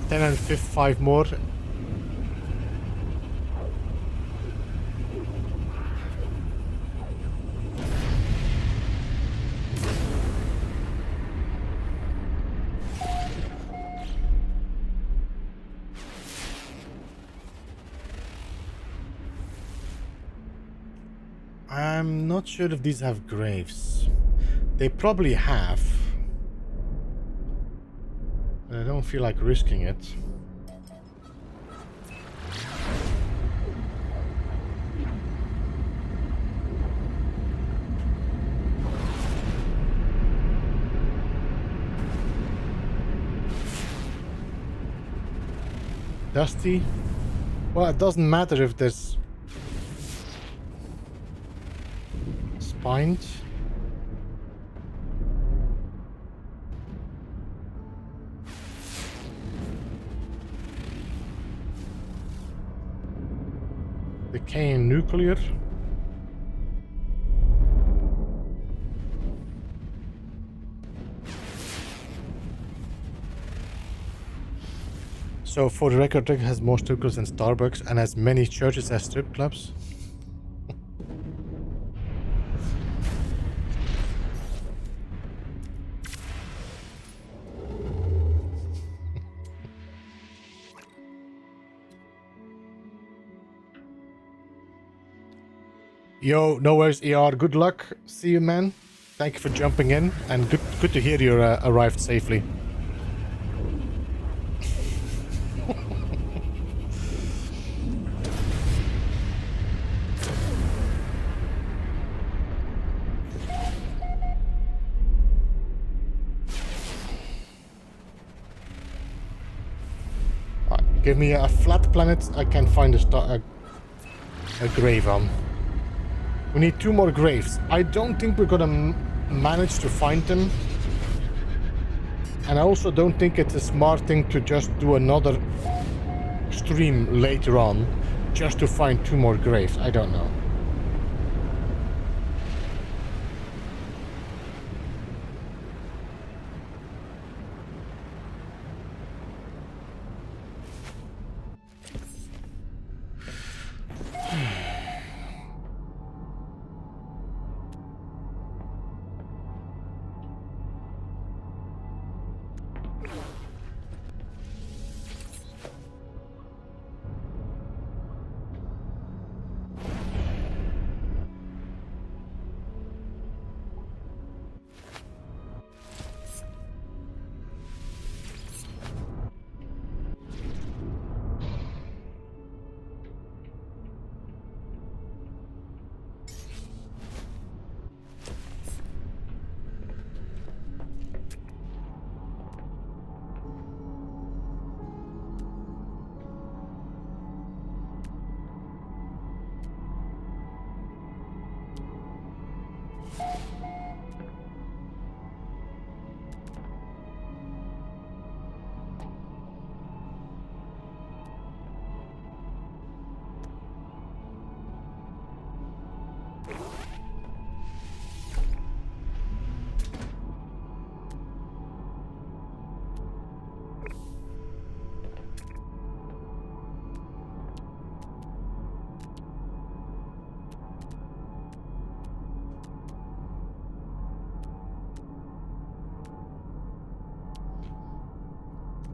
Ten and 5 more. I'm not sure if these have graves. They probably have. I don't feel like risking it. Dusty? Well, it doesn't matter if there's spines. Decaying nuclear. So for the record, Rick has more strip clubs than Starbucks and as many churches as strip clubs. Yo, no worries, ER. Good luck. See you, man. Thank you for jumping in, and good to hear you arrived safely. Give me a flat planet I can find a grave on. We need 2 more graves. I don't think we're gonna manage to find them. And I also don't think it's a smart thing to just do another stream later on just to find 2 more graves. I don't know.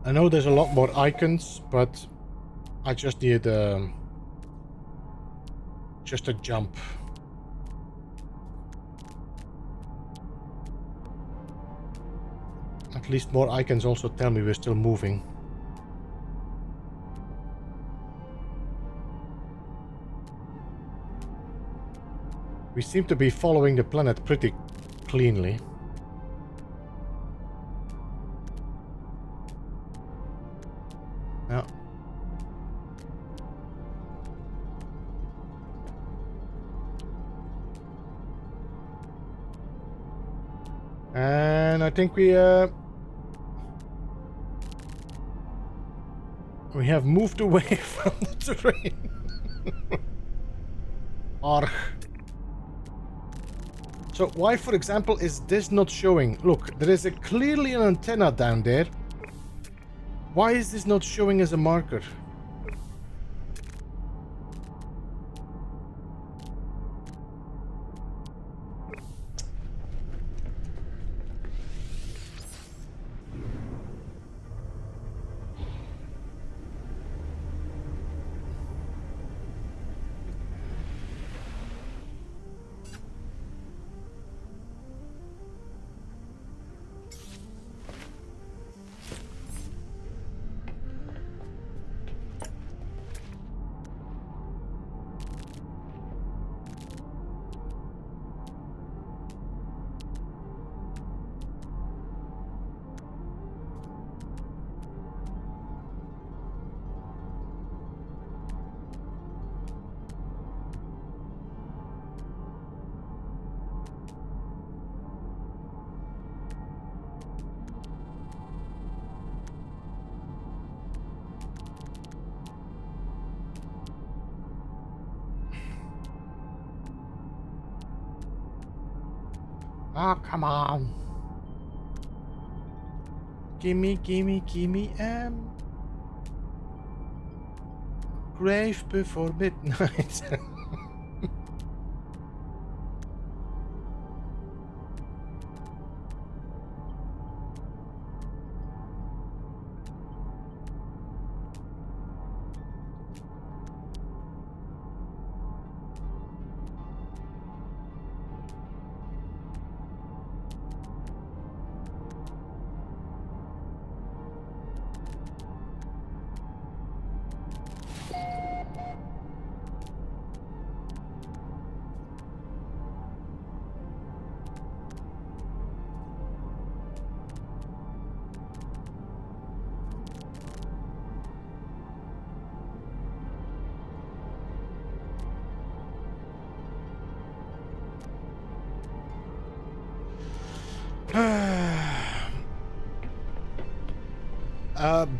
I know there's a lot more icons, but I just need just a jump. At least more icons also tell me we're still moving. We seem to be following the planet pretty cleanly. Yeah. And I think we have moved away from the terrain. Arg. So why, for example, is this not showing? Look, there is clearly an antenna down there. Why is this not showing as a marker? Oh, come on. Gimme, grave before midnight.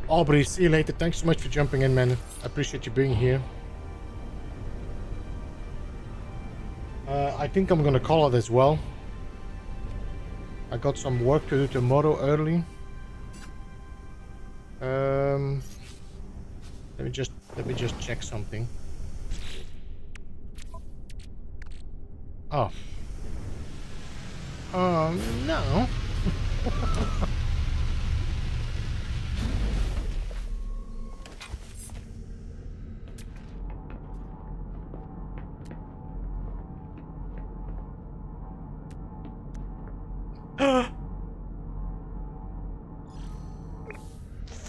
Aubrey, see you later. Thanks so much for jumping in, man. I appreciate you being here. I think I'm gonna call it as well. I got some work to do tomorrow early. Let me just check something. Oh. No.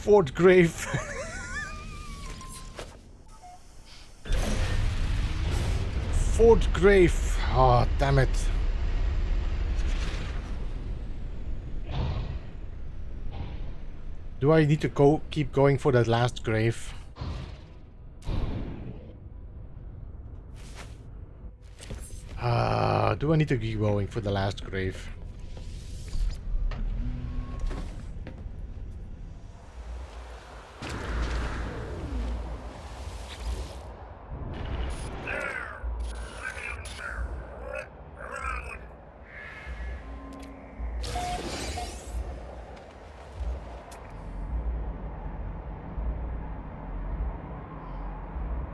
Fourth grave. Fourth grave. Oh, damn it. Do I need to keep going for that last grave? Do I need to keep going for the last grave?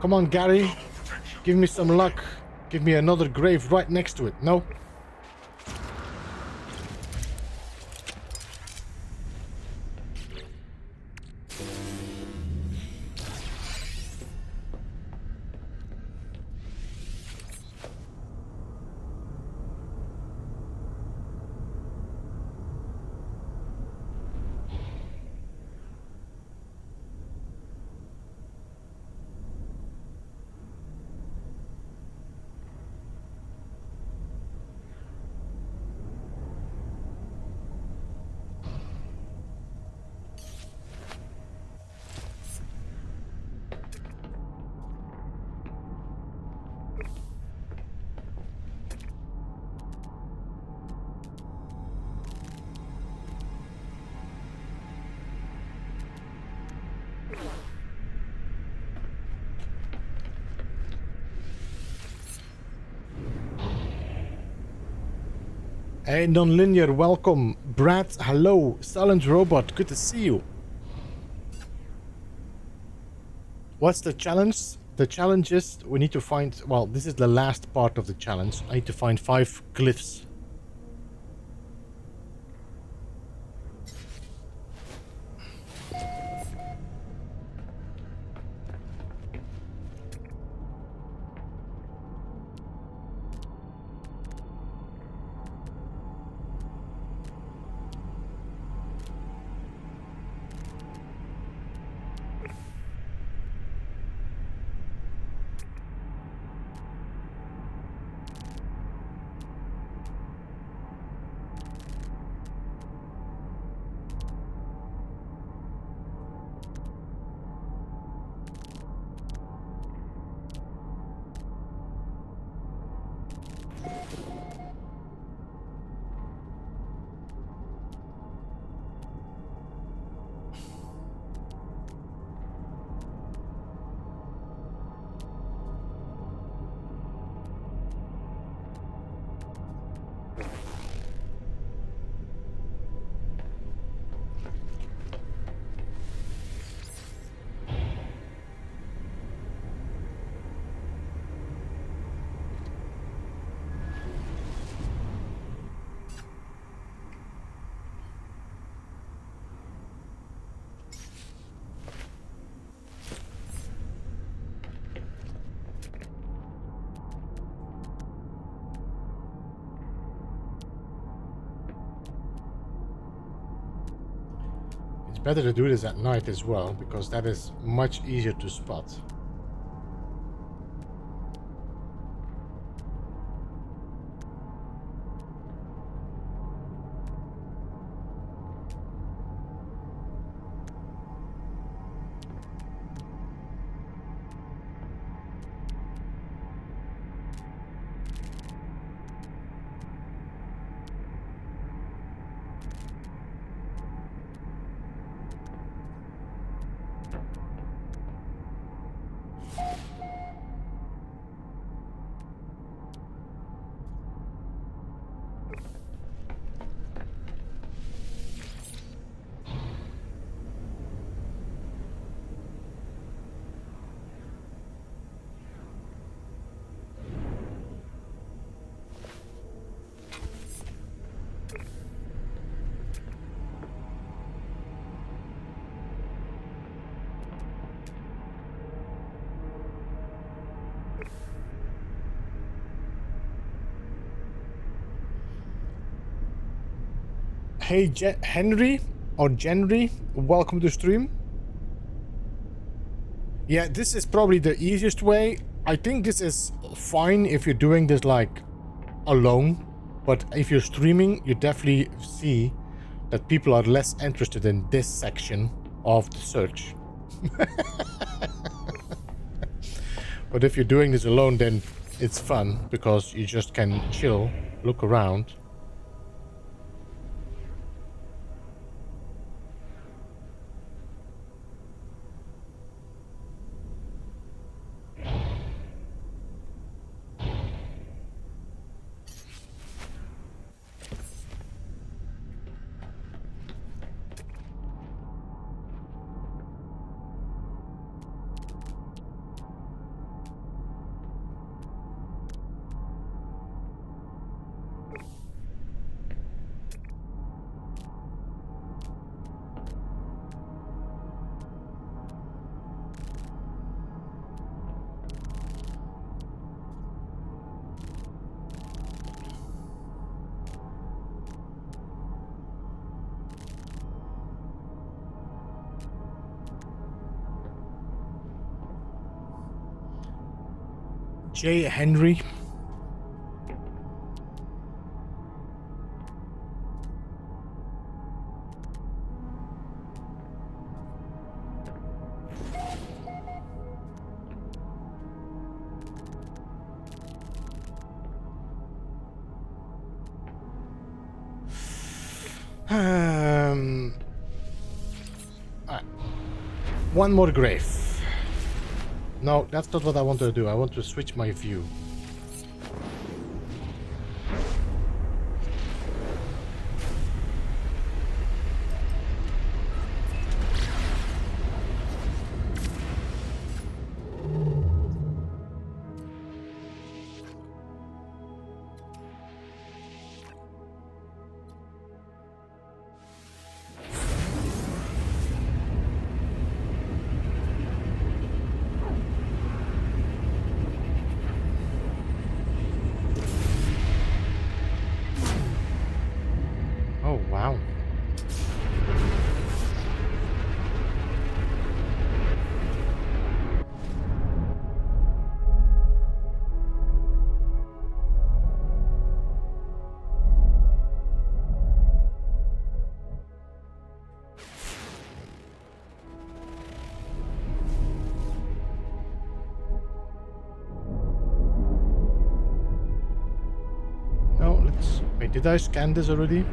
Come on, Gary. Give me some luck. Give me another grave right next to it. No? Hey, Nonlinear, welcome. Brad, hello. Silent Robot, good to see you. What's the challenge? The challenge is we need to find... Well, this is the last part of the challenge. I need to find 5 glyphs. Better to do this at night as well, because that is much easier to spot. Hey, Henry or Genry, welcome to stream. Yeah, this is probably the easiest way. I think this is fine if you're doing this like alone, but if you're streaming, you definitely see that people are less interested in this section of the search. But if you're doing this alone, then it's fun because you just can chill, look around. J. Henry. One more grave. No, that's not what I want to do. I want to switch my view. wow. No, let's... Wait, did I scan this already?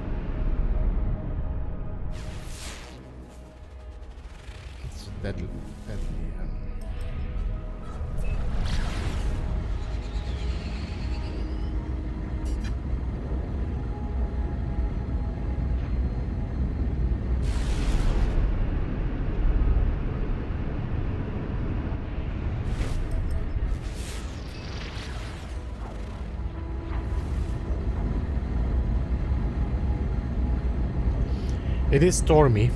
It's deadly. It is stormy.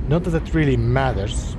Not that it really matters.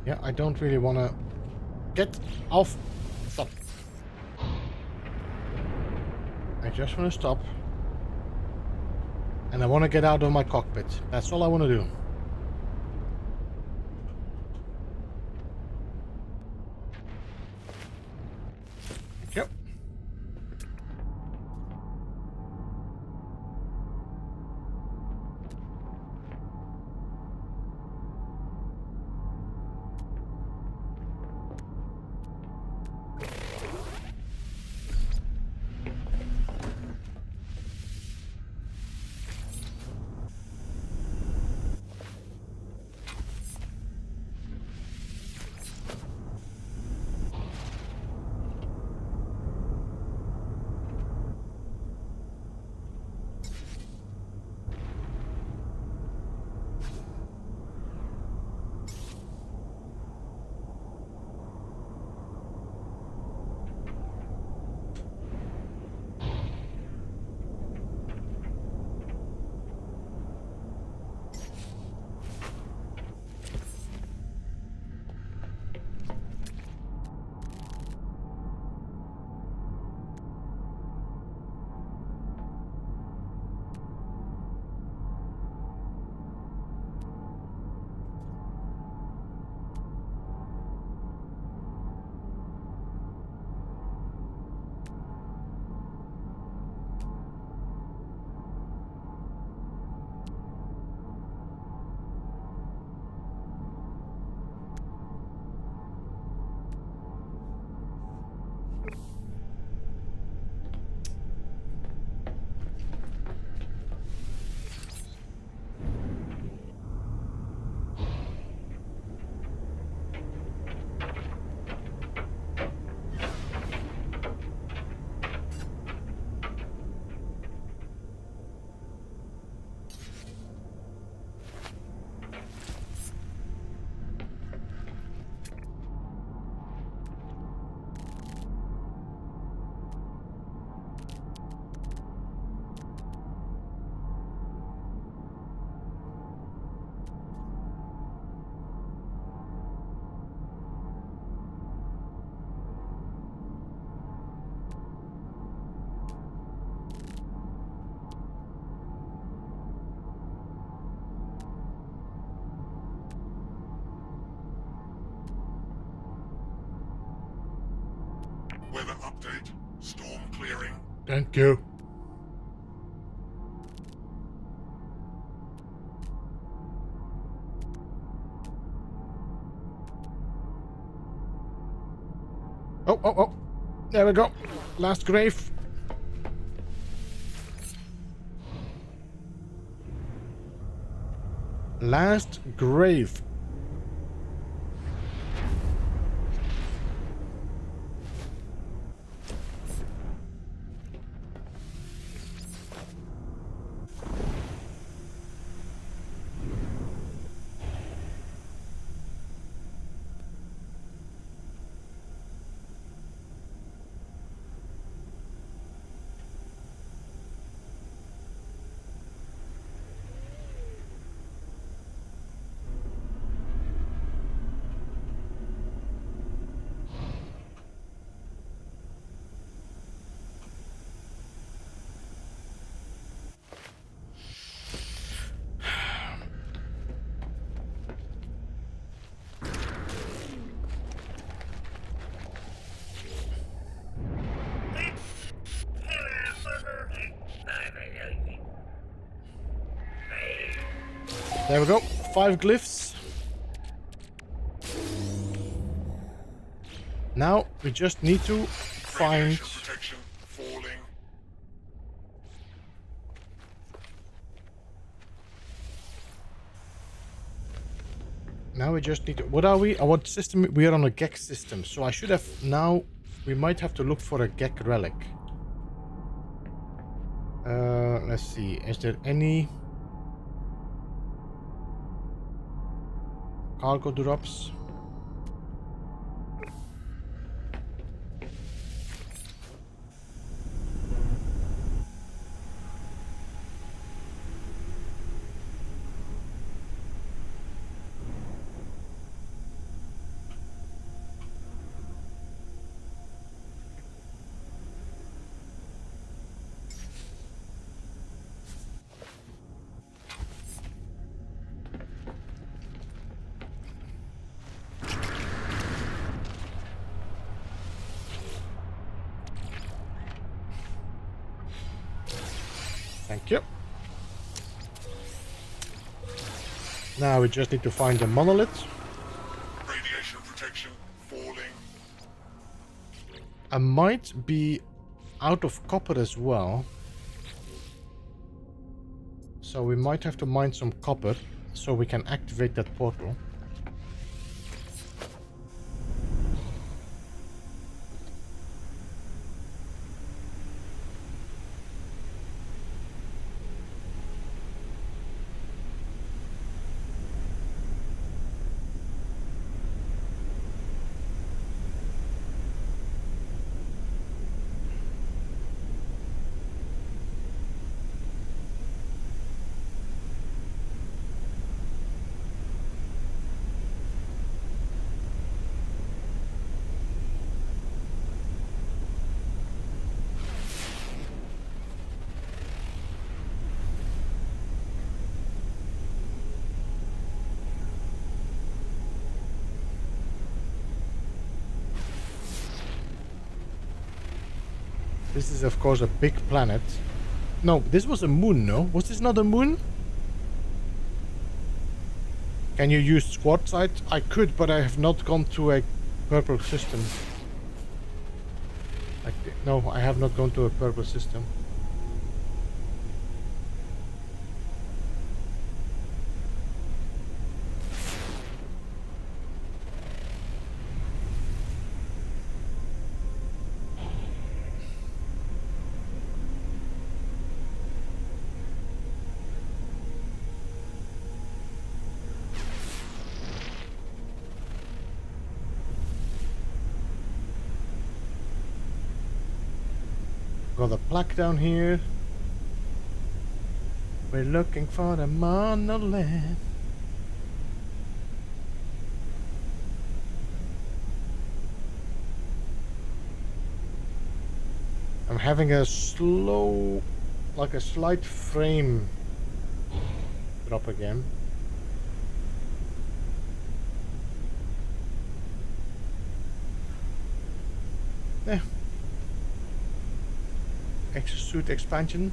Yeah, I don't really want to get off. Stop. I just want to stop. And I want to get out of my cockpit. That's all I want to do. Yep. update. Storm clearing. Thank you. Oh. There we go. Last grave. Last grave. There we go. 5 glyphs. Now we just need to find... Radiation protection falling. Now we just need to... What are we? What system? We are on a Gek system. So I should have... Now we might have to look for a Gek relic. Let's see. Is there any... cargo drops? Thank you. Now we just need to find the monolith. Radiation protection falling. I might be out of copper as well. So we might have to mine some copper so we can activate that portal. This is of course a big planet. No, this was a moon, no? Was this not a moon? Can you use quartzite? I could, but I have not gone to a purple system. No, I have not gone to a purple system. Got a plaque down here. We're looking for the monolith. I'm having a slow, like a slight frame drop again. exosuit expansion.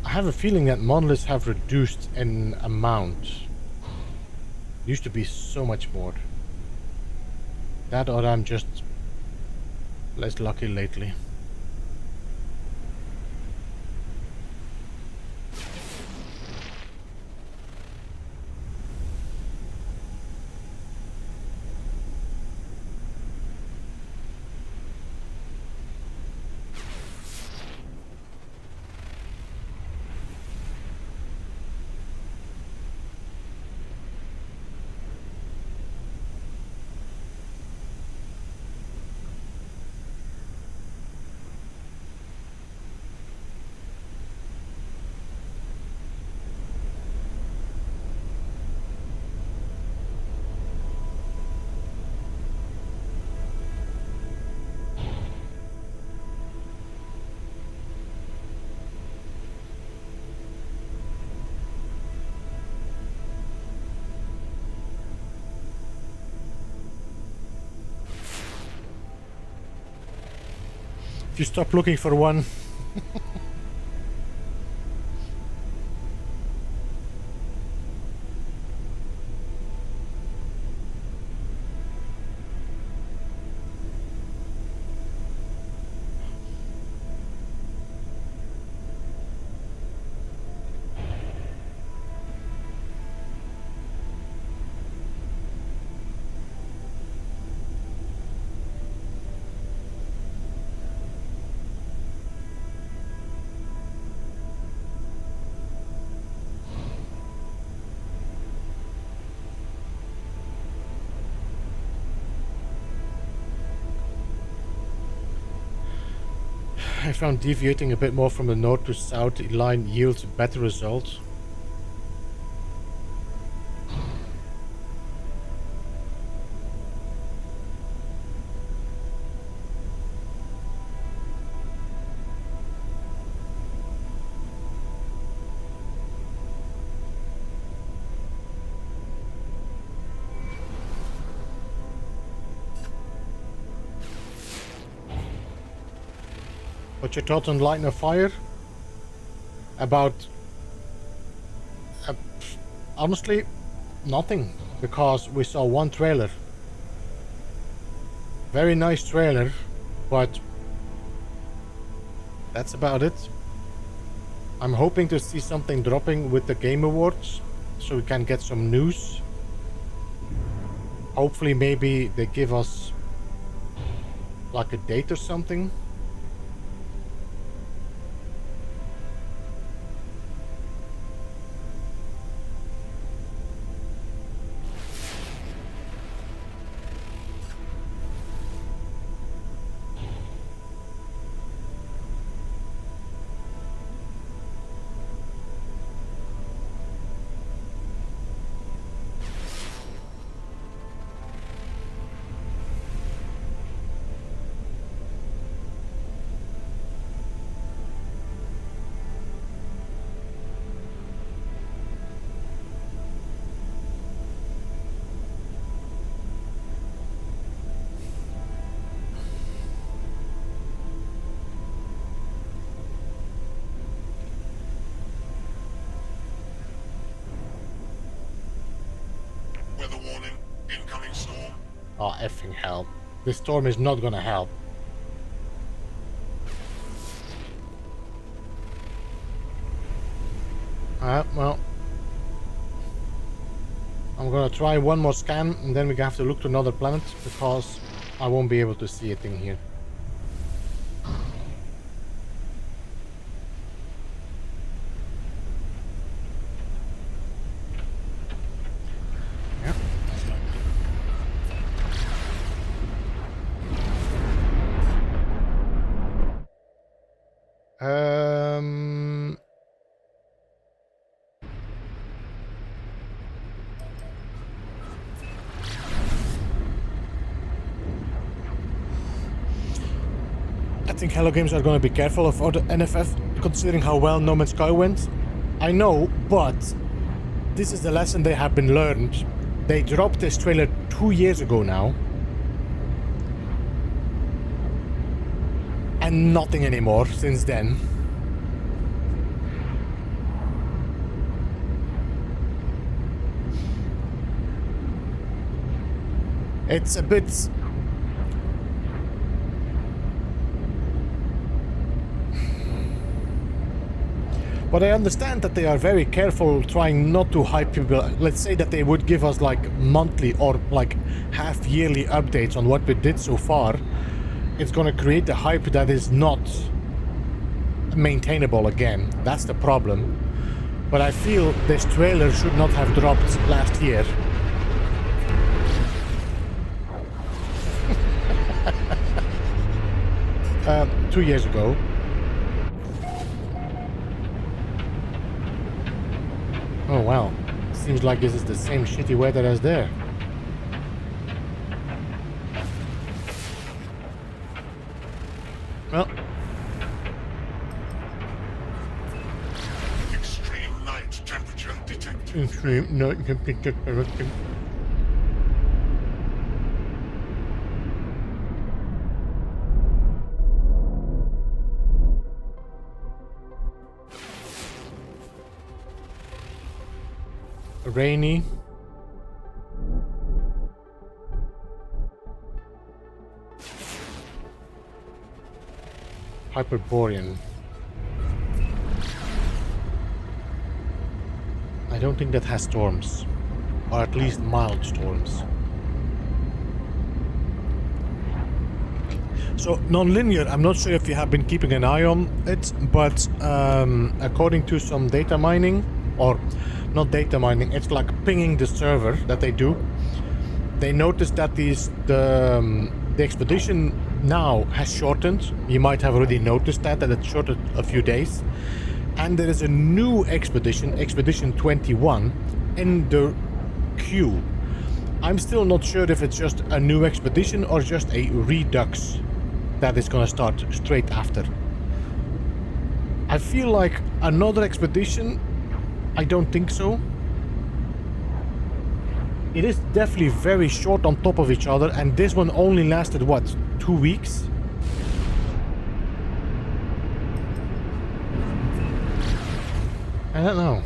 I have a feeling that monoliths have reduced in amount. Used to be so much more. That or I'm just less lucky lately. If you stop looking for one. I found deviating a bit more from the north to south line yields better results. What's your thoughts on lighting a fire? About... honestly, nothing. Because we saw one trailer. Very nice trailer, but... that's about it. I'm hoping to see something dropping with the Game Awards, so we can get some news. Hopefully maybe they give us like a date or something. Weather warning, incoming storm. Oh, effing hell. This storm is not gonna help. Well, I'm gonna try one more scan, and then we have to look to another planet, because I won't be able to see a thing here. I think Hello Games are going to be careful of other NFF, considering how well No Man's Sky went. I know, but this is the lesson they have been learned. They dropped this trailer 2 years ago now. And nothing anymore since then. It's a bit... But I understand that they are very careful trying not to hype people. Let's say that they would give us like monthly or like half-yearly updates on what we did so far. It's gonna create a hype that is not maintainable again. That's the problem. But I feel this trailer should not have dropped last year. uh, 2 years ago. Oh wow, seems like this is the same shitty weather as there. Well. Extreme night temperature detected. Extreme night temperature detected. Rainy. Hyperborean. I don't think that has storms, or at least mild storms. So non-linear, I'm not sure if you have been keeping an eye on it, but according to some data mining, or not data mining, it's like pinging the server that they do. They noticed that the expedition now has shortened. You might have already noticed that it shortened a few days. And there is a new expedition, Expedition 21, in the queue. I'm still not sure if it's just a new expedition or just a redux that is gonna start straight after. I feel like another expedition, I don't think so. It is definitely very short on top of each other, and this one only lasted, what, 2 weeks? I don't know.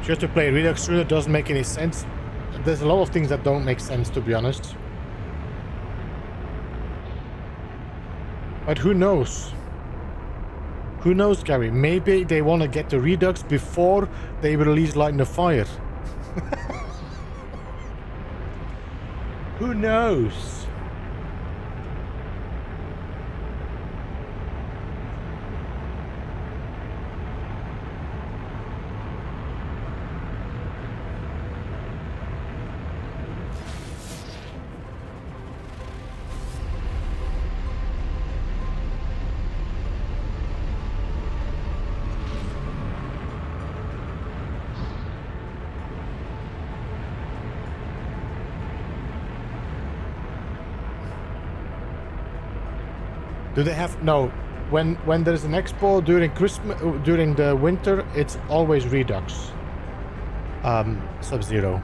Just to play Redux through it doesn't make any sense. There's a lot of things that don't make sense, to be honest. But who knows? Who knows, Gary? Maybe they want to get the Redux before they release Light in the Fire. Who knows? Do they have no? When there's an expo during Christmas, during the winter, it's always Redux. Sub-Zero.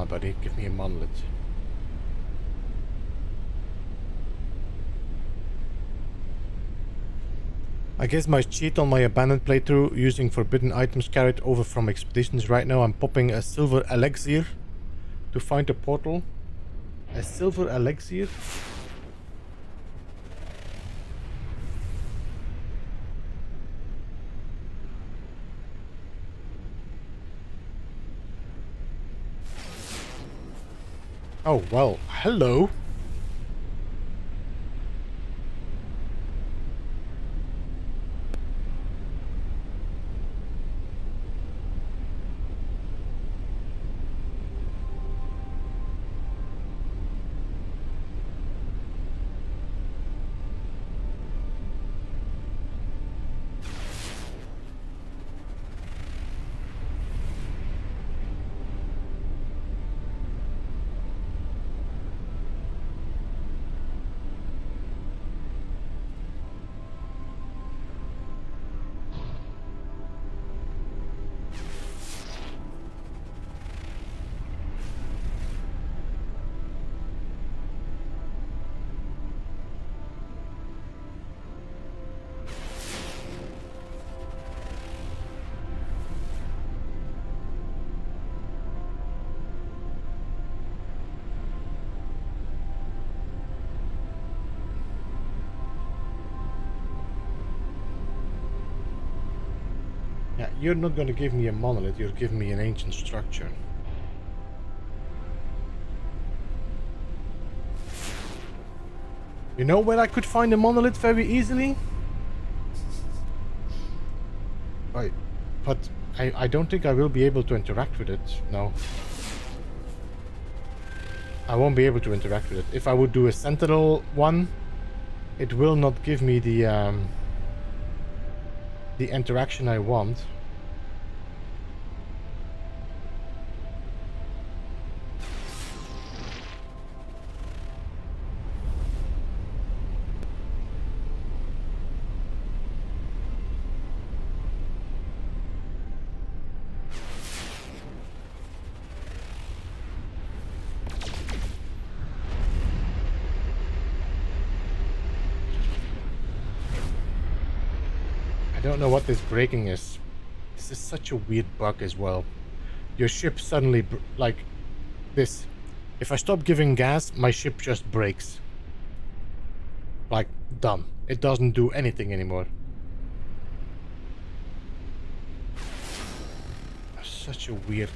on, buddy. Give me a monolith. I guess my cheat on my abandoned playthrough using forbidden items carried over from expeditions. Right now I'm popping a silver elixir to find a portal. A silver elixir? Oh, well, hello. Yeah, you're not going to give me a monolith, you're giving me an ancient structure. You know where I could find a monolith very easily? Right, but I don't think I will be able to interact with it, no. I won't be able to interact with it. If I would do a sentinel one, it will not give me the interaction I want. I don't know what this breaking is. This is such a weird bug as well. Your ship suddenly, like this. If I stop giving gas, my ship just breaks. Like, done. It doesn't do anything anymore. Such a weird...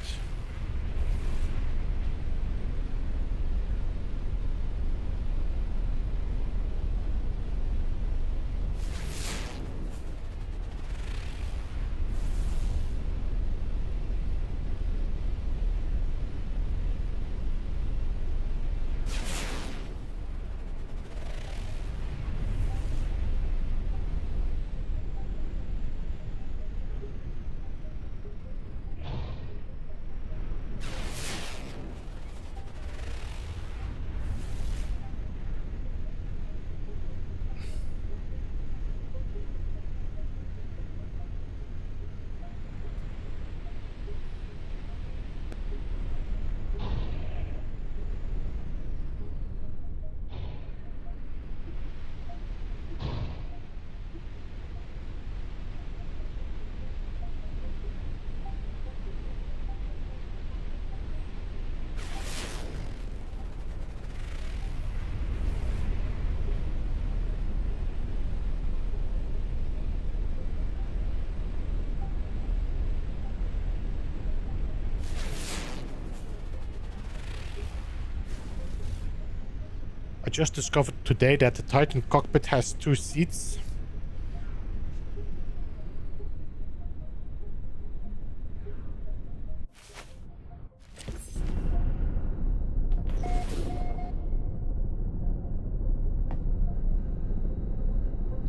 I just discovered today that the Titan cockpit has 2 seats.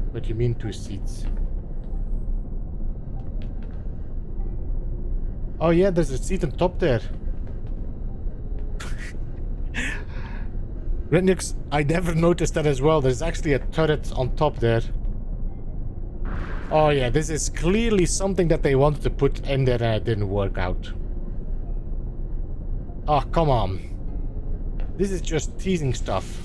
What do you mean 2 seats? Oh yeah, there's a seat on top there. Rednix, I never noticed that as well. There's actually a turret on top there. Oh yeah, this is clearly something that they wanted to put in there and it didn't work out. Oh, come on. This is just teasing stuff.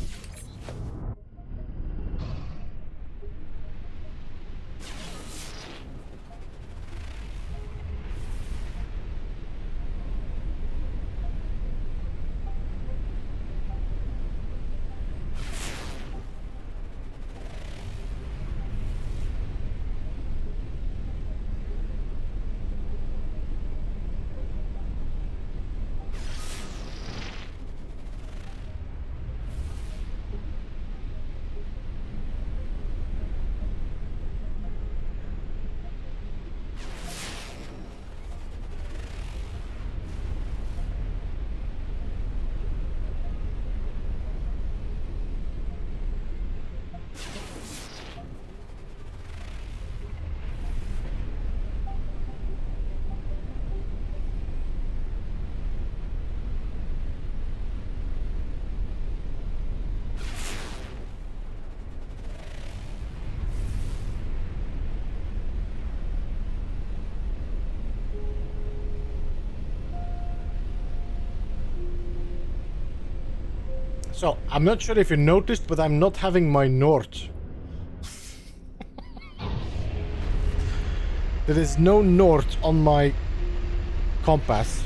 So, I'm not sure if you noticed, but I'm not having my north. There is no north on my compass.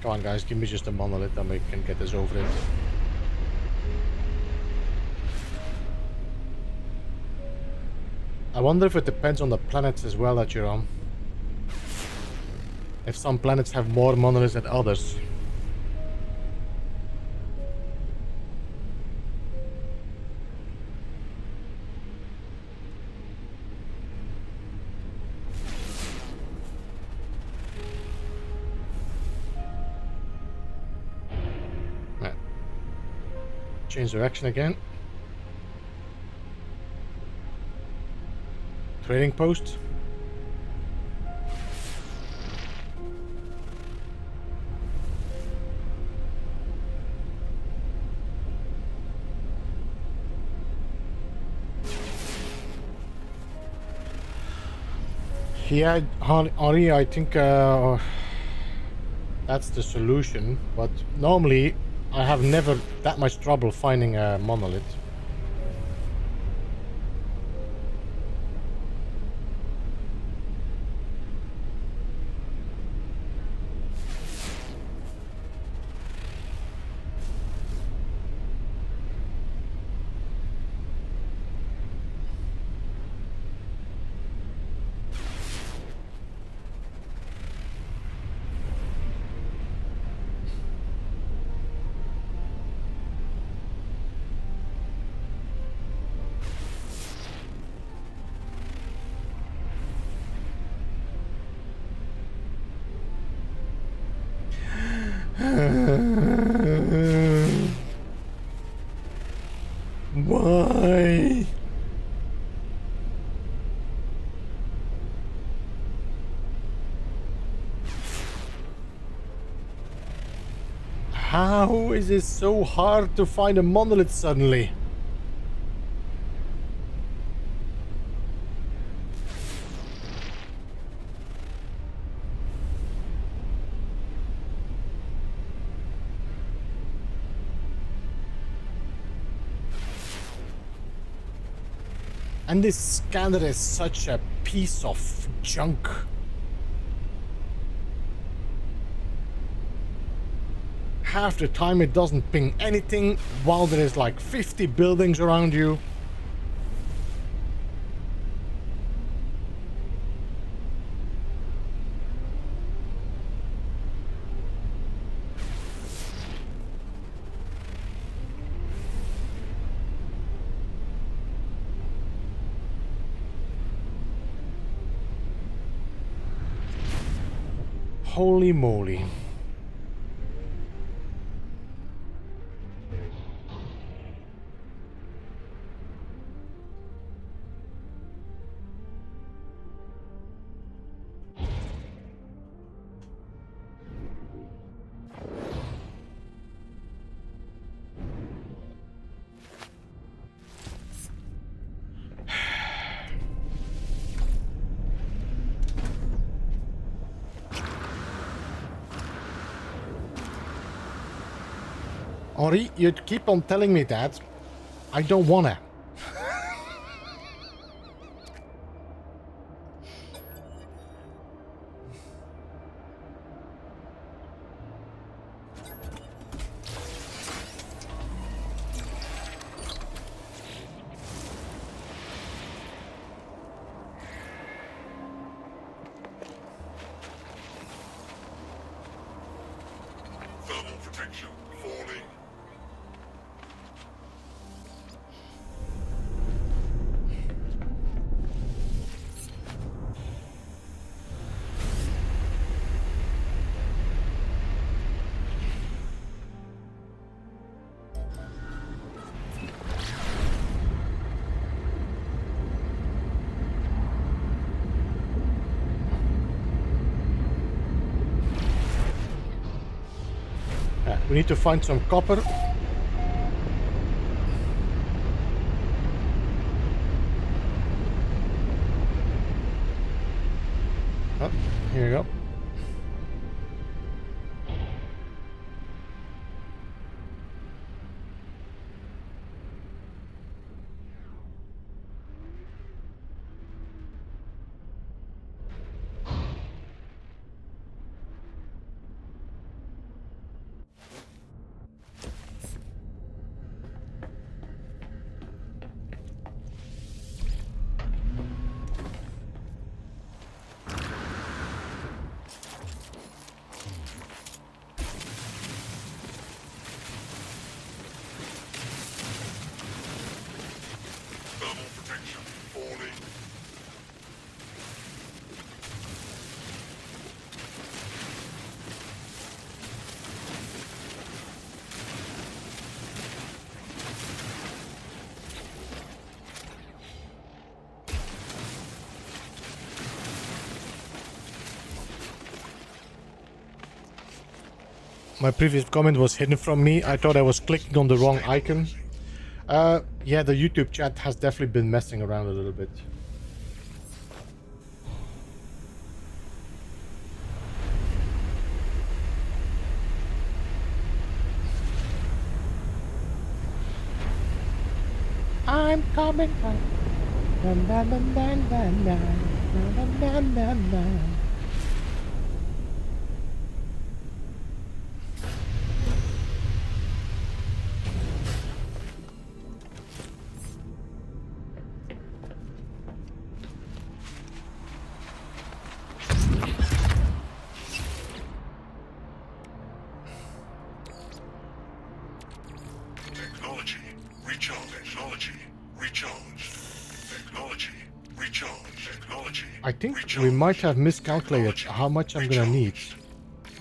Come on, guys, give me just a monolith and we can get this over it. I wonder if it depends on the planets as well that you're on. If some planets have more monoliths than others. Change direction again. Trading post. Yeah, Henri, I think that's the solution, but normally I have never that much trouble finding a monolith. Why? How is it so hard to find a monolith suddenly? And this scanner is such a piece of junk. Half the time it doesn't ping anything, while there is like 50 buildings around you. Holy moly. Henri, you keep on telling me that. I don't wanna. Thermal protection falling. We need to find some copper. Oh, here you go. Thermal protection falling. My previous comment was hidden from me. I thought I was clicking on the wrong icon. Yeah, the YouTube chat has definitely been messing around a little bit. I'm coming home. Dun, dun, dun, dun, dun, dun, dun, dun, dun, dun. Technology recharge. Technology recharge. Technology recharge. Technology. I think we might have miscalculated how much I'm gonna need.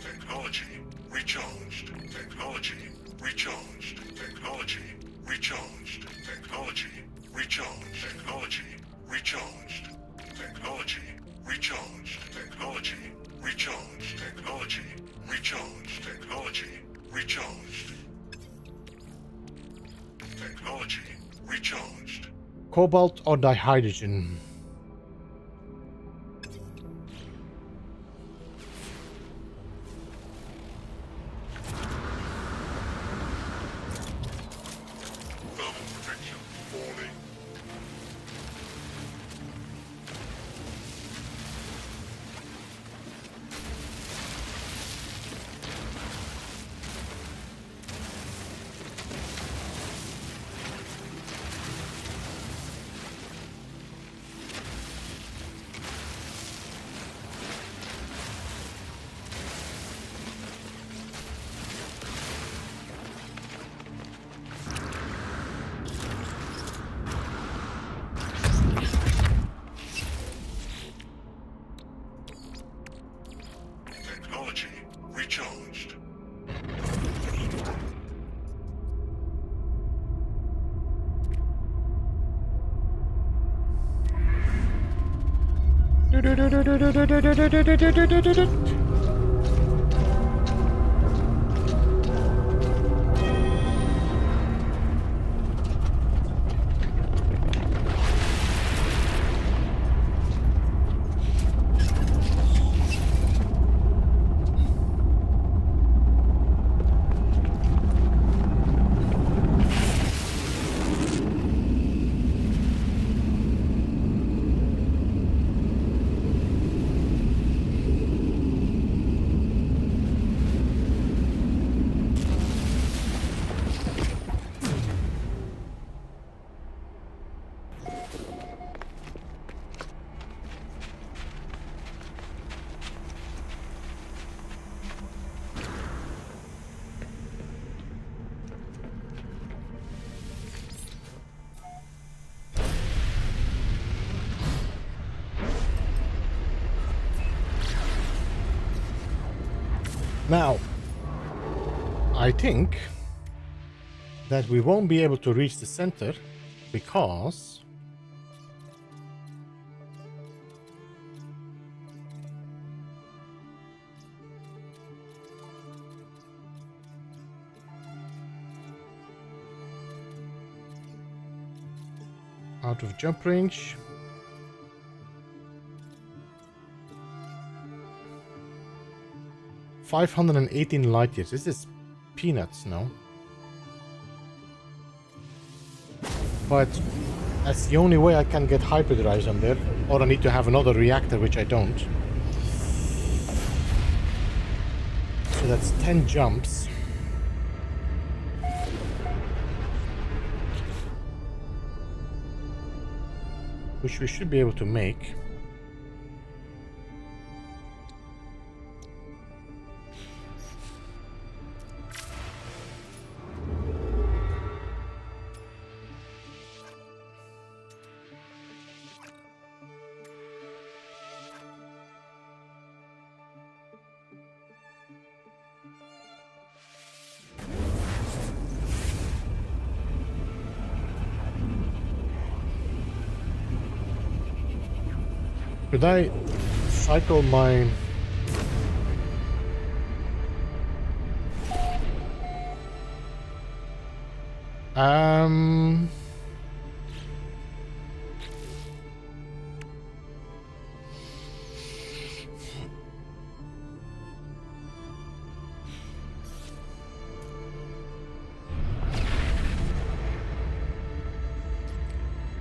Technology recharged. Technology recharged. Technology recharged. Technology recharged. Technology recharged. Technology recharged. Technology recharged. Technology recharged. Technology recharged. Technology recharged. Cobalt or dihydrogen? Thermal protection falling. Now, I think that we won't be able to reach the center because out of jump range. $518 light years. This is peanuts, no? But that's the only way I can get hyperdrives on there, or I need to have another reactor, which I don't. So that's 10 jumps. Which we should be able to make. Could I cycle my...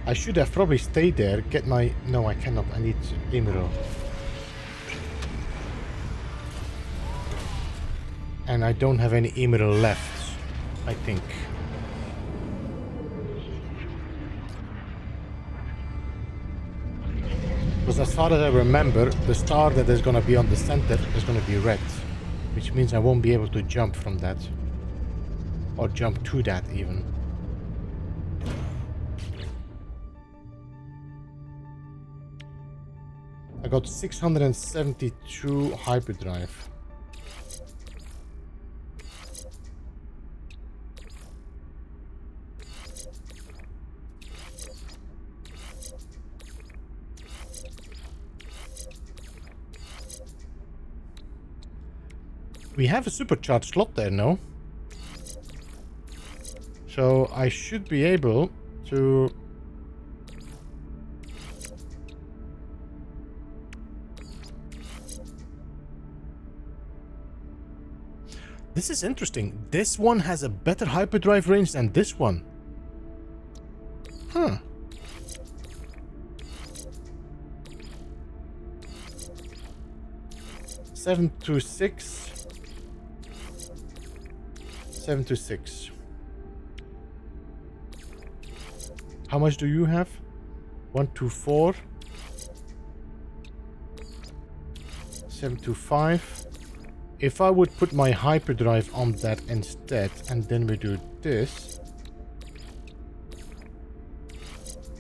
I should have probably stayed there, get my... No, I cannot. I need emerald. And I don't have any emerald left, I think. Because as far as I remember, the star that is going to be on the center is going to be red. Which means I won't be able to jump from that. Or jump to that even. I got 672 hyperdrive. We have a supercharged slot there, no? So I should be able to... This is interesting. This one has a better hyperdrive range than this one. Huh. Seven to six. 7 to 6. How much do you have? 1 to 4. 7 to 5. If I would put my hyperdrive on that instead, and then we do this.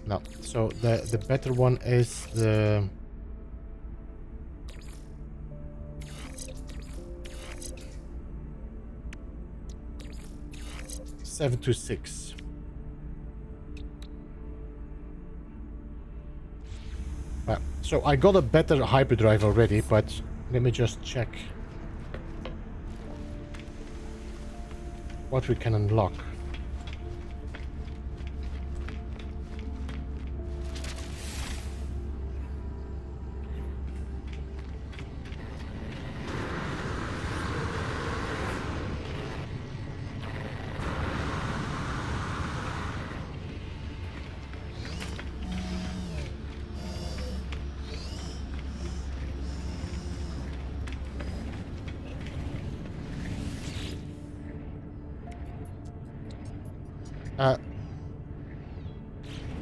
No, so the better one is the... Seven to 6. Well, So I got a better hyperdrive already, but let me just check what we can unlock.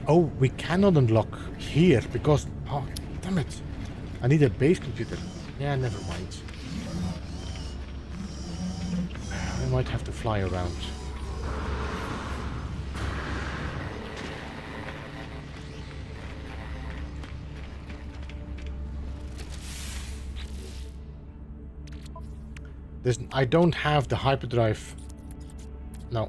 Oh, we cannot unlock here because... Oh, damn it. I need a base computer. Yeah, never mind. I might have to fly around. I don't have the hyperdrive. No.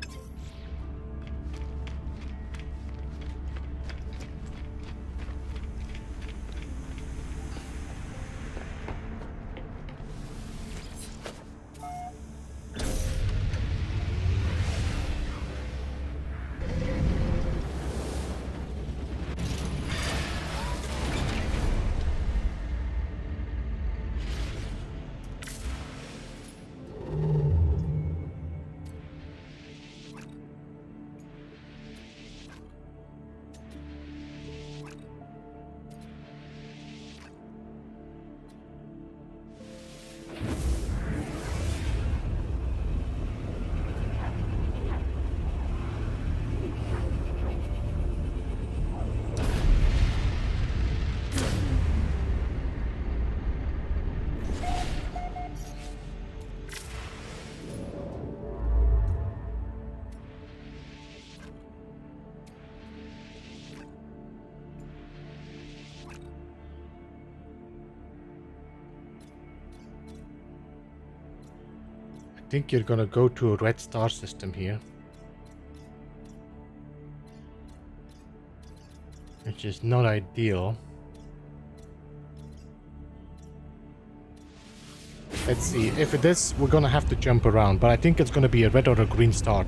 I think you're gonna go to a red star system here. Which is not ideal. Let's see. If it is, we're gonna have to jump around, but I think it's gonna be a red or a green star.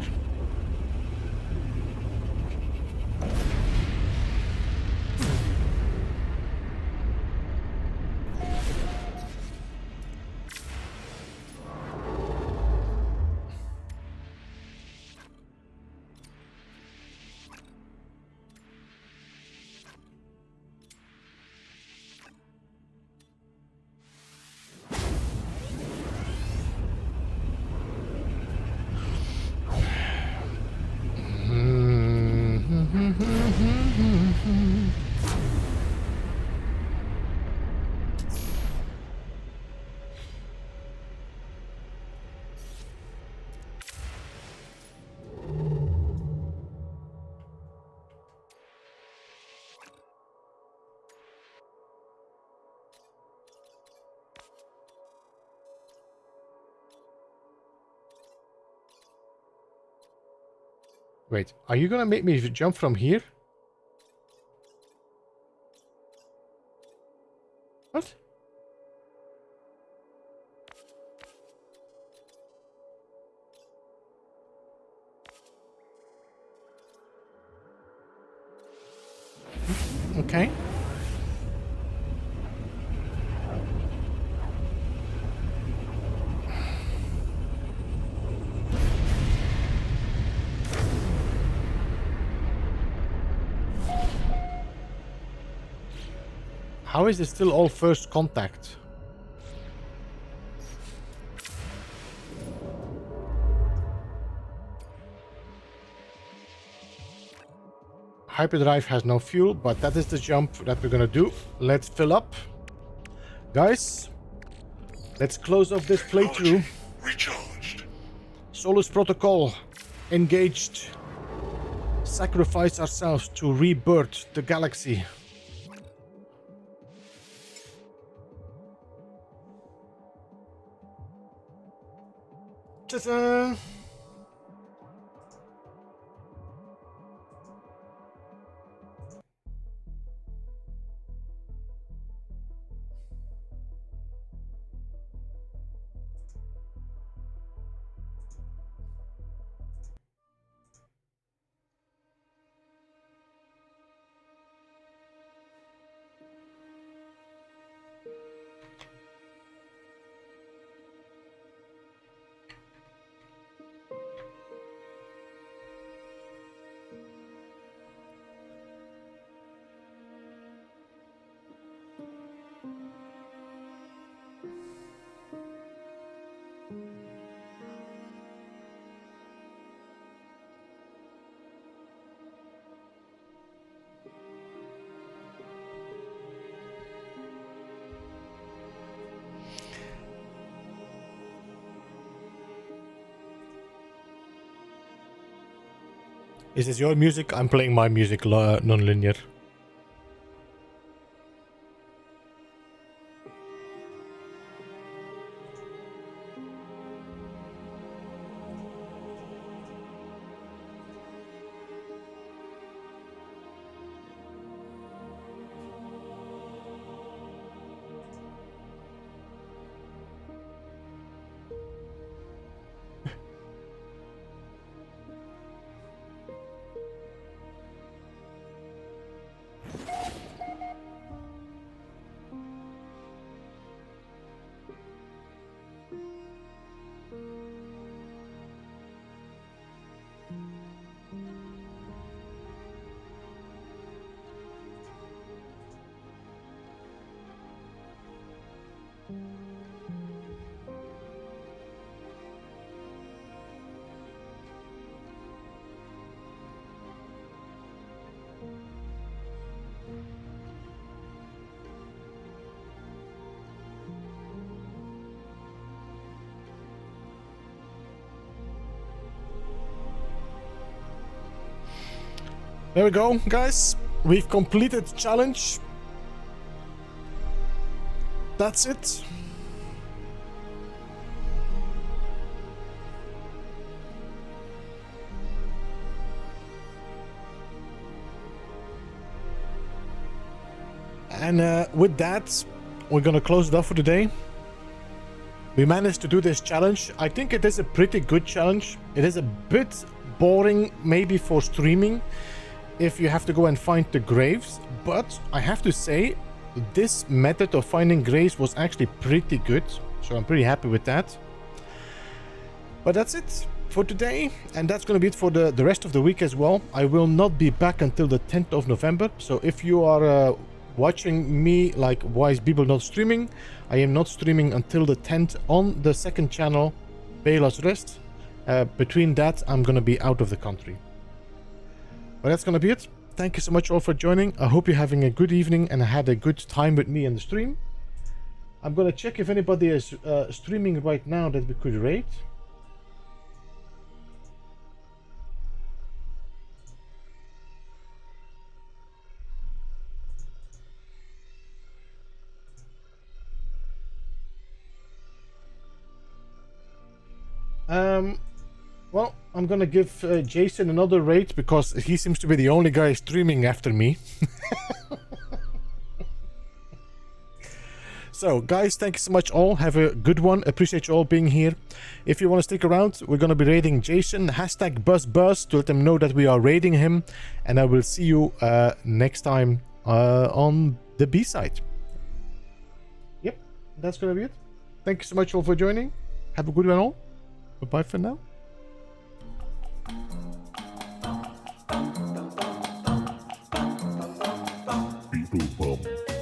Wait, are you gonna make me jump from here? What? Okay. How is it still all first contact? Hyperdrive has no fuel, but that is the jump that we're gonna do. Let's fill up. Guys, let's close off this playthrough. Recharged. Solus Protocol engaged. Sacrifice ourselves to rebirth the galaxy. Ta-da! Is this your music? I'm playing my music non-linear. There we go, guys. We've completed the challenge. That's it. And with that, we're gonna close it off for today. We managed to do this challenge. I think it is a pretty good challenge. It is a bit boring maybe for streaming if you have to go and find the graves, but I have to say this method of finding graves was actually pretty good, so I'm pretty happy with that. But that's it for today, and that's going to be it for the rest of the week as well. I will not be back until the 10th of November, so if you are watching me like why is people not streaming, I am not streaming until the 10th on the second channel, Bela's Rest. Between that, I'm going to be out of the country. But that's gonna be it. Thank you so much all for joining. I hope you're having a good evening and had a good time with me in the stream. I'm gonna check if anybody is streaming right now that we could rate. Well, I'm gonna give Jason another rate because he seems to be the only guy streaming after me. So, guys, thank you so much all. Have a good one. Appreciate you all being here. If you want to stick around, we're gonna be raiding Jason. Hashtag BuzzBuzz to let them know that we are raiding him. And I will see you next time on the B-side. Yep, that's gonna be it. Thank you so much all for joining. Have a good one all. Bye-bye for now. People bum.